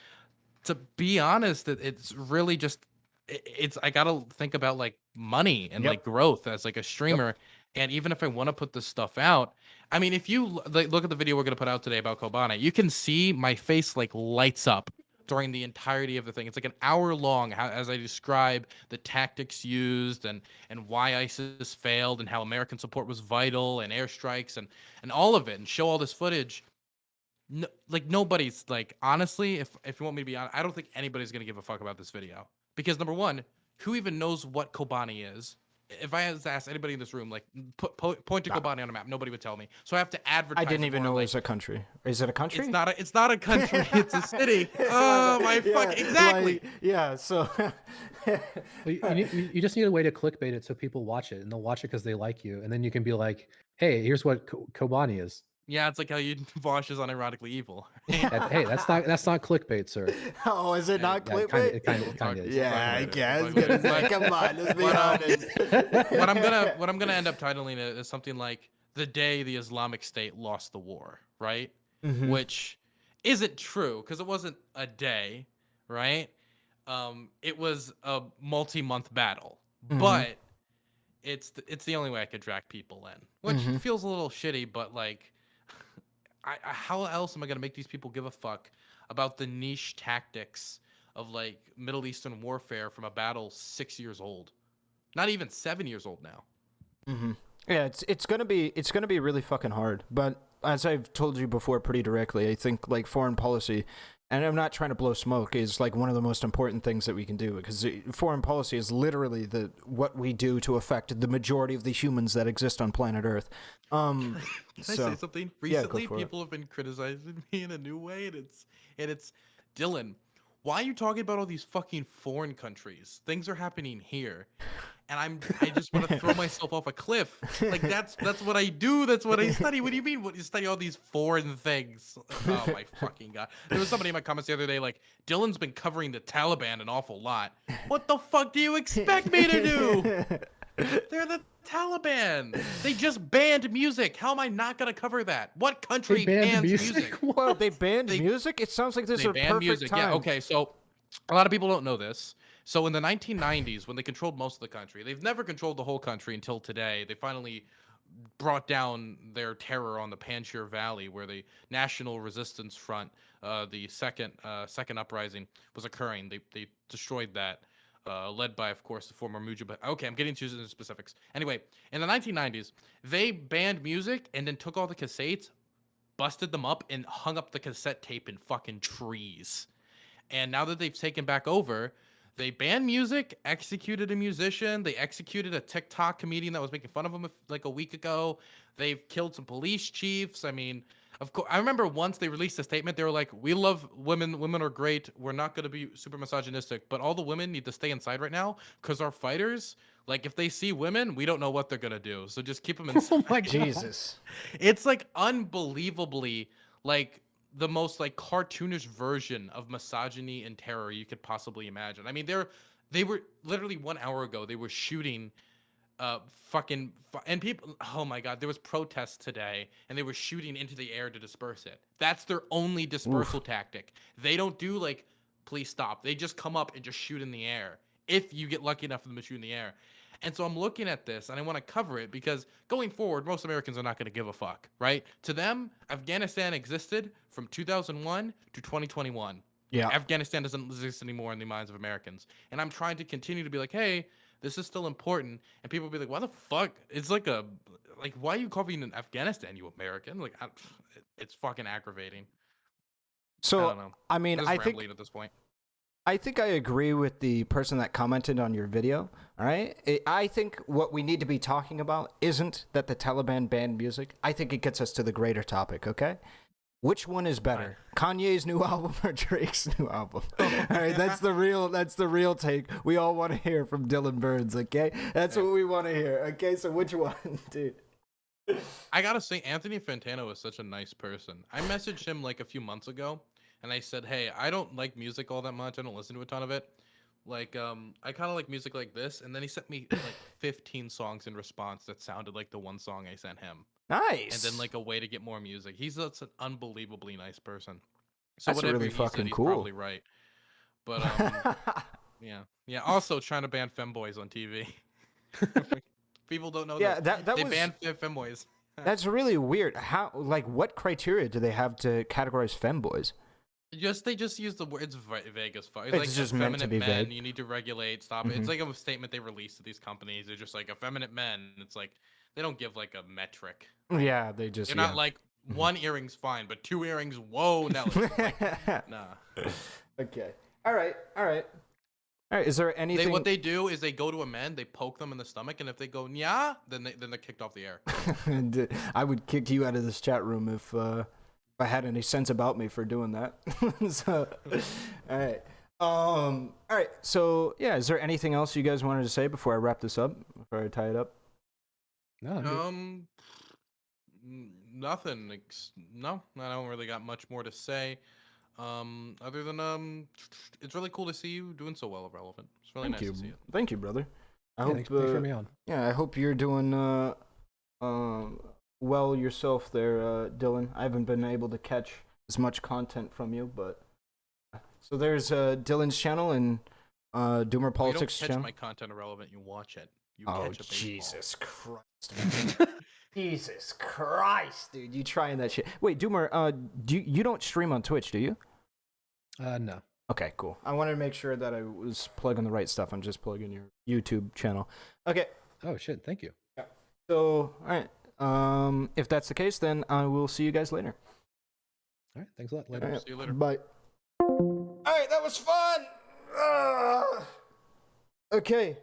Speaker 4: to be honest, it's really just I gotta think about like money and like growth as like a streamer. And even if I want to put this stuff out, I mean, if you like, look at the video we're gonna put out today about Kobani, you can see my face like lights up during the entirety of the thing. It's like an hour long as I describe the tactics used and why ISIS failed and how American support was vital and airstrikes and all of it, and show all this footage. No, like nobody's like, honestly, if you want me to be honest, I don't think anybody's gonna give a fuck about this video because number one, who even knows what Kobani is? If I had to ask anybody in this room, like point to Kobani on a map, nobody would tell me. So I have to advertise.
Speaker 1: I didn't even know it was a country. Is it a country?
Speaker 4: It's not a country. It's a city. Oh my fuck! Exactly.
Speaker 1: Like, yeah. So
Speaker 3: you just need a way to clickbait it so people watch it, and they'll watch it because they like you, and then you can be like, "Hey, here's what Kobani is."
Speaker 4: Yeah, it's like how you Vaush is unironically evil.
Speaker 3: Hey, that's not clickbait, sir.
Speaker 1: Oh, is it not clickbait?
Speaker 3: It kind of is.
Speaker 1: Yeah, I guess. Come on, let's be honest.
Speaker 4: What I'm gonna end up titling it is something like "The Day the Islamic State Lost the War," right? Which isn't true because it wasn't a day, right? It was a multi-month battle, but it's the only way I could drag people in, which feels a little shitty, but like. How else am I gonna make these people give a fuck about the niche tactics of like Middle Eastern warfare from a battle 6 years old, not even 7 years old now?
Speaker 1: Yeah, it's gonna be really fucking hard. But as I've told you before, pretty directly, I think like foreign policy, and I'm not trying to blow smoke, is like one of the most important things that we can do, because foreign policy is literally what we do to affect the majority of the humans that exist on planet Earth.
Speaker 4: Can I say something? Recently, people have been criticizing me in a new way, and it's Dylan, why are you talking about all these fucking foreign countries? Things are happening here. And I just want to throw myself off a cliff. Like that's what I do. That's what I study. What do you mean? What you study all these foreign things? Oh my fucking god! There was somebody in my comments the other day like, Dylan's been covering the Taliban an awful lot. What the fuck do you expect me to do? They're the Taliban. They just banned music. How am I not gonna cover that? What country bans music?
Speaker 1: What? They banned music? It sounds like this is a perfect time.
Speaker 4: Yeah. Okay. So a lot of people don't know this. So in the 1990s, when they controlled most of the country, they've never controlled the whole country until today. They finally brought down their terror on the Panjshir Valley, where the National Resistance Front, the second uprising, was occurring. They destroyed that, led by, of course, the former Mujahid. Okay, I'm getting to the specifics. Anyway, in the 1990s, they banned music and then took all the cassettes, busted them up, and hung up the cassette tape in fucking trees. And now that they've taken back over, they banned music, executed a musician. They executed a TikTok comedian that was making fun of them like a week ago. They've killed some police chiefs. I mean, of course, I remember once they released a statement. They were like, "We love women. Women are great. We're not going to be super misogynistic, but all the women need to stay inside right now because our fighters, like, if they see women, we don't know what they're going to do. So just keep them inside."
Speaker 1: Oh my Jesus!
Speaker 4: It's like unbelievably like the most like cartoonish version of misogyny and terror you could possibly imagine. I mean, they were literally 1 hour ago, they were shooting and people, oh my god, there was protests today and they were shooting into the air to disperse it. That's their only dispersal tactic. They don't do like, please stop. They just come up and just shoot in the air if you get lucky enough for them to shoot in the air. And so I'm looking at this and I want to cover it because going forward, most Americans are not going to give a fuck, right? To them, Afghanistan existed from 2001 to 2021.
Speaker 1: Yeah.
Speaker 4: Afghanistan doesn't exist anymore in the minds of Americans. And I'm trying to continue to be like, hey, this is still important. And people will be like, why the fuck? It's like why are you covering in Afghanistan, you American? Like, it's fucking aggravating.
Speaker 1: So,
Speaker 4: I don't know.
Speaker 1: I mean,
Speaker 4: I think at this point.
Speaker 1: I think I agree with the person that commented on your video, all right? I think what we need to be talking about isn't that the Taliban banned music. I think it gets us to the greater topic, okay? Which one is better, Kanye's new album or Drake's new album? All right, that's the real take. We all want to hear from Dylan Burns, okay? That's what we want to hear, okay? So which one, dude?
Speaker 4: I gotta say, Anthony Fantano is such a nice person. I messaged him like a few months ago, and I said, hey, I don't like music all that much. I don't listen to a ton of it. Like, I kind of like music like this. And then he sent me like 15 songs in response that sounded like the one song I sent him.
Speaker 1: Nice.
Speaker 4: And then like a way to get more music. He's such an unbelievably nice person. So
Speaker 1: that's
Speaker 4: whatever
Speaker 1: really
Speaker 4: he
Speaker 1: fucking
Speaker 4: said, he's
Speaker 1: cool.
Speaker 4: probably right. But yeah. Also trying to ban femboys on TV. People don't know that they banned femboys.
Speaker 1: That's really weird. How? Like, what criteria do they have to categorize femboys?
Speaker 4: They just use the word. It's vague as fuck.
Speaker 1: It's
Speaker 4: like
Speaker 1: just meant to be
Speaker 4: men,
Speaker 1: vague.
Speaker 4: you need to regulate. Stop it. It's like a statement they release to these companies. They're just like effeminate men. It's like they don't give like a metric.
Speaker 1: Yeah, they just.
Speaker 4: They're not like one earring's fine, but 2 earrings, whoa, no. Like, nah.
Speaker 1: Okay. All right. Is there anything?
Speaker 4: What they do is they go to a man, they poke them in the stomach, and if they go yeah, then they're kicked off the air.
Speaker 1: And I would kick you out of this chat room if I had any sense about me for doing that. So, all right. All right. So, yeah, is there anything else you guys wanted to say before I wrap this up? Before I tie it up?
Speaker 3: No.
Speaker 4: Nothing. No, I don't really got much more to say. Other than it's really cool to see you doing so well, Ahrelevant. It's really nice to see it.
Speaker 1: Thank you, brother.
Speaker 3: Thanks for having me on.
Speaker 1: Yeah, I hope you're doing well yourself there, Dylan. I haven't been able to catch as much content from you, but so there's Dylan's channel and Doomerpolitics channel.
Speaker 4: You don't catch my content, Ahrelevant. You watch it. You catch a baseball.
Speaker 1: Jesus Christ! Jesus Christ, dude! You trying that shit? Wait, Doomer, you don't stream on Twitch, do you?
Speaker 3: No.
Speaker 1: Okay, cool. I wanted to make sure that I was plugging the right stuff. I'm just plugging your YouTube channel. Okay.
Speaker 3: Oh shit! Thank you.
Speaker 1: Yeah. So, all right. If that's the case, then I will see you guys later.
Speaker 3: All right. Thanks a lot. Later.
Speaker 1: Right,
Speaker 4: see you later.
Speaker 1: Bye. All right, that was fun. Okay.